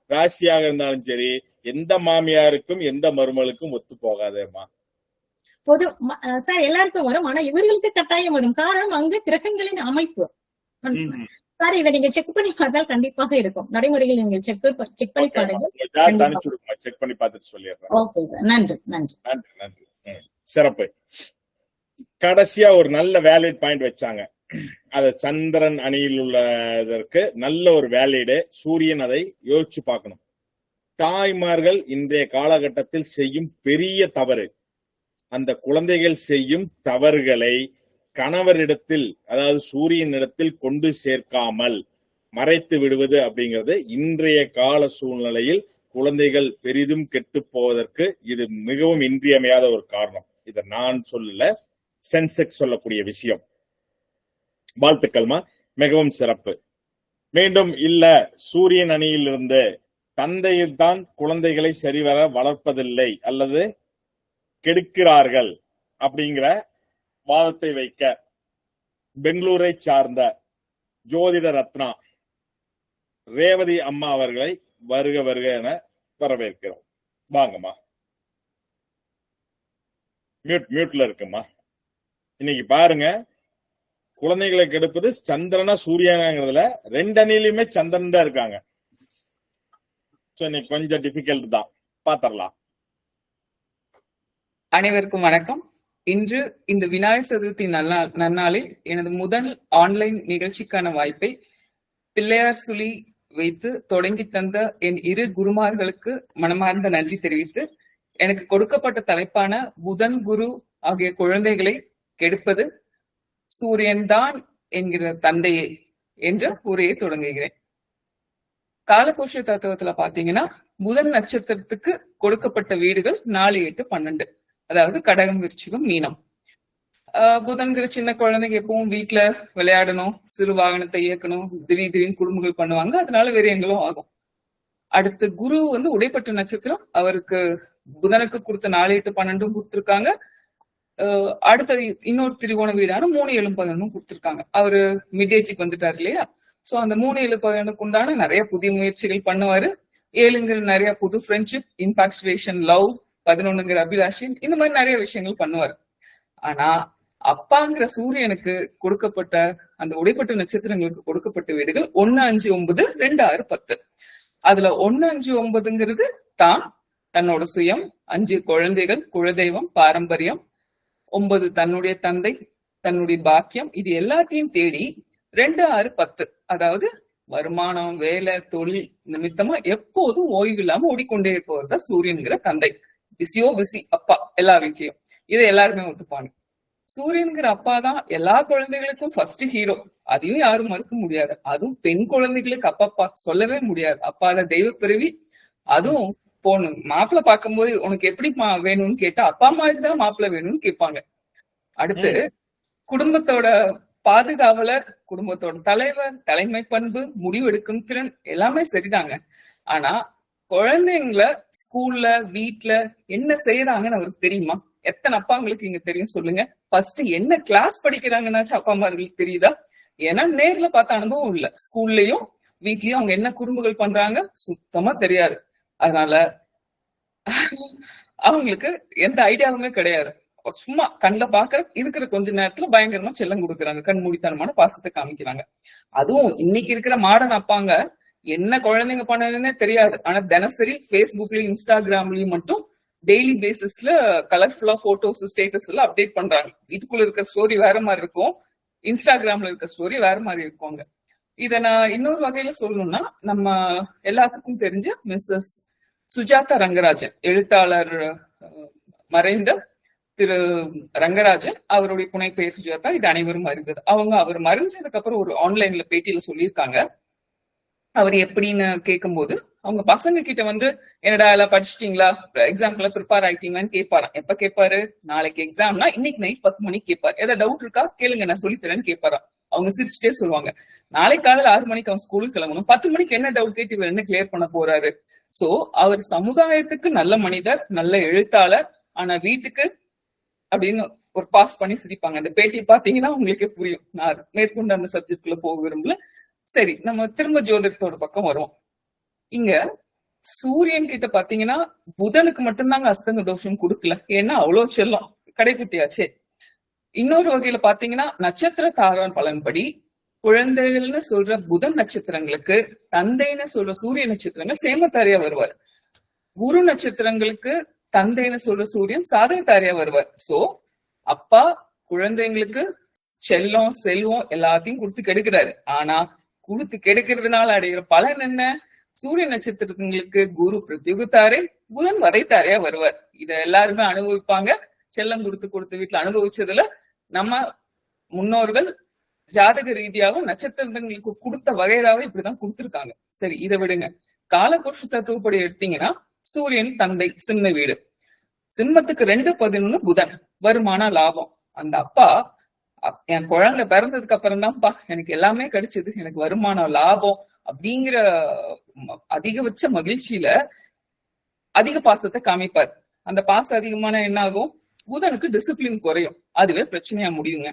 ராசியாக இருந்தாலும் சரி, எந்த மாமியாருக்கும் எந்த மருமகளுக்கும் ஒத்து போகாதேம்மா. பொது சார் எல்லாருக்கும் வரும். ஆனா இவர்களுக்கு கட்டாயம் வரும். காரணம் அங்கு கிரகங்களின் அமைப்பு. சார் இதை நீங்க செக் பண்ணி பார்த்தால் கண்டிப்பாக இருக்கும். நடைமுறைகள் நீங்க செக் பண்ணி பாருங்க. செக் பண்ணி பார்த்துட்டு சொல்லிடுறேன். Okay sir. நன்றி நன்றி நன்றி நன்றி. சிறப்பு. கடைசியா ஒரு நல்ல வேலிட் பாயிண்ட் வச்சாங்க. அது சந்திரன் அணியில் உள்ளதற்கு நல்ல ஒரு வேலிடு. சூரியன் அதை யோசிச்சு பார்க்கணும். தாய்மார்கள் இன்றைய காலகட்டத்தில் செய்யும் பெரிய தவறு, அந்த குழந்தைகள் செய்யும் தவறுகளை கணவரிடத்தில், அதாவது சூரியனிடத்தில் கொண்டு சேர்க்காமல் மறைத்து விடுவது அப்படிங்கிறது இன்றைய கால சூழ்நிலையில் குழந்தைகள் பெரிதும் கெட்டு போவதற்கு இது மிகவும் இன்றியமையாத ஒரு காரணம். இதை நான் சொல்லல, சென்செக்ஸ் சொல்லக்கூடிய விஷயம். வாழ்த்துக்கள்மா, மிகவும் சிறப்பு. மீண்டும் இல்ல, சூரியன் அணியிலிருந்து தந்தையில் தான் குழந்தைகளை சரிவர வளர்ப்பதில்லை அல்லது கெடுக்கிறார்கள் அப்படிங்கிற வாதத்தை வைக்க பெங்களூரை சார்ந்த ஜோதிட ரத்னா ரேவதி அம்மா அவர்களை வருக வருக என வரவேற்கிறோம். வாங்கம்மா. மியூட்ல இருக்குமா. இன்னைக்கு பாருங்க, குழந்தைகளை கெடுப்பது சந்திரனா சூரியனாங்கிறதுல 2 அணிலையுமே சந்திரன் தான் இருக்காங்க. இன்னைக்கு கொஞ்சம் டிஃபிகல்ட் தான், பாத்திரலாம். அனைவருக்கும் வணக்கம். இன்று இந்த விநாயகர் சதுர்த்தி நன்னாளில் எனது முதல் ஆன்லைன் நிகழ்ச்சிக்கான வாய்ப்பை பிள்ளையார் சுழி வைத்து தொடங்கி தந்த என் 2 குருமார்களுக்கு மனமார்ந்த நன்றி தெரிவித்து, எனக்கு கொடுக்கப்பட்ட தலைப்பான புதன் குரு ஆகிய குழந்தைகளை கெடுப்பது சூரியன்தான் என்கிற தந்தையே என்ற உரையை தொடங்குகிறேன். காலகோஷ தத்துவத்துல பாத்தீங்கன்னா புதன் நட்சத்திரத்துக்கு கொடுக்கப்பட்ட வீடுகள் 4, 8, 12. அதாவது கடகம், விருச்சிகம், மீனம். புதன்கிற சின்ன குழந்தைங்க எப்பவும் வீட்டுல விளையாடணும், சிறு வாகனத்தை இயக்கணும், திடீர்னு குடும்பங்கள் பண்ணுவாங்க, அதனால விரயங்களும் ஆகும். அடுத்து குரு உடைப்பட்ட நட்சத்திரம், அவருக்கு புதனுக்கு கொடுத்த 4, 8, 12 கொடுத்திருக்காங்க. அடுத்தது இன்னொரு திரிகோண வீடான 3, 7, 11 கொடுத்திருக்காங்க. அவரு மிட்-ஏஜுக்கு வந்துட்டாரு இல்லையா. சோ அந்த 3, 7, 11 உண்டான நிறைய புதிய முயற்சிகள் பண்ணுவாரு. 7ங்கிற நிறைய புது ஃப்ரெண்ட்ஷிப், இன்ஃபாக்சுவேஷன், லவ், 11ங்கிற அபிலாஷன், இந்த மாதிரி நிறைய விஷயங்கள் பண்ணுவாரு. ஆனா அப்பாங்கிற சூரியனுக்கு கொடுக்கப்பட்ட அந்த உடைப்பட்ட நட்சத்திரங்களுக்கு கொடுக்கப்பட்ட வீடுகள் 1, 5, 9, 2, 6, 10. அதுல 1, 5, 9ங்கிறது தான் தன்னோட சுயம், 5 குழந்தைகள், குலதெய்வம், பாரம்பரியம், 9 தன்னுடைய தந்தை, தன்னுடைய பாக்கியம், இது எல்லாத்தையும் தேடி 2, 6, 10 அதாவது வருமானம், வேலை, தொழில் நிமித்தமா எப்போதும் ஓய்வு இல்லாம ஓடிக்கொண்டே இருப்பவர் தான் சூரியன்கிற தந்தை. பிஸியோ பிஸி அப்பா எல்லா வீட்லயும். இதை எல்லாருமே ஒத்துப்பாங்க. சூரியன்கிற அப்பா தான் எல்லா குழந்தைகளுக்கும் ஃபர்ஸ்ட் ஹீரோ. அதையும் யாரும் மறுக்க முடியாது. அதுவும் பெண் குழந்தைகளுக்கு அப்பா சொல்லவே முடியாது. அப்பாத தெய்வ பிறவி. அதுவும் போன மாப்பிள்ள பார்க்கும்போது உனக்கு எப்படி வேணும்னு கேட்டா அப்பா மாதிரி தான் மாப்பிள்ள வேணும்னு கேட்பாங்க. அடுத்து குடும்பத்தோட பாதுகாவலர், குடும்பத்தோட தலைவர், தலைமை பண்பு, முடிவெடுக்கும் திறன் எல்லாமே சரிதாங்க. ஆனா குழந்தைங்கள ஸ்கூல்ல, வீட்டுல என்ன செய்யறாங்கன்னு அவருக்கு தெரியுமா? எத்தனை அப்பாங்களுக்கு இங்க தெரியும் சொல்லுங்க. ஃபர்ஸ்ட் என்ன கிளாஸ் படிக்கிறாங்கன்னாச்சும் அப்பா அம்மார்களுக்கு தெரியுதா? ஏன்னா நேர்ல பார்த்த அனுபவம் இல்ல. ஸ்கூல்லயும் வீட்லயும் அவங்க என்ன குறும்புகள் பண்றாங்க சுத்தமா தெரியாது. அதனால அவங்களுக்கு எந்த ஐடியாவுமே கிடையாது. சும்மா கண்ணுல பாக்குற இருக்கிற கொஞ்ச நேரத்துல பயங்கரமா செல்லம் கொடுக்குறாங்க, கண்மூடித்தனமான பாசத்தை காமிக்கிறாங்க. அதுவும் இன்னைக்கு இருக்கிற மாடர்ன் அப்பாங்க என்ன குழந்தைங்க பண்ணதுன்னே தெரியாது. ஆனா தினசரி பேஸ்புக்லயும் இன்ஸ்டாகிராம்லயும் மட்டும் டெய்லி பேசிஸ்ல கலர்ஃபுல்லா போட்டோஸ், ஸ்டேட்டஸ் எல்லாம் அப்டேட் பண்றாங்க. வீட்டுக்குள்ள இருக்க ஸ்டோரி வேற மாதிரி இருக்கும், இன்ஸ்டாகிராம்ல இருக்க ஸ்டோரி வேற மாதிரி இருக்குவாங்க. இத நான் இன்னொரு வகையில சொல்லணும்னா, நம்ம எல்லாத்துக்கும் தெரிஞ்ச மிஸ்ஸஸ் சுஜாதா ரங்கராஜன், எழுத்தாளர் மறைந்த திரு ரங்கராஜன், அவருடைய புனை பெயர் சுஜாதா, இது அனைவரும் அறிந்தது. அவர் மறைஞ்சதுக்கு அப்புறம் ஒரு ஆன்லைன்ல பேட்டியில சொல்லியிருக்காங்க. அவர் எப்படின்னு கேட்கும்போது அவங்க பசங்க கிட்ட என்னடா எல்லாம் படிச்சிட்டீங்களா, எக்ஸாம்க்குள்ள ப்ரிப்பேர் ஆயிட்டீங்களான்னு கேட்பாராம். எப்ப கேட்பாரு? நாளைக்கு எக்ஸாம்னா இன்னைக்கு நைட் 10 மணிக்கு கேட்பாரு. ஏதாவது டவுட் இருக்கா கேளுங்க, நான் சொல்லித்தரேன்னு கேட்பாராம். அவங்க சிரிச்சுட்டே சொல்லுவாங்க, நாளைக்கு காலையில 6 மணிக்கு அவன் ஸ்கூலுக்கு கிளம்பணும், 10 மணிக்கு என்ன டவுட் கேட்டு இவர் என்ன கிளியர் பண்ண போறாரு? சோ அவர் சமுதாயத்துக்கு நல்ல மனிதர், நல்ல எழுத்தாளர். ஆனா வீட்டுக்கு அப்படின்னு ஒரு பாஸ் பண்ணி சிரிப்பாங்க. அந்த பேட்டியை பாத்தீங்கன்னா உங்களுக்கே புரியும். நான் மேற்கொண்டு அந்த சப்ஜெக்ட்குள்ள போக விரும்பல. சரி, நம்ம திரும்ப ஜோதிடத்தோட பக்கம் வருவோம். இங்க சூரியன் கிட்ட பாத்தீங்கன்னா புதனுக்கு மட்டும்தாங்க அஸ்தங்க தோஷம் கொடுக்கல. ஏன்னா அவ்வளவு செல்லம், கடைக்குட்டியாச்சே. இன்னொரு வகையில பாத்தீங்கன்னா நட்சத்திர தாரான் பலன்படி குழந்தைகள்னு சொல்ற புதன் நட்சத்திரங்களுக்கு தந்தைன்னு சொல்ற சூரிய நட்சத்திரங்கள் சேமத்தாரியா வருவார். குரு நட்சத்திரங்களுக்கு தந்தைன்னு சொல்ற சூரியன் சாதகத்தாரியா வருவார். சோ அப்பா குழந்தைங்களுக்கு செல்லம், செல்வம் எல்லாத்தையும் கொடுத்து கெடுக்கிறாரு. ஆனா கொடுத்து கெடுக்கிறதுனால அடைகிற பலன் என்ன? சூரிய நட்சத்திரங்களுக்கு குரு பிரத்யுகத்தாரே, புதன் வரைத்தாரையா வருவார். இத எல்லாருமே அனுபவிப்பாங்க. செல்லம் கொடுத்து வீட்டுல அனுபவிச்சதுல நம்ம முன்னோர்கள் ஜாதக ரீதியாகவும் நட்சத்திரங்களுக்கு கொடுத்த வகையாவே இப்படிதான் கொடுத்திருக்காங்க. சரி, இதை விடுங்க. காலபுருஷ தத்துவப்படி எடுத்தீங்கன்னா சூரியன் தந்தை சிம்ம வீடு, சிம்மத்துக்கு 2-11 புதன் வருமான லாபம். அந்த அப்பா என் குழந்தை பிறந்ததுக்கு அப்புறம் தான்ப்பா எனக்கு எல்லாமே கிடைச்சது, எனக்கு வருமானம் லாபம் அப்படிங்கிற அதிகபட்ச மகிழ்ச்சியில அதிக பாசத்தை காமிப்பார். அந்த பாசம் அதிகமான என்ன ஆகும், புதனுக்கு டிசிப்ளின் குறையும், அதுவே பிரச்சனையா முடியுங்க.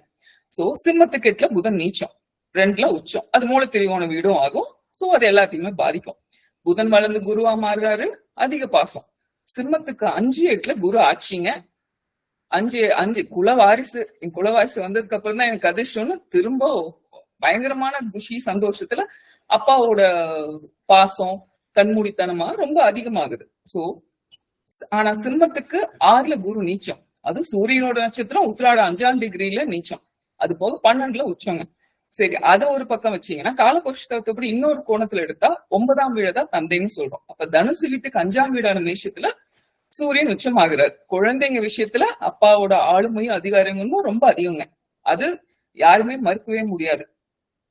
சோ சிம்மத்துக்கு 8ல புதன் நீச்சம், 2ல உச்சம், அது மூல திரிகோண வீடும் ஆகும். சோ அது எல்லாத்தையுமே பாதிக்கும். புதன் வளர்ந்து குருவா மாறுறாரு, அதிக பாசம். சிம்மத்துக்கு 5-8ல குரு ஆட்சிங்க, 5 குலவாரிசு. என் குலவாரிசு வந்ததுக்கு அப்புறம் தான் எனக்கு அதிர்ஷ்டம்னு திரும்ப பயங்கரமான குஷி சந்தோஷத்துல அப்பாவோட பாசம் கண்மூடித்தனமா ரொம்ப அதிகமாகுது. சோ ஆனா சிம்மத்துக்கு 6ல குரு நீச்சம், அது சூரியனோட நட்சத்திரம் உத்திராட 5ஆம் டிகிரில நீச்சம், அது போக 12ல உச்சங்க. சரி, அத ஒரு பக்கம் வச்சீங்கன்னா காலபுருஷ தத்துவப்படி இன்னொரு கோணத்துல எடுத்தா 9ஆம் வீடுதான் தந்தைன்னு சொல்றோம். அப்ப தனுசு வீட்டுக்கு 5ஆம் வீடான விஷயத்துல சூரியன் உச்சமாகிறார். குழந்தைங்க விஷயத்துல அப்பாவோட ஆளுமையும் அதிகாரமும் ரொம்ப அதிகங்க, அது யாருமே மறுக்கவே முடியாது.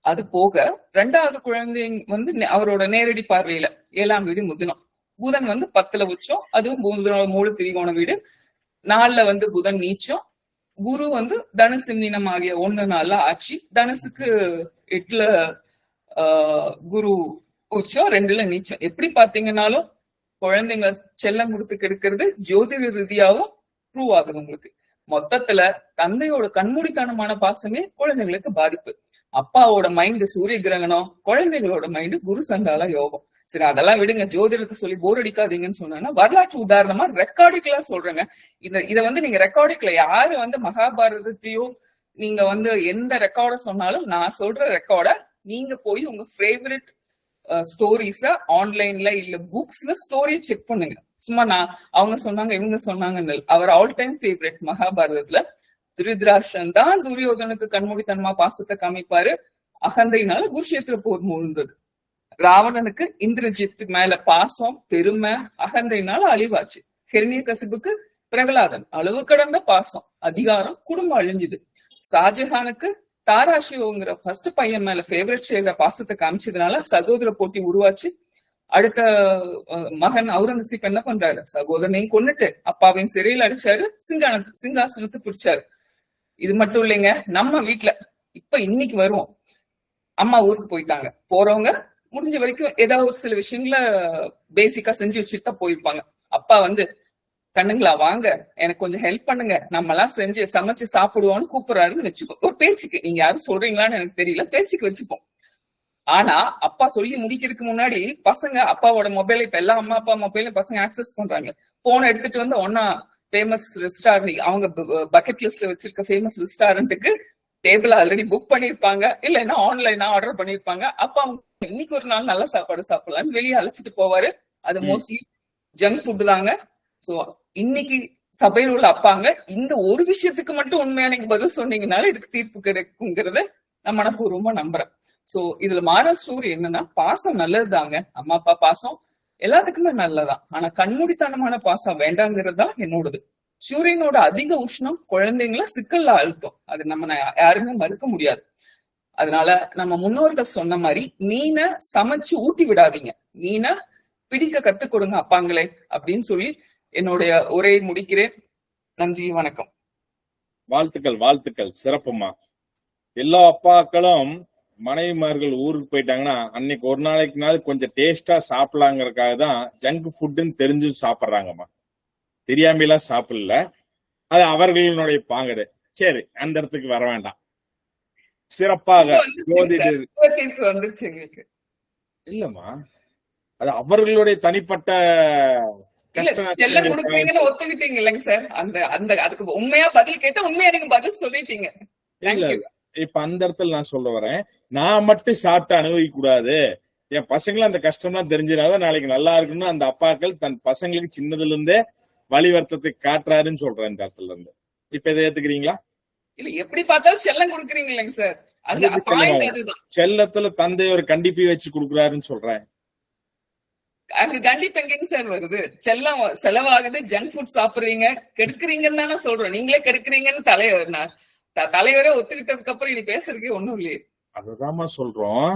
அது போக 2வது குழந்தை அவரோட நேரடி பார்வையில 7ஆம் வீடு மிதுனம், புதன் 10ல உச்சம், அதுவும் மூல திரிகோண வீடு. 4ல புதன் நீச்சம், குரு தனுசு மீனம் ஆகிய 1-4 ஆட்சி, தனுசுக்கு 8ல குரு உச்சம், 2ல நீச்சம். எப்படி பாத்தீங்கன்னாலும் குழந்தைங்க செல்லம் கொடுத்து கெடுக்கிறது ஜோதிட ரீதியாவும் ப்ரூவ் ஆகுது உங்களுக்கு. மொத்தத்துல தந்தையோட கண்மூடித்தனமான பாசமே குழந்தைங்களுக்கு பாதிப்பு. அப்பாவோட மைண்ட் சூரிய கிரகணம், குழந்தைங்களோட மைண்ட் குரு சண்டால யோகம். சரி, அதெல்லாம் விடுங்க, ஜோதிடத்தை சொல்லி போர் அடிக்காதீங்கன்னு சொன்னா வரலாற்று உதாரணமா ரெக்கார்டிக்கலா சொல்றேங்க. இத நீங்க ரெக்கார்டிக்கல யாரு மகாபாரதத்தையோ நீங்க எந்த ரெக்கார்ட சொன்னாலும் நான் சொல்ற ரெக்கார்ட நீங்க போய் உங்க ஃபேவரட் ஸ்டோரிஸ ஆன்லைன்ல இல்ல புக்ஸ்ல ஸ்டோரியை செக் பண்ணுங்க. சும்மா அவங்க சொன்னாங்க இவங்க சொன்னாங்கன்னு. அவர் ஆல் டைம் ஃபேவரட் மகாபாரதத்துல திருதராஷ்டிரன் தான் துரியோதனுக்கு கண்மூடித்தனமா பாசத்தை காமிப்பாரு, அகந்தையினால குருஷேத்திர போர் மூழ்ந்தது. ராவணனுக்கு இந்திரஜித்து மேல பாசம் பெருமை அகந்தையினால அழிவாச்சு. ஹிரண்யகசிபுக்கு பிரகலாதன் அளவு கடந்த பாசம் அதிகாரம் குடும்பம் அழிஞ்சுது. ஷாஜஹானுக்கு தாராஷியோங்கிற ஃபர்ஸ்ட் பையன் மேல ஃபேவரட் செய்யற பாசத்தை காமிச்சதுனால சகோதர போட்டி உருவாச்சு. அடுத்த மகன் அவுரங்கசீப் என்ன பண்றாரு, சகோதரனையும் கொன்னுட்டு அப்பாவையும் சிறையில் அடிச்சாரு, சிங்காசனத்தை பிடிச்சாரு. இது மட்டும் இல்லைங்க, நம்ம வீட்டுல இப்ப இன்னைக்கு வருவோம், அம்மா ஊருக்கு போயிட்டாங்க, போறவங்க முடிஞ்ச வரைக்கும் ஏதாவது ஒரு சில விஷயங்கள பேசிக்கா செஞ்சு வச்சுட்டு தான் போயிருப்பாங்க. அப்பா கண்ணுங்களா வாங்க எனக்கு கொஞ்சம் ஹெல்ப் பண்ணுங்க, நம்ம எல்லாம் செஞ்சு சமைச்சு சாப்பிடுவோம்னு கூப்பிடுறாருன்னு வச்சுப்போம். ஒரு பேச்சுக்கு, நீங்க யாரும் சொல்றீங்களான்னு எனக்கு தெரியல, பேச்சுக்கு வச்சுப்போம். ஆனா அப்பா சொல்லி முடிக்கிறதுக்கு முன்னாடி பசங்க அப்பாவோட மொபைல, இப்ப எல்லா அம்மா அப்பா மொபைல பசங்க ஆக்சஸ் பண்றாங்க. போன் எடுத்துட்டு ஒன்னா ஃபேமஸ் ரெஸ்டாரண்ட், அவங்க பக்கெட் லிஸ்ட்ல வச்சிருக்க ஃபேமஸ் ரெஸ்டாரண்ட்டுக்கு டேபிள் ஆல்ரெடி புக் பண்ணிருப்பாங்க, இல்லைன்னா ஆன்லைனா ஆர்டர் பண்ணிருப்பாங்க. அப்பா இன்னைக்கு ஒரு நாள் நல்ல சாப்பாடு சாப்பிடலாம்னு வெளியே அழைச்சிட்டு போவாரு. அது மோஸ்ட்லி ஜங்க் ஃபுட் தாங்க. சோ இன்னைக்கு சபையில் உள்ள அப்பாங்க இந்த ஒரு விஷயத்துக்கு மட்டும் உண்மையா நீங்க பதில் சொன்னீங்கனால இதுக்கு தீர்ப்பு கிடைக்குங்கிறத நான் மனப்பூர்வமா நம்புறேன். சோ இதுல மாரல் ஸ்டோரி என்னன்னா, பாசம் நல்லதுதாங்க, அம்மா அப்பா பாசம் எல்லாத்துக்குமே நல்லதான், ஆனா கண்மூடித்தனமான பாசம் வேண்டாங்கிறது தான் என்னோடது. சூரியனோட அதிக உஷ்ணம் குழந்தைங்கள சிக்கல்ல அழுத்தம், அது நம்ம யாருமே மறுக்க முடியாது. அதனால நம்ம முன்னோர்கள் சொன்ன மாதிரி மீனை சமைச்சு ஊட்டி விடாதீங்க, மீனை பிடிக்க கத்துக் கொடுங்க அப்பாங்களே அப்படின்னு சொல்லி என்னுடைய உரையை முடிக்கிறேன். நன்றி, வணக்கம். வாழ்த்துக்கள், வாழ்த்துக்கள், சிறப்புமா. எல்லா அப்பாக்களும் மனைவிமார்கள் ஊருக்கு போயிட்டாங்கன்னா அன்னைக்கு ஒரு நாளைக்குனால கொஞ்சம் டேஸ்டா சாப்பிடலாங்கிறதுக்காக தான் ஜங்க் ஃபுட்னு தெரிஞ்சு சாப்பிடுறாங்கம்மா, தெரியாமலாம் சாப்பிடல. அது அவர்களுடைய பாங்கடு. சரி, அந்த இடத்துக்கு வர வேண்டாம். சிறப்பாக இல்லம்மா, அது அவர்களுடைய தனிப்பட்ட ஒத்துக்கிட்டீங்க இல்லைங்க சார், அந்த அதுக்கு உண்மையா பதில் கேட்டா உண்மையா நீங்க பதில் சொல்லிட்டீங்க. இப்ப அந்த இடத்துல நான் சொல்ல வரேன், நான் மட்டும் சாப்பிட்டு அனுபவிக்க கூடாது, என் பசங்களும் அந்த கஷ்டம்லாம் தெரிஞ்சிடாத நாளைக்கு நல்லா இருக்குன்னு அந்த அப்பாக்கள் தன் பசங்களுக்கு சின்னதுல இருந்தே வழிவர்த்தத்தை காட்டுறாருன்னு சொல்றேன் இந்த இடத்துல இருந்து. இப்ப இதை ஏத்துக்கிறீங்களா? இல்ல எப்படி பார்த்தாலும் செல்லம் கொடுக்குறீங்க இல்லைங்க சார், செல்லத்துல தந்தை ஒரு கண்டிப்பை வச்சு கொடுக்குறாருன்னு சொல்றேன். அங்க கண்டிப்பா எங்க சார் வருது? செல்லம் செலவாகுது, ஜங்க் ஃபுட் சாப்பிடுறீங்க, கெடுக்குறீங்கன்னு தானே சொல்றோம். நீங்களே கெடுக்குறீங்கன்னு தலைவரே ஒத்துக்கிட்டதுக்கு அப்புறம் இனி பேசுறதுக்கே ஒண்ணும் இல்லையே. அததாம்மா சொல்றோம்.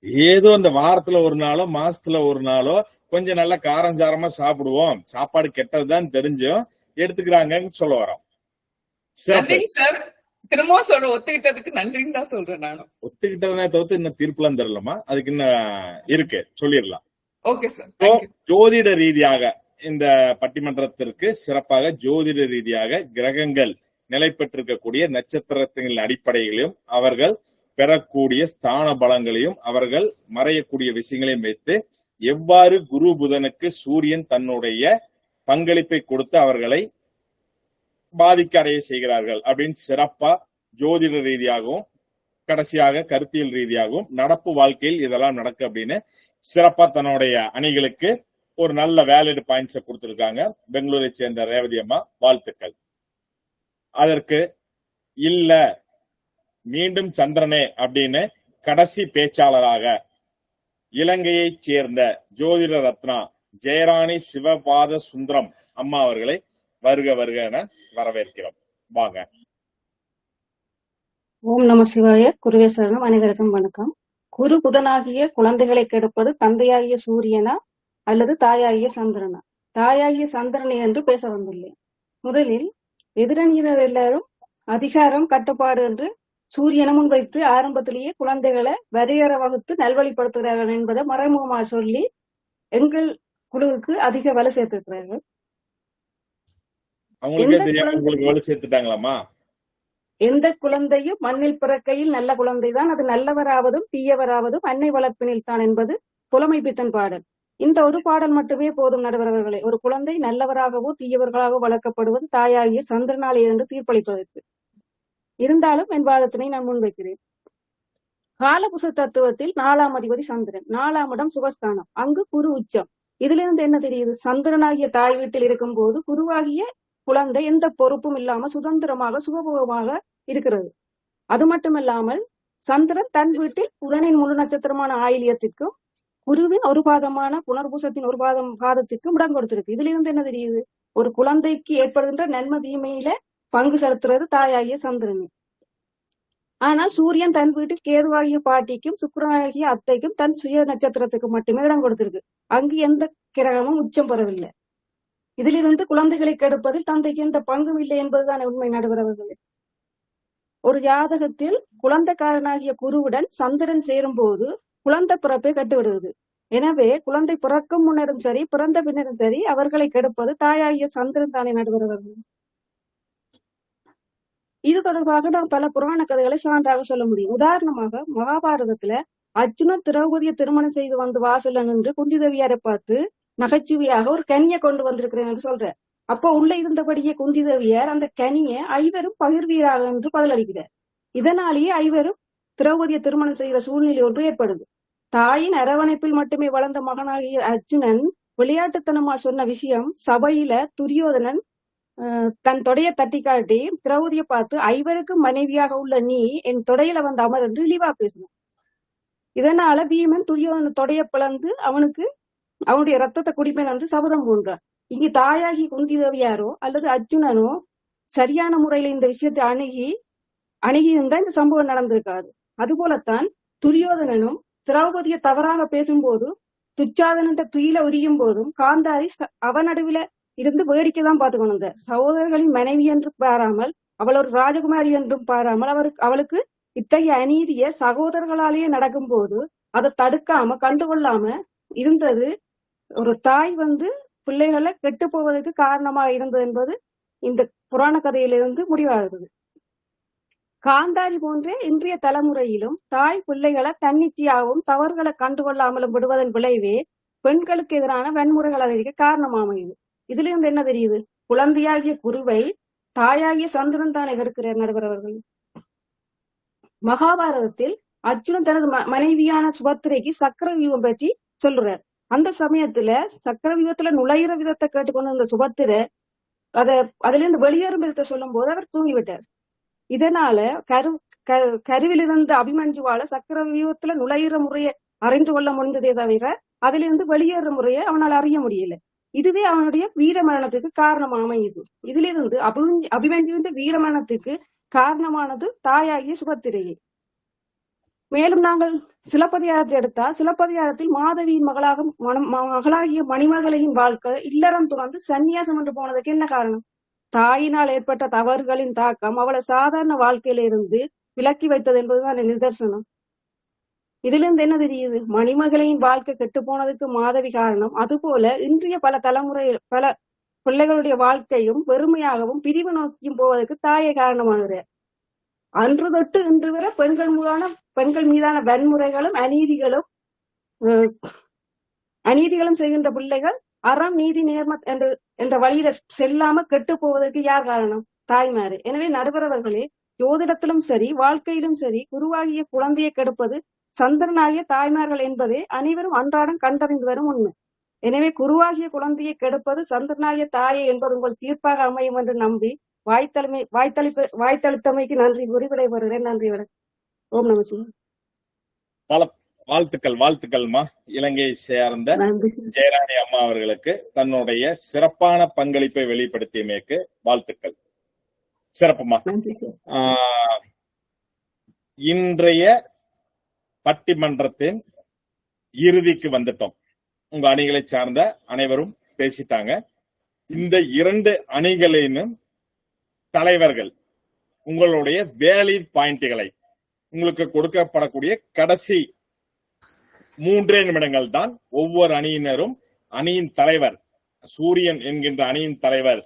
ஏதோ இந்த வாரத்துல ஒரு நாளோ மாசத்துல ஒரு நாளோ கொஞ்சம் நல்லா காரஞ்சாரமா சாப்பிடுவோம், சாப்பாடு கெட்டதுதான் தெரிஞ்சும் எடுத்துக்கிறாங்கன்னு சொல்ல வரோம். சிறப்பு. நன்றிங்க சார். திரும்பவும் சொல்ற ஒத்துக்கிட்டதுக்கு நன்றின்னு தான் சொல்றேன் நானும். ஒத்துக்கிட்டதுனே தவிர்த்து இன்னும் தீர்ப்புலாம் தரலாமா? அதுக்கு இன்னும் இருக்கு, சொல்லிடலாம். Okay sir. இப்போ ஜோதிட ரீதியாக இந்த பட்டிமன்றத்திற்கு சிறப்பாக ஜோதிட ரீதியாக கிரகங்கள் நிலை பெற்றிருக்கக்கூடிய நட்சத்திரத்தின் அடிப்படையிலும் அவர்கள் பெறக்கூடிய ஸ்தான பலங்களையும் அவர்கள் மறையக்கூடிய விஷயங்களையும் வைத்து எவ்வாறு குரு புதனுக்கு சூரியன் தன்னுடைய பங்களிப்பை கொடுத்து அவர்களை பாதிக்க அடைய செய்கிறார்கள் அப்படின்னு சிறப்பா ஜோதிட ரீதியாகவும் கடைசியாக கருத்தியல் ரீதியாகவும் நடப்பு வாழ்க்கையில் இதெல்லாம் நடக்கு அப்படின்னு சிறப்பா தன்னுடைய அணிகளுக்கு ஒரு நல்ல வேலிட் பாயிண்ட்ஸை கொடுத்திருக்காங்க. பெங்களூரை சேர்ந்த ரேவதி அம்மா, வாழ்த்துக்கள். அதற்கு இல்ல மீண்டும் சந்திரனே அப்படின்னு கடைசி பேச்சாளராக இலங்கையை சேர்ந்த ஜோதிட ரத்னா ஜெயராணி சிவபாத சுந்தரம் அம்மா அவர்களை வருக வருக என வரவேற்கிறோம். வாங்க. ஓம் நம சிவாய. குருவே சரணம். அனைவருக்கும் வணக்கம். குரு புதனாகிய குழந்தைகளை கெடுப்பது தந்தையாகிய சூரியனா அல்லது தாயாகிய சந்திரனா? தாயாகிய சந்திரனை என்று பேச வந்துள்ளேன். முதலில் எதிரணியினர் எல்லாரும் அதிகாரம் கட்டுப்பாடு என்று சூரியனை முன்வைத்து ஆரம்பத்திலேயே குழந்தைகளை வரையற வகுத்து நல்வழிப்படுத்துகிறார்கள் என்பதை மறைமுகமாக சொல்லி எங்கள் குழுவுக்கு அதிக வலு சேர்த்திருக்கிறார்கள். எந்த குழந்தையும் மண்ணில் பிறக்கையில் நல்ல குழந்தைதான், அது நல்லவராவதும் தீயவராவதும் அன்னை வளர்ப்பினில் தான் என்பது புலமை பித்தன் பாடல். இந்த ஒரு பாடல் மட்டுமே போதும் நடுவர்களே, ஒரு குழந்தை நல்லவராகவோ தீயவர்களாகவோ வளர்க்கப்படுவது தாயாகிய சந்திரனாலே என்று தீர்ப்பளிப்பதற்கு. இருந்தாலும் என் வாதத்தினை நான் முன்வைக்கிறேன். காலபுச தத்துவத்தில் 4ஆம் அதிபதி சந்திரன், 4ஆம் இடம் சுகஸ்தானம், அங்கு குரு உச்சம். இதுல இருந்து என்ன தெரியுது? சந்திரனாகிய தாய் வீட்டில் இருக்கும் போது குருவாகிய குழந்தை எந்த பொறுப்பும் இல்லாம சுதந்திரமாக சுகபோகமாக இருக்கிறது. அது மட்டுமல்லாமல் சந்திரன் தன் வீட்டில் புலனின் முழு நட்சத்திரமான ஆயிலியத்திற்கும் குருவின் ஒரு பாதமான புனர்பூசத்தின் ஒரு பாதத்திற்கும் இடம் கொடுத்திருக்கு. இதுல இருந்து என்ன தெரியுது? ஒரு குழந்தைக்கு ஏற்படுகின்ற நன்மை தீமையில பங்கு செலுத்துறது தாயாகிய சந்திரனே. ஆனால் சூரியன் தன் வீட்டில் கேதுவாகிய பாட்டிக்கும் சுக்கிரனாகிய அத்தைக்கும் தன் சுய நட்சத்திரத்துக்கு மட்டுமே இடம் கொடுத்திருக்கு. அங்கு எந்த கிரகமும் உச்சம் பெறவில்லை. இதிலிருந்து குழந்தைகளை கெடுப்பதில் தந்தைக்கு எந்த பங்கும் இல்லை என்பதுதான் உண்மை நடுவர்களே. ஒரு ஜாதகத்தில் குழந்தைக்காரனாகிய குருவுடன் சந்திரன் சேரும் போது குழந்தை பிறப்பை கட்டுவிடுவது. எனவே குழந்தை பிறக்கும் முன்னரும் சரி பிறந்த பின்னரும் சரி அவர்களை கெடுப்பது தாயாகிய சந்திரன் தானே நடுவர்கள். இது தொடர்பாக நாம் பல புராண கதைகளை சான்றாக சொல்ல முடியும். உதாரணமாக மகாபாரதத்துல அர்ஜுனன் திரௌபதியை திருமணம் செய்து வந்து வாசல்ல நின்று குந்தி தேவியாரை பார்த்து நகைச்சுவையாக ஒரு கனியை கொண்டு வந்திருக்கிறேன் என்று சொல்ற. அப்போ உள்ள இருந்தபடியே குந்தி தேவியார் அந்த கனியை ஐவரும் பகிர்வீராக என்று பதிலளிக்கிறார். இதனாலேயே ஐவரும் திரௌபதியை திருமணம் செய்கிற சூழ்நிலை ஒன்று ஏற்படுது. தாயின் அரவணைப்பில் மட்டுமே வளர்ந்த மகனாகிய அர்ஜுனன் விளையாட்டுத்தனமா சொன்ன விஷயம் சபையில துரியோதனன் தன் தொடைய தட்டி காட்டி திரௌதியை பார்த்து ஐவருக்கும் மனைவியாக உள்ள நீ என் தொடையில வந்து அமர் என்று இழிவா பேசினான். இதனால பீமன் துரியோதன தொடைய பிளந்து அவனுடைய ரத்தத்தை குடிப்பேன் என்று சபதம் பூண்டான். இங்கு தாயாகி குந்தி தேவியாரோ அல்லது அர்ஜுனனோ சரியான முறையில இந்த விஷயத்தை அணுகி இருந்தா இந்த சம்பவம் நடந்திருக்காது. அதுபோலத்தான் துரியோதனனும் திரௌபதியை தவறாக பேசும்போது துச்சாதன துயில உரியும் போதும் காந்தாரி அவனடுவில இருந்து வேடிக்கை தான் பார்த்து கொண்டு சகோதரர்களின் மனைவி என்று பாராமல் அவள் ஒரு ராஜகுமாரி என்றும் பாராமல் அவளுக்கு இத்தகைய அநீதிய சகோதரர்களாலேயே நடக்கும் போது அதை தடுக்காம கண்டுகொள்ளாம இருந்தது ஒரு தாய் பிள்ளைகளை கெட்டு போவதற்கு காரணமாக இருந்தது என்பது இந்த புராண கதையிலிருந்து முடிவாகிறது. காந்தாரி போன்றே இன்றைய தலைமுறையிலும் தாய் பிள்ளைகளை தன்னிச்சையாகவும் தவறுகளை கண்டுகொள்ளாமலும் விடுவதன் விளைவே பெண்களுக்கு எதிரான வன்முறைகள் அதிக காரணமாமையுது. இதுல இருந்து என்ன தெரியுது? குழந்தையாகிய குருவை தாயாகிய சந்திரன் தானே கெடுக்கிறார் நடுவரவர்கள். மகாபாரதத்தில் அர்ஜுனன் தனது மனைவியான சுபத்திரைக்கு சக்கர வியூகம் பற்றி சொல்றார். அந்த சமயத்துல சக்கர வியூகத்துல நுழையிற விதத்தை கேட்டுக்கொண்டு இருந்த சுபத்திரை அதுல இருந்து வெளியேறும் விதத்தை சொல்லும் போது அவர் தூங்கிவிட்டார். இதனால கருவிலிருந்து அபிமன்யுவால சக்கர வியூகத்துல நுழையிற முறையை அறிந்து கொள்ள முடிந்ததே தவிர அதிலிருந்து வெளியேற முறையை அவனால் அறிய முடியல. இதுவே அவனுடைய வீர மரணத்துக்கு காரணம் அமையுது. இதிலிருந்து அபிமன்யுவின் வீர மரணத்துக்கு காரணமானது தாயாகிய சுபத்திரையே. மேலும் நாங்கள் சிலப்பதிகாரத்தை எடுத்தால் சிலப்பதிகாரத்தில் மாதவியின் மகளாகிய மணிமகளையின் வாழ்க்கை இல்லறம் துறந்து சந்நியாசம் என்று போனதுக்கு என்ன காரணம்? தாயினால் ஏற்பட்ட தவறுகளின் தாக்கம் அவளை சாதாரண வாழ்க்கையில இருந்து விலக்கி வைத்தது என்பதுதான் நிதர்சனம். இதிலிருந்து என்ன தெரியுது? மணிமகளையின் வாழ்க்கை கெட்டு போனதுக்கு மாதவி காரணம். அதுபோல இன்றைய பல பிள்ளைகளுடைய வாழ்க்கையும் வெறுமையாகவும் பிரிவு நோக்கியும் போவதற்கு தாயே காரணமானது. அன்று தொட்டு இன்று வரை பெண்கள் மீதான வன்முறைகளும் அநீதிகளும் செய்கின்ற பிள்ளைகள் அறம் நீதி நேர்ம என்ற வழியில செல்லாம கெட்டு போவதற்கு யார் காரணம்? தாய்மாரு. எனவே நடுவரவர்களே, ஜோதிடத்திலும் சரி வாழ்க்கையிலும் சரி குருவாகிய குழந்தையை கெடுப்பது சந்திரனாகிய தாய்மார்கள் என்பதே அனைவரும் அன்றாடம் கண்டறிந்து வரும் உண்மை. எனவே குருவாகிய குழந்தையை கெடுப்பது சந்திரனாகிய தாயை என்பது உங்கள் தீர்ப்பாக அமையும் என்று நம்பி வாய்த்தளித்தமைக்கு நன்றி கூறி விடைபெறுகிறேன். நன்றி, வணக்கம். ஓம் நம சிவாய. வாழ்த்துக்கள்மா. இலங்கையை சேர்ந்த ஜெயராணி அம்மா அவர்களுக்கு தன்னுடைய சிறப்பான பங்களிப்பை வெளிப்படுத்தியமைக்கு வாழ்த்துக்கள். சிறப்புமா. இன்றைய பட்டிமன்றத்தின் இறுதிக்கு வந்துட்டோம். உங்க அணிகளை சார்ந்த அனைவரும் பேசிட்டாங்க. இந்த 2 அணிகளிலும் தலைவர்கள் உங்களுடைய வேலிட் பாயிண்ட்களை உங்களுக்கு கொடுக்கப்படக்கூடிய கடைசி 3 நிமிடங்கள் தான் ஒவ்வொரு அணியினரும் அணியின் தலைவர் சூரியன் என்கின்ற அணியின் தலைவர்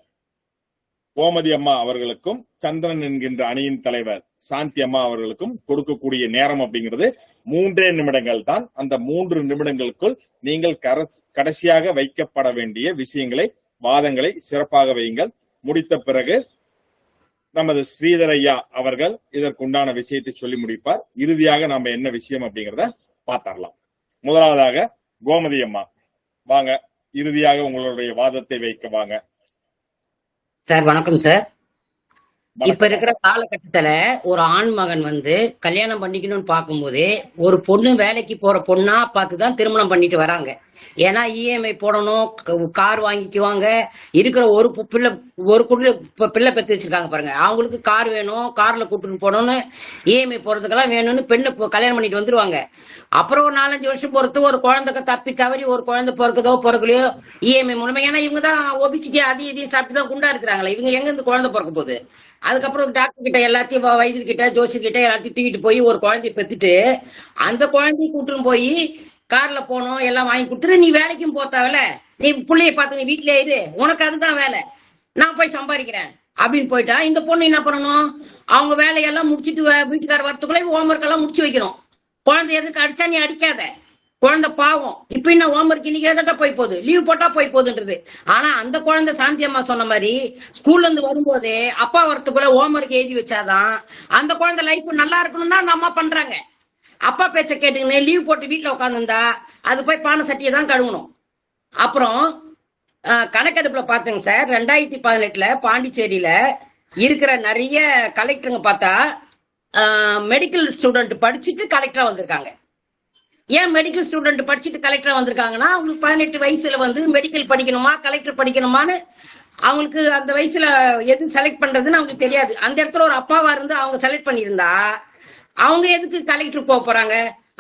கோமதி அம்மா அவர்களுக்கும் சந்திரன் என்கின்ற அணியின் தலைவர் சாந்தி அம்மா அவர்களுக்கும் கொடுக்கக்கூடிய நேரம் அப்படிங்கிறது 3 நிமிடங்கள் தான். அந்த 3 நிமிடங்களுக்குள் நீங்கள் கடைசியாக வைக்கப்பட வேண்டிய விஷயங்களை வாதங்களை சிறப்பாக வையுங்கள். முடித்த பிறகு நமது ஸ்ரீதர் ஐயா அவர்கள் இதற்குண்டான விஷயத்தை சொல்லி முடிப்பார். இறுதியாக நாம என்ன விஷயம் அப்படிங்கிறத பாத்தரலாம். முதலாவதாக கோமதி அம்மா வாங்க, இறுதியாக உங்களுடைய வாதத்தை வைக்க வாங்க. சார் வணக்கம் சார். இப்ப இருக்கிற காலகட்டத்துல ஒரு ஆண் மகன் கல்யாணம் பண்ணிக்கணும்னு பார்க்கும்போதே ஒரு பொண்ணு வேலைக்கு போற பொண்ணா பார்த்துதான் திருமணம் பண்ணிட்டு வராங்க. ஏன்னா இஎம்ஐ போடணும், கார் வாங்கிக்குவாங்க. இருக்கிற ஒரு பிள்ளை பெற்று வச்சிருக்காங்க பாருங்க, அவங்களுக்கு கார் வேணும், கார்ல கூட்டிட்டு போகணும்னு இஎம்ஐ போறதுக்கெல்லாம் வேணும்னு பெண்ணு கல்யாணம் பண்ணிட்டு வந்துருவாங்க. அப்புறம் ஒரு 4-5 வருஷம் பொறுத்து ஒரு குழந்தைக்கு தப்பி தவறி ஒரு குழந்தை பிறக்கலையோ இஎம்ஐ மூலமா. ஏன்னா இவங்க தான் ஒபிசிட்டி இதையும் சாப்பிட்டு தான் குண்டா இருக்கிறாங்களே, இவங்க எங்க இருந்து குழந்தை பிறக்க போகுது? அதுக்கப்புறம் டாக்டர் கிட்ட எல்லாத்தையும் வைத்தியர் கிட்ட ஜோசியர் கிட்ட எல்லாத்தையும் தூக்கிட்டு போய் ஒரு குழந்தைய பெத்துட்டு அந்த குழந்தைய கூட்டுன்னு போய் கார்ல போனோம் எல்லாம் வாங்கி கொடுத்துட்டு நீ வேலைக்கும் போத்தாவல, நீ பிள்ளைய பார்த்து நீ வீட்டுல இரு, உனக்கு அதுதான் வேலை, நான் போய் சம்பாதிக்கிறேன் அப்படின்னு போயிட்டா இந்த பொண்ணு என்ன பண்ணணும்? அவங்க வேலையெல்லாம் முடிச்சுட்டு வீட்டுக்கார வரத்துக்குள்ள ஹோம்ஒர்க் எல்லாம் முடிச்சு வைக்கணும். குழந்தை எதுக்கு அடிச்சா நீ அடிக்காத, குழந்தை பாவம், இப்ப என்ன ஹோம்ஒர்க் இன்னைக்கு எதா போய் போகுது, லீவ் போட்டா போய் போகுதுன்றது. ஆனா அந்த குழந்தை சாந்தி அம்மா சொன்ன மாதிரி ஸ்கூல்ல இருந்து வரும்போதே அப்பா வரத்துக்குள்ள ஹோம்ஒர்க் எழுதி வச்சாதான் அந்த குழந்தை லைஃப் நல்லா இருக்கணும்னா அந்த அம்மா பண்றாங்க. அப்பா பேச்ச கேட்டுங்கன்னு லீவ் போட்டு வீட்டுல உட்காந்துருந்தா அது போய் பானை சட்டியை தான் கழுவணும். அப்புறம் கணக்கெடுப்புல பாத்துங்க சார், 2018 பாண்டிச்சேரியில இருக்கிற நிறைய கலெக்டருங்க பார்த்தா மெடிக்கல் ஸ்டூடெண்ட் படிச்சுட்டு கலெக்டரா வந்திருக்காங்க. ஏன் மெடிக்கல் ஸ்டூடெண்ட் படிச்சுட்டு கலெக்டரா வந்திருக்காங்கன்னா அவங்களுக்கு 18 வயசுல மெடிக்கல் படிக்கணுமா கலெக்டர் படிக்கணுமான்னு அவங்களுக்கு அந்த வயசுல எது செலக்ட் பண்றதுன்னு அவங்களுக்கு தெரியாது. அந்த இடத்துல ஒரு அப்பாவா இருந்து அவங்க செலக்ட் பண்ணியிருந்தா அவங்க எதுக்கு கலெக்டர் போக போறாங்க?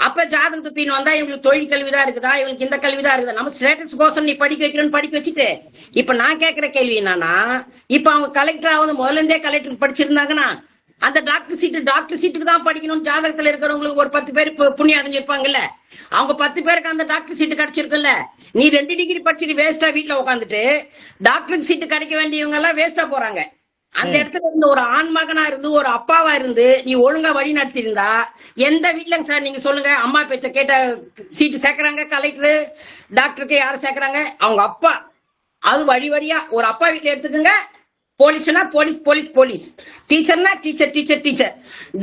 அப்ப ஜாதகத்தை தீன் வந்தா இவங்களுக்கு தொழில் கல்விதான் இருக்குதா, இவங்களுக்கு இந்த கல்விதான் இருக்குதா? நம்ம ஸ்டேட்டஸ் கோசம் நீ படிக்க வைக்கணும்னு படிக்க வச்சுட்டு இப்ப நான் கேட்கிற கேள்வி என்னன்னா, இப்ப அவங்க கலெக்டர் ஆகுது முதல்ல இருந்தே கலெக்டர் படிச்சிருந்தாங்கன்னா அந்த டாக்டர் சீட்டுக்கு தான் படிக்கணும்னு ஜாதகத்துல இருக்கிறவங்களுக்கு ஒரு 10 பேர் புண்ணியம் அடைஞ்சிருப்பாங்கல்ல, அவங்க 10 பேருக்கு அந்த டாக்டர் சீட்டு கிடைச்சிருக்குல்ல. நீ 2 டிகிரி படிச்சுட்டு வேஸ்டா வீட்டுல உட்காந்துட்டு டாக்டருக்கு சீட்டு கிடைக்க வேண்டியவங்க எல்லாம் வேஸ்டா போறாங்க. அந்த இடத்துல இருந்து ஒரு ஆண் மகனா இருந்து ஒரு அப்பாவா இருந்து நீ ஒழுங்கா வழி நடத்தி இருந்தா எந்த வீட்டுலங்க சார் நீங்க சொல்லுங்க அம்மா பேச்ச கேட்ட சீட்டு சேர்க்கறாங்க கலெக்டர் டாக்டருக்கு யாரு சேர்க்கறாங்க? அவங்க அப்பா. அது வழி வழியா ஒரு அப்பா வீட்டுல எடுத்துக்கோங்க. போலீஸ்னா போலீஸ் போலீஸ் போலீஸ், டீச்சர்னா டீச்சர் டீச்சர் டீச்சர்,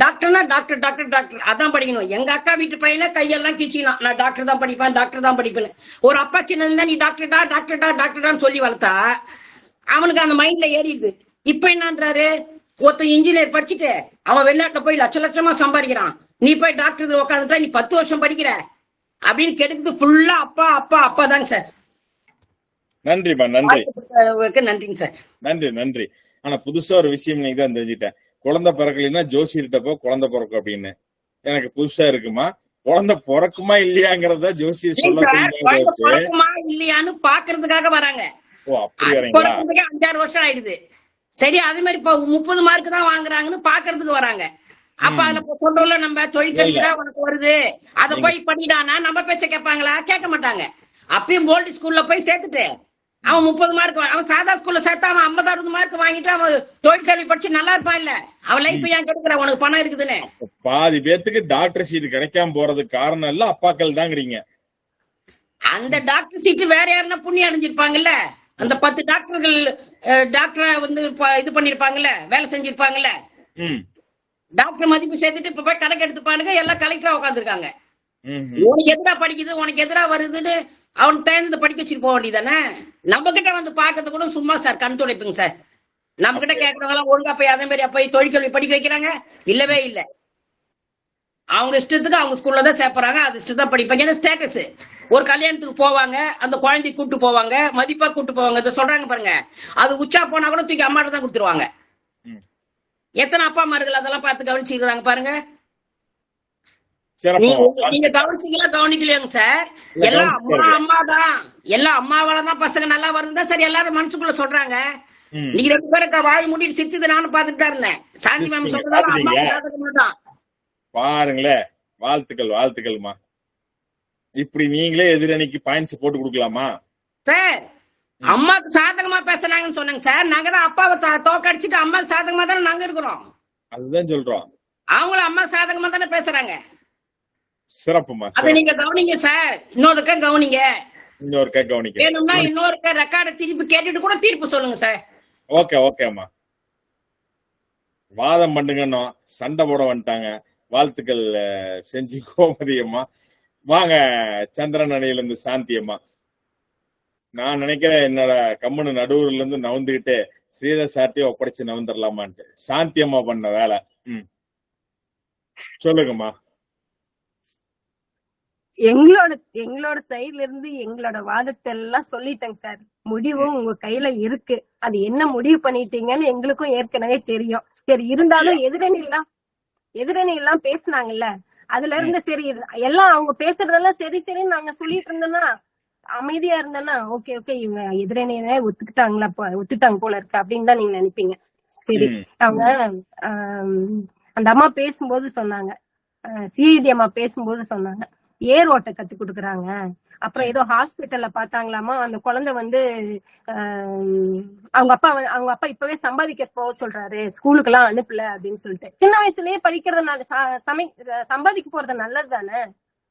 டாக்டர்னா டாக்டர் டாக்டர் டாக்டர். அதான் படிக்கணும். எங்க அக்கா வீட்டு பையனை கையெல்லாம் கீச்சிக்கலாம், நான் டாக்டர் தான் படிப்பேன் டாக்டர் தான் படிப்பேன். ஒரு அப்பா சின்னதுன்னா நீ டாக்டர்டா டாக்டர்டா டாக்டர்டான்னு சொல்லி வளர்த்தா அவனுக்கு அந்த மைண்ட்ல ஏறிடுது. இப்ப என்னன்றாரு, ஒருத்தன் இன்ஜினியர் படிச்சுட்டு அவன் வெளிநாட்டுல போய் லட்சமா சம்பாதிக்கிறான், நீ போய் டாக்டர் உட்காந்துட்டா நீ 10 வருஷம் படிக்கிற அப்படின்னு கெடுத்து ஃபுல்லா அப்பா அப்பா அப்பா தாங்க சார். நன்றிமா, நன்றி. நன்றிங்க சார். நன்றி நன்றி. ஆனா புதுசா ஒரு விஷயம் நீங்க தான் தெரிஞ்சுட்டேன். குழந்தை பிறக்கலைன்னா ஜோசியர்கிட்ட போ குழந்தை பிறக்கும் அப்படின்னு. எனக்கு புதுசா இருக்குமா. குழந்தை பிறக்குமா இல்லையாங்கிறத ஜோசியை இல்லைங்க சொல்ல சார், தெரியாத குழந்தை வச்சு. பிறக்குமா இல்லையான்னு பாக்குறதுக்காக வராங்க. ஓ அப்படி அது வரீங்களா? பிறக்கிறதுக்கே 5-6 வருஷம் ஆயிடுது. சரி, அதே மாதிரி இப்ப 30 மார்க் தான் வாங்குறாங்கன்னு பாக்குறதுக்கு வராங்க. அப்ப அதுல சொல்றோம்ல, நம்ம தொழிற்கல்வி தான் உனக்கு வருது, அத நீங்க போய் படிடானா நம்ம பேச்ச கேட்பாங்களா? கேட்க மாட்டாங்க. அப்பயும் போல்ட் ஸ்கூல்ல போய் சேர்த்துட்டு அவன் 30 மார்க், அவன் சாதா ஸ்கூல்ல சேர்த்தா அவன் 50-60 மார்க் வாங்கிட்டு அவன் தொழிற்கல்வி படிச்சு நல்லா இருப்பான் இல்ல? அவன் லைஃப் ஏன் கெடுக்கிற? உனக்கு பணம் இருக்குதுன்னு. பாதி பேத்துக்கு டாக்டர் சீட் கிடைக்காம போறதுக்கு காரணம் இல்ல அப்பாக்கள் தாங்கிறீங்க. அந்த டாக்டர் சீட்டு வேற யாருன்னா புண்ணியம் அடைஞ்சிருப்பாங்கல்ல. அந்த 10 டாக்டர்கள் டாக்டரை வந்து இது பண்ணிருப்பாங்கல்ல, வேலை செஞ்சிருப்பாங்கல்ல. டாக்டர் மதிப்பு சேர்த்துட்டு இப்ப போய் கணக்கு எடுத்துப்பானுங்க, எல்லாம் கலெக்டரா உட்காந்துருக்காங்க. உனக்கு எதிரா படிக்குது, உனக்கு எதிரா வருதுன்னு அவன் தேர்ந்து படிக்க வச்சுட்டு போக வேண்டியதானே. நம்ம கிட்ட வந்து பாக்குறது கூட சும்மா சார், கண் துடைப்புங்க சார். நம்ம கிட்ட கேட்கறவங்க எல்லாம் ஒழுங்கா போய் அதே மாதிரி போய் தொழிற்கல்வி படிக்க வைக்கிறாங்க? இல்லவே இல்ல. அவங்க இஷ்டத்துக்கு அவங்க ஸ்கூல்ல தான் சேர்ப்பறாங்க, அது இஷ்டம் தான் படிப்பாங்க. ஏன்னா ஸ்டேட்டஸ். ஒரு கல்யாணத்துக்கு போவாங்க, அந்த குழந்தைய கூட்டு போவாங்க, மதிப்பா கூட்டு போவாங்க, இதை சொல்றாங்க பாருங்க. அது உச்சா போனா கூட தூக்கி அம்மாட்ட தான் கொடுத்துருவாங்க. எத்தனை அப்பா அம்மார்கள் அதெல்லாம் பார்த்து கவனிச்சுக்கிறாங்க பாருங்க. நீங்க கவனிச்சீங்களா கவனிக்கலையாங்க சார்? எல்லாம் அம்மா தான், எல்லாம் அம்மாவால தான் பசங்க நல்லா வருந்தா சரி எல்லாரும் மனசுக்குள்ள சொல்றாங்க. நீங்க 2 பேரும் வாய் மூடிட்டு சிரிச்சது நானும் பாத்துட்டு தான் இருந்தேன். சாந்தி மேம் சொல்றதால அம்மா தான் பாருங்களேன். வாழ்த்துக்கள் வாழ்த்துக்கள்மா. இப்படி நீங்களே எதிரணிக்கு பாயிண்ட்ஸ் போட்டு கொடுக்கலாமா சார்? அம்மாக்கு சாதகமா பேசுறாங்கன்னு சொன்னாங்க சார். நாங்க தான் அப்பாவை தோக்கடிச்சிட்டு அம்மாக்கு சாதகமா தானே நாங்க இருக்கிறோம். அதுதான் சொல்றோம். அவங்களும் அம்மா சாதகமா தானே பேசுறாங்க. சிறப்புமா. அதை நீங்க கவனிங்க சார். இன்னொருக்கா கவனிங்க. இன்னொருக்கா கவனிக்க வேணும்னா இன்னொருக்கா ரெக்கார்டை திருப்பி கேட்டுட்டு கூட தீர்ப்பு சொல்லுங்க சார். ஓகே ஓகேம்மா. வாதம் பண்ணுங்கன்னு சண்டை போட வந்துட்டாங்க. வாழ்த்துக்கள் செஞ்சு கோமதி அம்மா. வாங்க சந்திரன் அணியில இருந்து சாந்தி அம்மா. நான் நினைக்கிறேன் என்னோட கம்முனு நடுவுல இருந்து நவுந்துகிட்டு ஸ்ரீதர் சார்ட்டியும் ஒப்படைச்சு நவுந்துடலாமான்ட்டு. சாந்தி அம்மா பண்ண வேலை. சொல்லுங்கம்மா. எங்களோட சைட்ல இருந்து எங்களோட வாதத்தை எல்லாம் சொல்லிட்டேங்க சார். முடிவும் உங்க கையில இருக்கு. அது என்ன முடிவு பண்ணிட்டீங்கன்னு எங்களுக்கும் ஏற்கனவே தெரியும். சரி, இருந்தாலும் எதிரணி எல்லாம் பேசினாங்கல்ல, அதுல இருந்து சரி எல்லாம் அவங்க பேசுறதெல்லாம் சரி சரின்னு நாங்க சொல்லிட்டு இருந்தோம்னா, அமைதியா இருந்தேன்னா ஓகே ஓகே இவங்க எதிரணியே ஒத்துட்டாங்க போல இருக்கு அப்படின்னு தான் நீங்க நினைப்பீங்க. சரி, அவங்க அந்த அம்மா பேசும்போது சொன்னாங்க, சிஐடி அம்மா பேசும்போது சொன்னாங்க, ஏர் ஓட்ட கத்து கொடுக்குறாங்க. அப்புறம் ஏதோ ஹாஸ்பிட்டல்ல பாத்தாங்களாமா, அந்த குழந்தை வந்து அவங்க அப்பா இப்பவே சம்பாதிக்க போக சொல்றாரு, ஸ்கூலுக்கு எல்லாம் அனுப்பல அப்படின்னு சொல்லிட்டு. சின்ன வயசுலயே படிக்கிறதுனால சம்பாதிக்க போறது நல்லது தானே.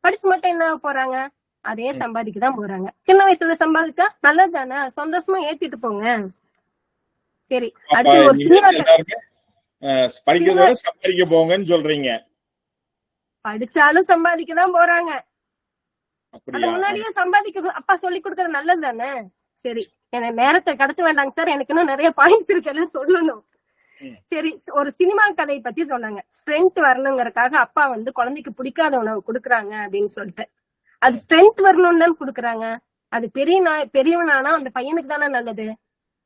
படிச்சு மட்டும் என்ன போறாங்க? அதே சம்பாதிக்க தான் போறாங்க. சின்ன வயசுல சம்பாதிச்சா நல்லது தானே, சந்தோஷமா ஏத்திட்டு போங்க. சரி, அடுத்து ஒரு சினிமா படிக்கிறத சம்பாதிக்க போங்கன்னு சொல்றீங்க. படிச்சாலும் சம்பாதிக்கதான் போறாங்க. அது முன்னாடியே சம்பாதிக்க அப்பா சொல்லி கொடுக்கறது நல்லது தானே. சரி, எனக்கு நேரத்தை கடத்த வேண்டாங்க சார், எனக்கு இன்னும் நிறைய பாயிண்ட்ஸ் இருக்குன்னு சொல்லணும். சரி, ஒரு சினிமா கதையை பத்தி சொன்னாங்க. ஸ்ட்ரென்த் வரணுங்கிறதுக்காக அப்பா வந்து குழந்தைக்கு பிடிக்காத உணவு கொடுக்குறாங்க அப்படின்னு சொல்லிட்டு. அது ஸ்ட்ரென்த் வரணும்னு தான் கொடுக்குறாங்க. அது பெரியவனானா அந்த பையனுக்கு தானே நல்லது.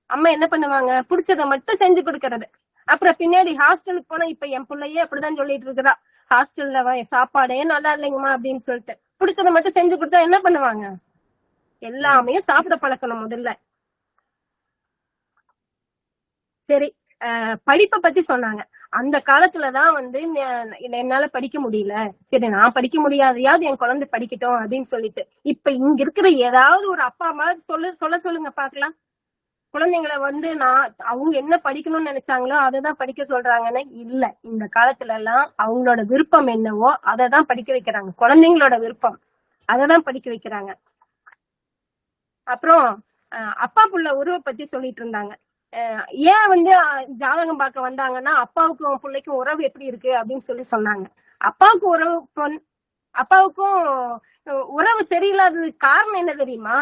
அம்மா என்ன பண்ணுவாங்க? பிடிச்சதை மட்டும் செஞ்சு கொடுக்கறது. அப்புறம் பின்னாடி ஹாஸ்டலுக்கு போனா இப்ப என் பிள்ளையே அப்படிதான் சொல்லிட்டு இருக்கிறா, ஹாஸ்டல்ல சாப்பாடே நல்லா இல்லைங்கம்மா அப்படின்னு சொல்லிட்டு. பிடிச்சதை மட்டும் செஞ்சு கொடுத்தா என்ன பண்ணுவாங்க? எல்லாமே சாப்பிட பழக்கணும் முதல்ல. சரி, படிப்பை பத்தி சொன்னாங்க. அந்த காலத்துலதான் வந்து என்னால படிக்க முடியல, சரி நான் படிக்க முடியாதையாவது என் குழந்தை படிக்கட்டும் அப்படின்னு சொல்லிட்டு. இப்ப இங்க இருக்கிற ஏதாவது ஒரு அப்பா அம்மா சொல்லுங்க பாக்கலாம். குழந்தைங்களை வந்து அவங்க என்ன படிக்கணும்னு நினைச்சாங்களோ அதைதான் படிக்க சொல்றாங்கன்னு இல்ல. இந்த காலத்துல எல்லாம் அவங்களோட விருப்பம் என்னவோ அதைதான் படிக்க வைக்கிறாங்க. குழந்தைங்களோட விருப்பம் அதைதான் படிக்க வைக்கிறாங்க. அப்புறம் அப்பா புள்ள உறவை பத்தி சொல்லிட்டு இருந்தாங்க. ஏன் வந்து ஜாதகம் பார்க்க வந்தாங்கன்னா அப்பாவுக்கும் பிள்ளைக்கும் உறவு எப்படி இருக்கு அப்படின்னு சொன்னாங்க. அப்பாவுக்கும் உறவு சரியில்லாததுக்கு காரணம் என்ன தெரியுமா?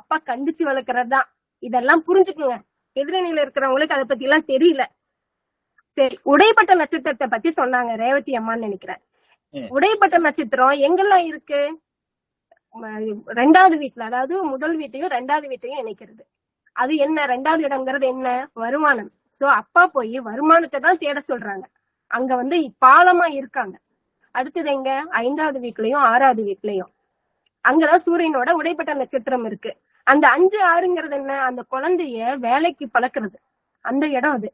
அப்பா கண்டிச்சு வளர்க்கறதுதான். இதெல்லாம் புரிஞ்சுக்குங்க. எதிரணியில இருக்கிறவங்களுக்கு அதை பத்தி எல்லாம் தெரியல. சரி, உடைப்பட்ட நட்சத்திரத்தை பத்தி சொன்னாங்க ரேவதி அம்மான்னு நினைக்கிறேன். உடைப்பட்ட நட்சத்திரம் எங்கெல்லாம் இருக்கு? 2வது வீட்டுல, அதாவது முதல் வீட்டையும் 2வது வீட்டையும் இணைக்கிறது. அது என்ன? 2வது இடம்ங்கிறது என்ன? வருமானம். சோ அப்பா போய் வருமானத்தை தான் தேட சொல்றாங்க. அங்க வந்து பாலமா இருக்காங்க. அடுத்தது எங்க 5வது வீக்லயும் 6வது வீக்லயும். அங்கதான் சூரியனோட உடைப்பட்ட நட்சத்திரம் இருக்கு. அந்த 5, 6ங்கிறது என்ன? அந்த குழந்தைய வேலைக்கு பழக்கிறது, அந்த இடம் அது.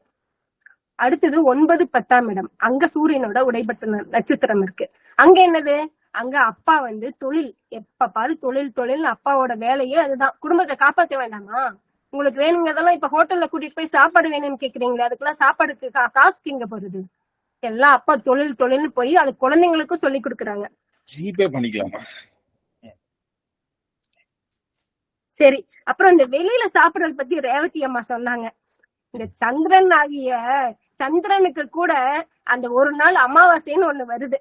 அடுத்தது 9, 10ஆம் இடம், அங்க சூரியனோட உடைப்பட்ட நட்சத்திரம் இருக்கு. அங்க என்னது? அங்க அப்பா வந்து தொழில், எப்ப பாரு தொழில் தொழில், அப்பாவோட வேலையே அதுதான். குடும்பத்தை காப்பாற்ற வேண்டாமா? உங்களுக்கு வேணுங்கிறதெல்லாம் இப்ப ஹோட்டல்ல கூட்டிட்டு போய் சாப்பாடு வேணும்னு கேக்குறீங்களா? அதுக்கெல்லாம் சாப்பாடுக்கு காசுக்கு இங்க போறது எல்லாம் அப்பா தொழில் தொழில்னு போய் அது குழந்தைங்களுக்கும் சொல்லி கொடுக்குறாங்க. ஜிபே பண்ணிக்கலாமா? சரி, அப்புறம் இந்த வெளியில சாப்பிடறத பத்தி ரேவதி அம்மா சொன்னாங்க. இந்த சந்திரன் ஆகிய சந்திரனுக்கு கூட அந்த ஒரு நாள் அமாவாசைன்னு ஒண்ணு வருது.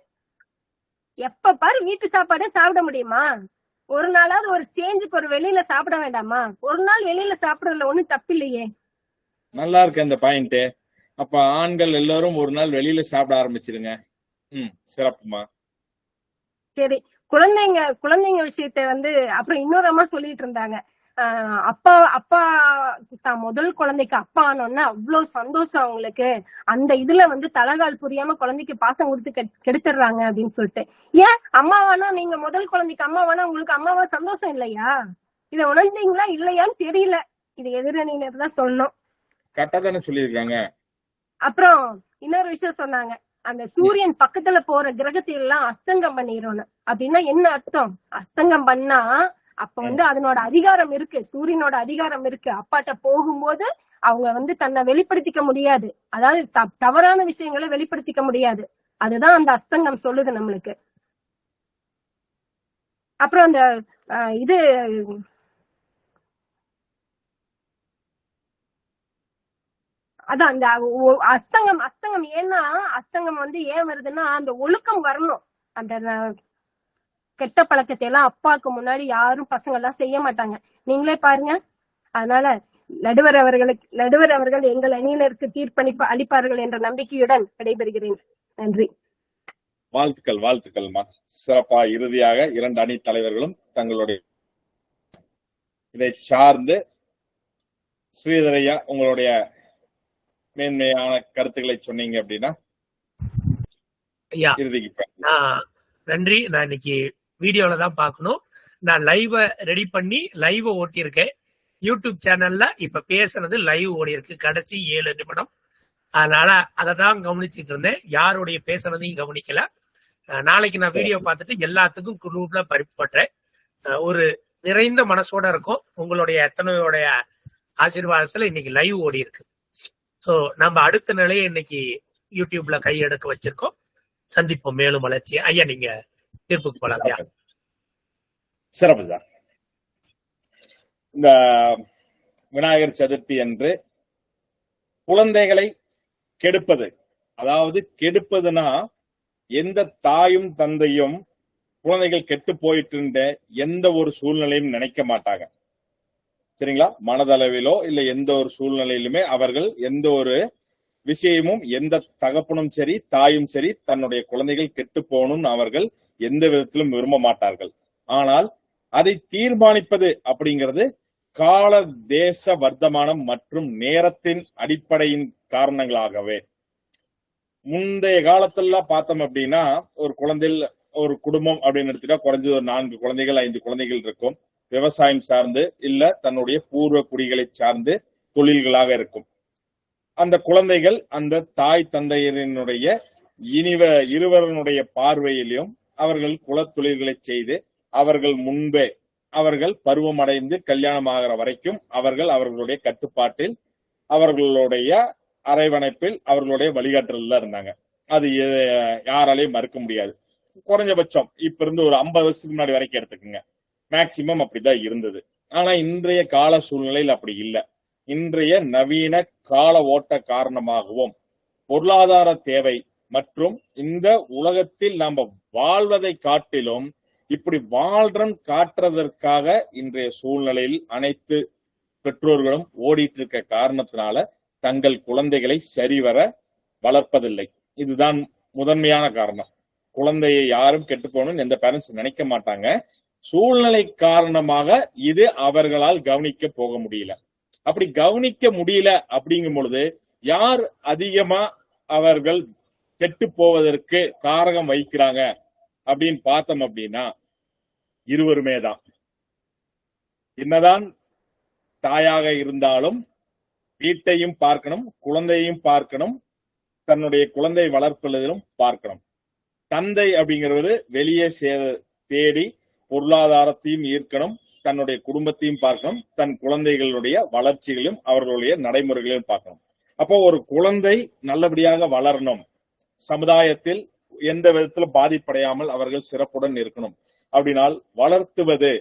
எப்ப பாரு வீட்டு சாப்பாடே சாப்பிட முடியுமா? ஒரு நாளாவது ஒரு சேஞ்சுக்கு ஒரு வெளியில சாப்பிட வேண்டாமா? ஒரு நாள் வெளியில சாப்பிடறதுல ஒண்ணும் தப்பு இல்லையே. நல்லா இருக்கு அந்த பாயிண்ட். அப்ப ஆண்கள் எல்லாரும் ஒரு நாள் வெளியில சாப்பிட ஆரம்பிச்சிருங்க. சிறப்புமா. சரி, குழந்தைங்க விஷயத்த வந்து அப்புறம் இன்னொரு அம்மா சொல்லிட்டு இருந்தாங்க. அப்பா தான் முதல் குழந்தைக்கு அப்பா ஆனோன்னா அவ்வளவு சந்தோஷம் அவங்களுக்கு. அந்த இதுல வந்து தலகால் புரியாம குழந்தைக்கு பாசம் கொடுத்து கெடுத்துடுறாங்க அப்படின்னு சொல்லிட்டு. ஏன் அம்மாவானா, நீங்க முதல் குழந்தைக்கு அம்மாவானா உங்களுக்கு அம்மாவா சந்தோஷம் இல்லையா? இத உணர்ந்தீங்களா இல்லையான்னு தெரியல. இது எதிரணியினர் தான் சொல்லணும். கரெக்டா தானே சொல்லியிருக்காங்க. அப்புறம் இன்னொரு விஷயம் சொன்னாங்க, அந்த சூரியன் பக்கத்துல போற கிரகத்தை எல்லாம் அஸ்தங்கம் பண்ணிடணும். அப்படின்னா என்ன அர்த்தம்? அஸ்தங்கம் பண்ணா அப்ப வந்து அதனோட அதிகாரம் இருக்கு, சூரியனோட அதிகாரம் இருக்கு. அப்பாட்ட போகும்போது அவங்க வந்து தன்னை வெளிப்படுத்திக்க முடியாது, அதாவது தவறான விஷயங்களை வெளிப்படுத்திக்க முடியாது. அதுதான் அந்த அஸ்தங்கம் சொல்லுது நம்மளுக்கு. அப்புறம் அந்த இது அதான் அந்த அஸ்தங்கம் ஏன்னா அஸ்தங்கம் வந்து ஏன் வருதுன்னா அந்த ஒழுக்கம் வரணும். அந்த கெட்ட பழக்கத்தை எல்லாம் அப்பாவுக்கு முன்னாடி யாரும் பசங்க எல்லாம் செய்ய மாட்டாங்க. நீங்களே பாருங்க. அதனால நடுவர் அவர்கள் எங்கள் அணியினருக்கு தீர்ப்பளிப்பு அளிப்பார்கள் என்ற நம்பிக்கையுடன் விடைபெறுகிறேன். நன்றி. வாழ்த்துக்கள்மா. சிறப்பா இறுதியாக 2 அணி தலைவர்களும் தங்களுடைய இதை சார்ந்து ஸ்ரீதரையா உங்களுடைய மேன்மையான கருத்துக்களை சொன்னீங்க அப்படின்னா நன்றி. நான் இன்னைக்கு வீடியோல தான் பார்க்கணும். நான் லைவ ரெடி பண்ணி லைவ் ஓட்டியிருக்கேன். யூடியூப் சேனல்ல இப்ப பேசுனது லைவ் ஓடி இருக்கு கடைசி 7 நிமிடம். அதனால அதை தான் கவனிச்சுட்டு இருந்தேன், யாருடைய பேசுனதையும் கவனிக்கல. நாளைக்கு நான் வீடியோ பார்த்துட்டு எல்லாத்துக்கும் குரூப்ல பரிமாற்றேன். ஒரு நிறைந்த மனசோட இருக்கும். உங்களுடைய எத்தனையோடைய ஆசீர்வாதத்துல இன்னைக்கு லைவ் ஓடி இருக்கு. சோ நம்ம அடுத்த நிலையை இன்னைக்கு யூடியூப்ல கையெடுக்க வச்சிருக்கோம். சந்திப்போம் மேலும் வளர்ச்சி. ஐயா நீங்க தீர்ப்புக்கு போலாம். சிறப்பு சார். இந்த விநாயகர் சதுர்த்தி அன்று குழந்தைகளை கெடுப்பது, அதாவது கெடுப்பதுன்னா எந்த தாயும் தந்தையும் குழந்தைகள் கெட்டு போயிட்டு எந்த ஒரு சூழ்நிலையும் நினைக்க மாட்டாங்க. சரிங்களா? மனதளவிலோ இல்ல எந்த ஒரு சூழ்நிலையிலுமே அவர்கள் எந்த ஒரு விஷயமும், எந்த தகப்பனும் சரி தாயும் சரி தன்னுடைய குழந்தைகள் கெட்டு போகணும்னு அவர்கள் எந்த விதத்திலும் விரும்ப மாட்டார்கள். ஆனால் அதை தீர்மானிப்பது அப்படிங்கிறது கால தேச வர்த்தமானம் மற்றும் நேரத்தின் அடிப்படையின் காரணங்களாகவே. முந்தைய காலத்துல பார்த்தோம் அப்படின்னா ஒரு குடும்பம் அப்படின்னு எடுத்துட்டா குறைஞ்சது ஒரு 4 குழந்தைகள் 5 குழந்தைகள் இருக்கும். விவசாயம் சார்ந்து இல்ல தன்னுடைய பூர்வ குடிகளை சார்ந்து தொழில்களாக இருக்கும். அந்த குழந்தைகள் அந்த தாய் தந்தையரினுடைய இருவருடைய பார்வையிலும் அவர்கள் குலத்தொழில்களை செய்து அவர்கள் முன்பே அவர்கள் பருவமடைந்து கல்யாணம் ஆகிற வரைக்கும் அவர்கள் அவர்களுடைய கட்டுப்பாட்டில், அவர்களுடைய அரவணைப்பில், அவர்களுடைய வழிகாட்டுதல்ல இருந்தாங்க. அது யாராலையும் மறுக்க முடியாது. குறைஞ்சபட்சம் இப்ப இருந்து ஒரு 50 வருஷத்துக்கு முன்னாடி வரைக்கும் எடுத்துக்கோங்க, மேக்சிமம் அப்படிதான் இருந்தது. ஆனா இன்றைய கால சூழ்நிலையில் அப்படி இல்லை. இன்றைய நவீன கால ஓட்ட காரணமாகவும் பொருளாதார தேவை மற்றும் இந்த உலகத்தில் நாம வாழ்வதை காட்டிலும் இப்படி வாழ்றன் காட்டுறதற்காக இன்றைய சூழ்நிலையில் அனைத்து பெற்றோர்களும் ஓடிட்டு இருக்க காரணத்தினால தங்கள் குழந்தைகளை சரிவர வளர்ப்பதில்லை. இதுதான் முதன்மையான காரணம். குழந்தையை யாரும் கெட்டு போகணும்னு எந்த பேரண்ட்ஸ் நினைக்க மாட்டாங்க. சூழ்நிலை காரணமாக இது அவர்களால் கவனிக்க போக முடியல. அப்படி கவனிக்க முடியல அப்படிங்கும் பொழுது யார் அதிகமா அவர்கள் கெட்டு போவதற்கு காரகம் வைக்கிறாங்க அப்படின்னு பார்த்தோம் அப்படின்னா இருவருமே தான். என்னதான் தாயாக இருந்தாலும் வீட்டையும் பார்க்கணும், குழந்தையையும் பார்க்கணும், தன்னுடைய குழந்தை வளர்ப்பதிலும் பார்க்கணும். தந்தை அப்படிங்கிறவர் வெளியே தேடி பொருளாதாரத்தையும் ஈர்க்கணும், தன்னுடைய குடும்பத்தையும் பார்க்கணும், தன் குழந்தைகளுடைய வளர்ச்சிகளையும் அவர்களுடைய நடைமுறைகளையும் பார்க்கணும். அப்போ ஒரு குழந்தை நல்லபடியாக வளரணும், சமுதாயத்தில் எந்த விதத்துல பாதிப்படையாமல் அவர்கள் சிறப்புடன் இருக்கணும் அப்படின்னால் வளர்த்துவது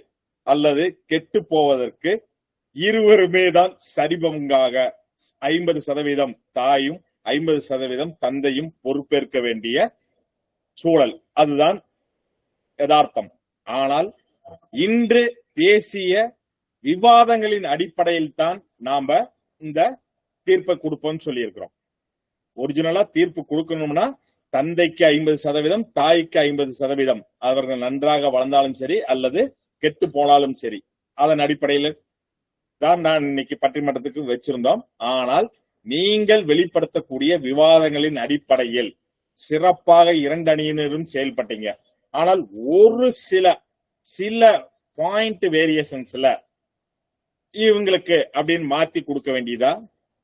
அல்லது கெட்டு போவதற்கு இருவருமே தான் சரிபங்காக 50% தாயும் 50% தந்தையும் பொறுப்பேற்க வேண்டிய சூழல். அதுதான் யதார்த்தம். ஆனால் இன்று தேசிய விவாதங்களின் அடிப்படையில் தான் நாம இந்த தீர்ப்பை கொடுப்போம்னு சொல்லி இருக்கிறோம். ஒரிஜினலா தீர்ப்பு கொடுக்கணும்னா தந்தைக்கு 50%, தாய்க்கு 50%, அவர்கள் நன்றாக வளர்ந்தாலும் சரி அல்லது கெட்டு போனாலும் சரி, அதன் அடிப்படையில் தான் நான் இன்னைக்கு பட்டிமன்றத்துக்கு வச்சிருந்தோம். ஆனால் நீங்கள் வெளிப்படுத்தக்கூடிய விவாதங்களின் அடிப்படையில் சிறப்பாக 2 அணியினரும் செயல்பட்டீங்க. ஆனால் ஒரு சில பாயிண்ட் வேரியேஷன்ஸ்ல இவங்களுக்கு அப்படின்னு மாத்தி கொடுக்க வேண்டியதா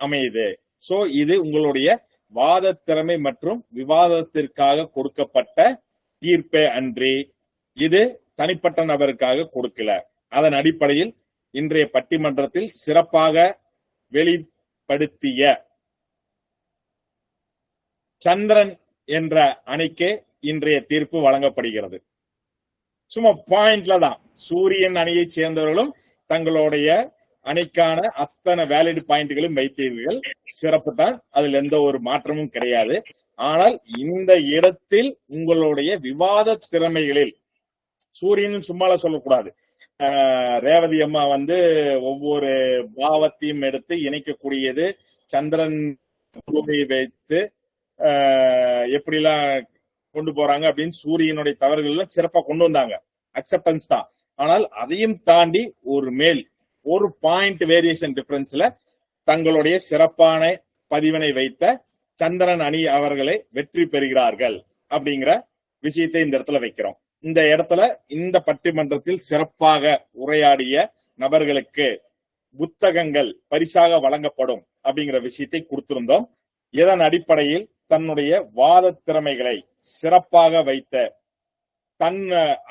அமையுது. சோ இது உங்களுடைய வாத திறமை மற்றும் விவாதத்திற்காக கொடுக்கப்பட்ட தீர்ப்பே அன்றி இது தனிப்பட்ட நபருக்காக கொடுக்கல. அதன் அடிப்படையில் இன்றைய பட்டிமன்றத்தில் சிறப்பாக வெளிப்படுத்திய சந்திரன் என்ற அணிக்கு இன்றைய தீர்ப்பு வழங்கப்படுகிறது. சும்மா பாயிண்ட்ல தான் சூரியன் அணியை சேர்ந்தவர்களும் தங்களுடைய அணிக்கான அத்தனை வேலிட் பாயிண்ட்களும் வைத்தீர்கள். சிறப்பு தான், அதில் எந்த ஒரு மாற்றமும் கிடையாது. ஆனால் இந்த இடத்தில் உங்களுடைய விவாத திறமைகளில் சூரியனும் சும்மால சொல்லக்கூடாது. ரேவதி அம்மா ஒவ்வொரு பாவத்தையும் எடுத்து இணைக்கக்கூடியது, சந்திரன் வைத்து எப்படிலாம் கொண்டு போறாங்க அப்படின்னு சூரியனுடைய தவறுகள் எல்லாம் சிறப்பா கொண்டு வந்தாங்க. அக்செப்டன்ஸ் தான். ஆனால் அதையும் தாண்டி ஒரு பாயிண்ட் வேரியேஷன் டிஃபரன்ஸ்ல தங்களுடைய சிறப்பான பதிவினை வைத்த சந்திரன் அணி அவர்களை வெற்றி பெறுகிறார்கள் அப்படிங்கிற விஷயத்தை இந்த இடத்துல வைக்கிறோம். இந்த இடத்துல இந்த பட்டிமன்றத்தில் சிறப்பாக உரையாடிய நபர்களுக்கு புத்தகங்கள் பரிசாக வழங்கப்படும் அப்படிங்கிற விஷயத்தை கொடுத்திருந்தோம். இதன் அடிப்படையில் தன்னுடைய வாத திறமைகளை சிறப்பாக வைத்த, தன்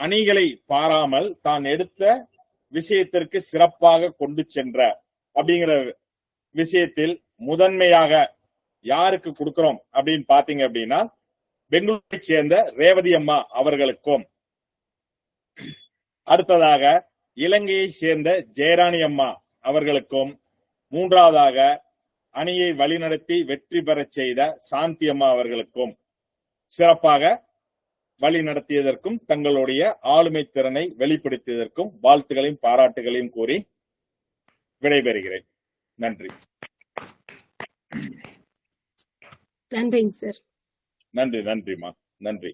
அணிகளை பாராமல் தான் எடுத்த விஷயத்திற்கு சிறப்பாக கொண்டு சென்ற அப்படிங்கிற விஷயத்தில் முதன்மையாக யாருக்கு கொடுக்கிறோம் அப்படின்னு பாத்தீங்க அப்படின்னா பெங்களூரை சேர்ந்த ரேவதி அம்மா அவர்களுக்கும், அடுத்ததாக இலங்கையை சேர்ந்த ஜெயராணி அம்மா அவர்களுக்கும், மூன்றாவதாக அணியை வழிநடத்தி வெற்றி பெறச் செய்த சாந்தி அம்மா அவர்களுக்கும் சிறப்பாக வழி நடத்தியதற்கும் தங்களுடைய ஆளுமை திறனை வெளிப்படுத்தியதற்கும் வாழ்த்துகளையும் பாராட்டுகளையும் கூறி விடைபெறுகிறேன். நன்றி. நன்றிங்க சார். நன்றிமா. நன்றி.